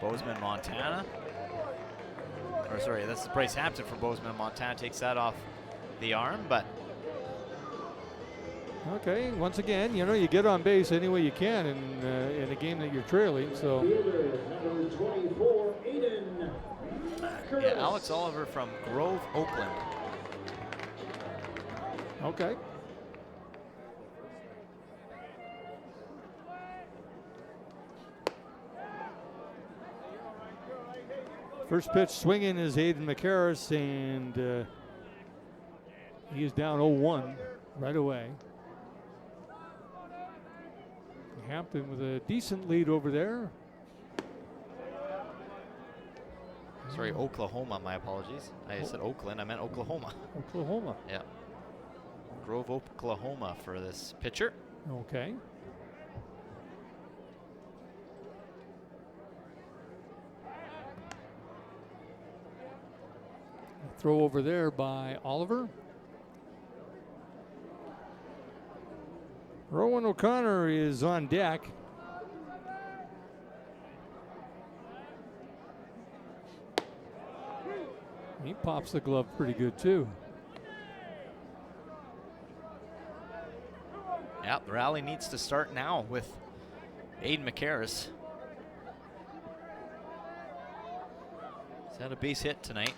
[SPEAKER 4] Bozeman, Montana. Or sorry, that's Bryce Hampton from Bozeman, Montana. Takes that off the arm, but
[SPEAKER 6] okay, once again, you know, you get on base any way you can in a game that you're trailing. So
[SPEAKER 1] Number 24, Aiden.
[SPEAKER 4] yeah, Alex Oliver from Grove, Oakland.
[SPEAKER 6] okay. First pitch swinging is Aiden McCarris, and he is down 0-1 right away. Hampton with a decent lead over there.
[SPEAKER 4] Sorry, Oklahoma, my apologies. I said Oakland, I meant Oklahoma.
[SPEAKER 6] Oklahoma.
[SPEAKER 4] Yeah. Grove, Oklahoma for this pitcher.
[SPEAKER 6] Okay. Throw over there by Oliver. Rowan O'Connor is on deck. He pops the glove pretty good too.
[SPEAKER 4] Yeah, the rally needs to start now with Aiden McCarris. He's had a base hit tonight,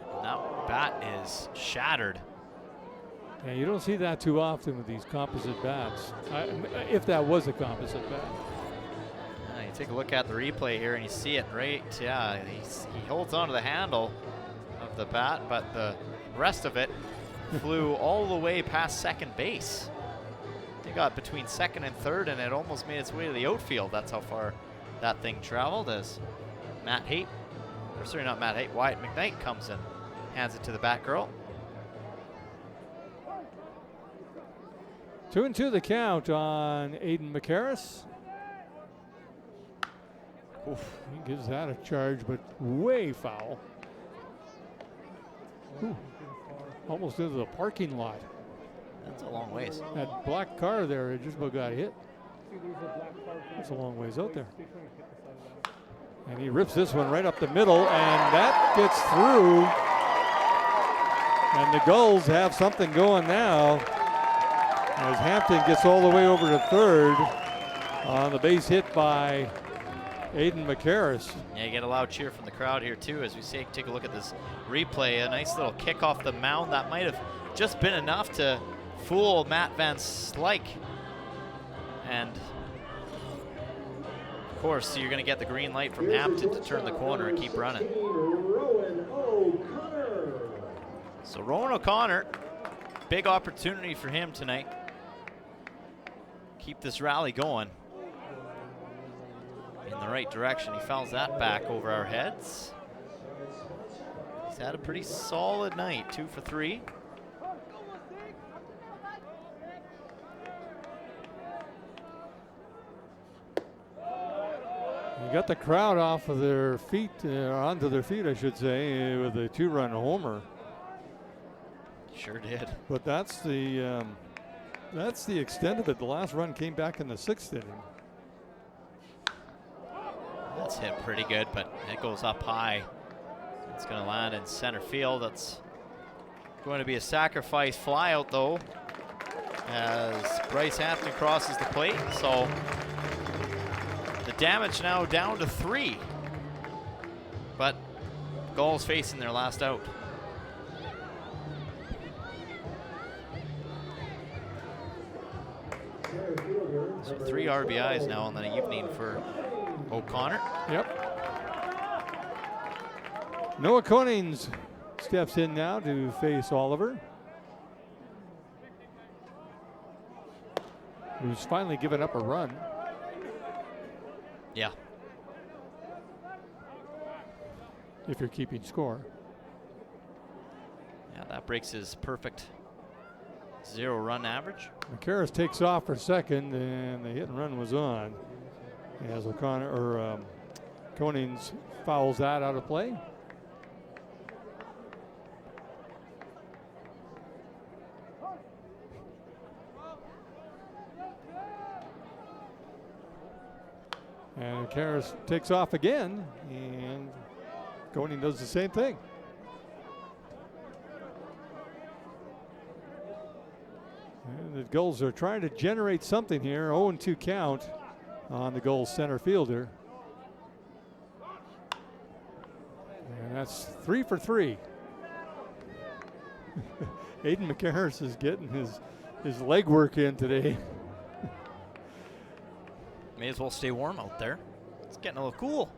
[SPEAKER 4] and that bat is shattered.
[SPEAKER 6] Yeah, you don't see that too often with these composite bats. If that was a composite bat.
[SPEAKER 4] You take a look at the replay here and you see it right. Yeah, he holds onto the handle of the bat, but the rest of it flew all the way past second base. They got between second and third, and it almost made its way to the outfield. That's how far that thing traveled, as Wyatt McKnight comes and hands it to the Batgirl.
[SPEAKER 6] 2-2 the count on Aiden McCarris.
[SPEAKER 4] Oof.
[SPEAKER 6] He gives that a charge, but way foul. Ooh. Almost into the parking lot.
[SPEAKER 4] That's a long ways.
[SPEAKER 6] That black car there, it just about got hit. That's a long ways out there. And he rips this one right up the middle, and that gets through. And the Gulls have something going now, as Hampton gets all the way over to third on the base hit by Aiden McCarris.
[SPEAKER 4] Yeah, you get a loud cheer from the crowd here too as we take a look at this replay. A nice little kick off the mound that might have just been enough to fool Matt Van Slyke. And of course, you're going to get the green light from Hampton to turn the corner and keep running. So Rowan O'Connor, big opportunity for him tonight. Keep this rally going in the right direction. He fouls that back over our heads. He's had a pretty solid night, 2 for 3.
[SPEAKER 6] You got the crowd off of their feet, onto their feet, I should say, with a 2-run homer.
[SPEAKER 4] Sure did.
[SPEAKER 6] But that's the extent of it. The last run came back in the 6th inning.
[SPEAKER 4] That's hit pretty good, but it goes up high. It's going to land in center field. That's going to be a sacrifice fly out, though, as Bryce Hampton crosses the plate. So the damage now down to 3. But Gulls facing their last out. So 3 RBIs now on the evening for O'Connor.
[SPEAKER 6] Yep. Noah Konings steps in now to face Oliver, who's finally given up a run.
[SPEAKER 4] Yeah.
[SPEAKER 6] If you're keeping score.
[SPEAKER 4] Yeah, that breaks his perfect 0-run average.
[SPEAKER 6] McCarris takes off for second, and the hit and run was on as O'Connor or Konings fouls that out of play. And McCarris takes off again, and Koning does the same thing. And the Gulls are trying to generate something here. 0-2 count on the Gulls center fielder. And that's 3 for 3. Aiden McCarris is getting his leg work in today.
[SPEAKER 4] May as well stay warm out there. It's getting a little cool.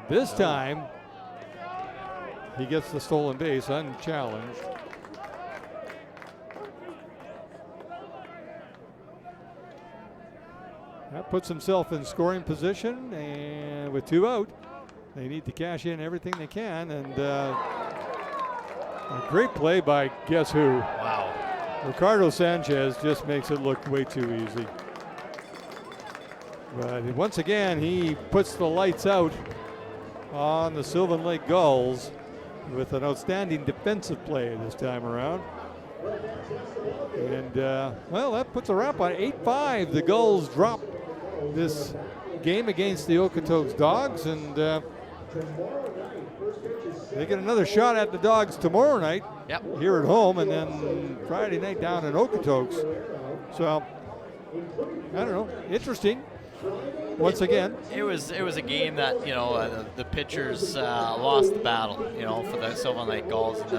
[SPEAKER 6] This time, he gets the stolen base unchallenged. That puts himself in scoring position, and with 2 out, they need to cash in everything they can. And a great play by guess who?
[SPEAKER 4] Wow.
[SPEAKER 6] Ricardo Sanchez just makes it look way too easy. But once again, he puts the lights out on the Sylvan Lake Gulls with an outstanding defensive play this time around. And, well, that puts a wrap on 8-5. The Gulls drop this game against the Okotoks Dawgs, and they get another shot at the Dawgs tomorrow night here at home, and then Friday night down in Okotoks. So, I don't know, interesting. Once again,
[SPEAKER 4] it was a game that, you know, the pitchers lost the battle, you know, for the Sylvan Lake Gulls. And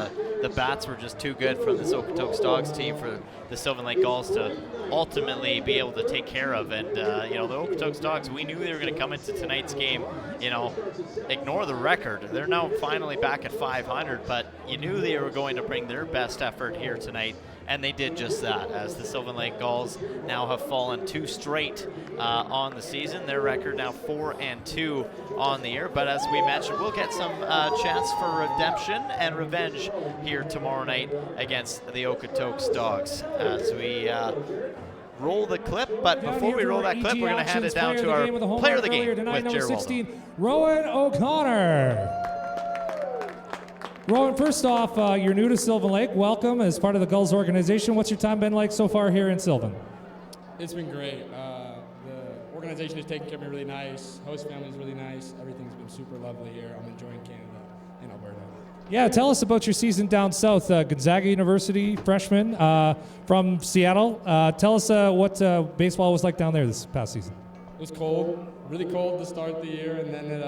[SPEAKER 4] the bats were just too good for this Okotoks Dawgs team for the Sylvan Lake Gulls to ultimately be able to take care of. And you know, the Okotoks Dawgs, we knew they were going to come into tonight's game, you know, ignore the record. They're now finally back at 500, but you knew they were going to bring their best effort here tonight. And they did just that, as the Sylvan Lake Gulls now have fallen 2 straight on the season. Their record now 4-2 on the year. But as we mentioned, we'll get some chance for redemption and revenge here tomorrow night against the Okotoks Dawgs. As we roll the clip, but before we roll that clip, we're going to hand it down to our player of the game with Jared 16,
[SPEAKER 7] Rowan O'Connor. Rowan, first off, you're new to Sylvan Lake. Welcome as part of the Gulls organization. What's your time been like so far here in Sylvan?
[SPEAKER 8] It's been great. The organization has taken care of me really nice. Host family is really nice. Everything's been super lovely here. I'm enjoying Canada. in Alberta.
[SPEAKER 7] Yeah, tell us about your season down south. Gonzaga University freshman from Seattle. Tell us what baseball was like down there this past season.
[SPEAKER 8] It was cold, really cold to start the year, and then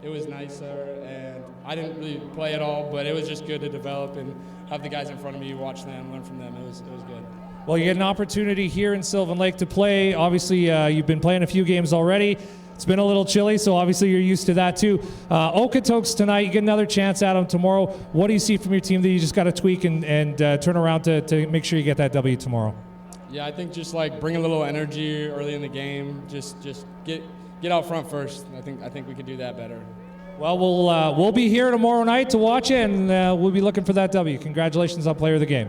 [SPEAKER 8] it was nicer. And I didn't really play at all, but it was just good to develop and have the guys in front of me, watch them, learn from them. It was good.
[SPEAKER 7] Well, you get an opportunity here in Sylvan Lake to play. Obviously, you've been playing a few games already. It's been a little chilly, so obviously you're used to that too. Okotoks tonight, you get another chance at them tomorrow. What do you see from your team that you just got to tweak and turn around to make sure you get that W tomorrow?
[SPEAKER 8] Yeah, I think just like bring a little energy early in the game. Just get out front first. I think we can do that better.
[SPEAKER 7] Well, we'll be here tomorrow night to watch it, and we'll be looking for that W. Congratulations on Player of the Game.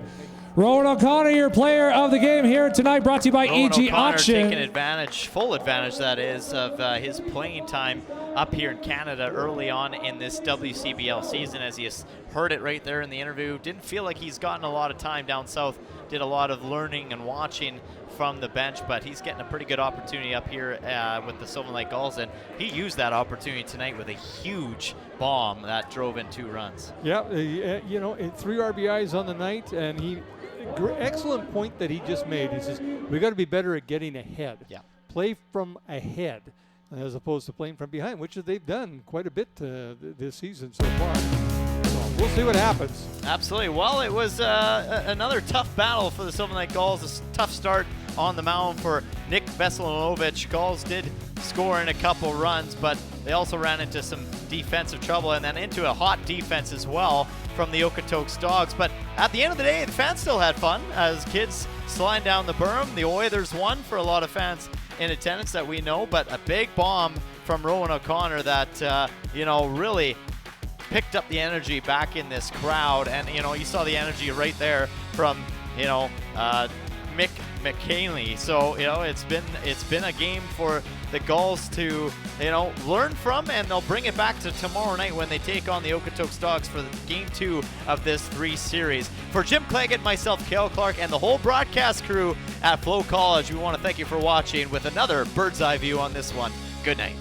[SPEAKER 7] Rowan O'Connor, your Player of the Game here tonight, brought to you by
[SPEAKER 4] Rowan
[SPEAKER 7] EG
[SPEAKER 4] O'Connor
[SPEAKER 7] Auction.
[SPEAKER 4] taking full advantage that is, of his playing time up here in Canada early on in this WCBL season, as he has heard it right there in the interview. Didn't feel like he's gotten a lot of time down south, did a lot of learning and watching from the bench, but he's getting a pretty good opportunity up here with the Sylvan Lake Gulls, and he used that opportunity tonight with a huge bomb that drove in 2 runs.
[SPEAKER 6] Yeah, 3 RBIs on the night, and excellent point that he just made. He says, we got to be better at getting ahead.
[SPEAKER 4] Yeah.
[SPEAKER 6] Play from ahead as opposed to playing from behind, which they've done quite a bit this season so far. So we'll see what happens.
[SPEAKER 4] Absolutely. Well, it was another tough battle for the Sylvan Lake Gulls. A tough start on the mound for Nick Veselinovic. Gulls did score in a couple runs, but they also ran into some defensive trouble and then into a hot defense as well from the Okotoks Dawgs. But at the end of the day, the fans still had fun as kids sliding down the berm. The Oilers won for a lot of fans in attendance that we know, but a big bomb from Rowan O'Connor that, really picked up the energy back in this crowd. And, you saw the energy right there from, Mick McKinley. So, it's been a game for the Gulls to, learn from, and they'll bring it back to tomorrow night when they take on the Okotoks Dawgs for game 2 of this 3 series. For Jim Claggett, myself, Cale Clark, and the whole broadcast crew at FloCollege, we want to thank you for watching with another bird's eye view on this one. Good night.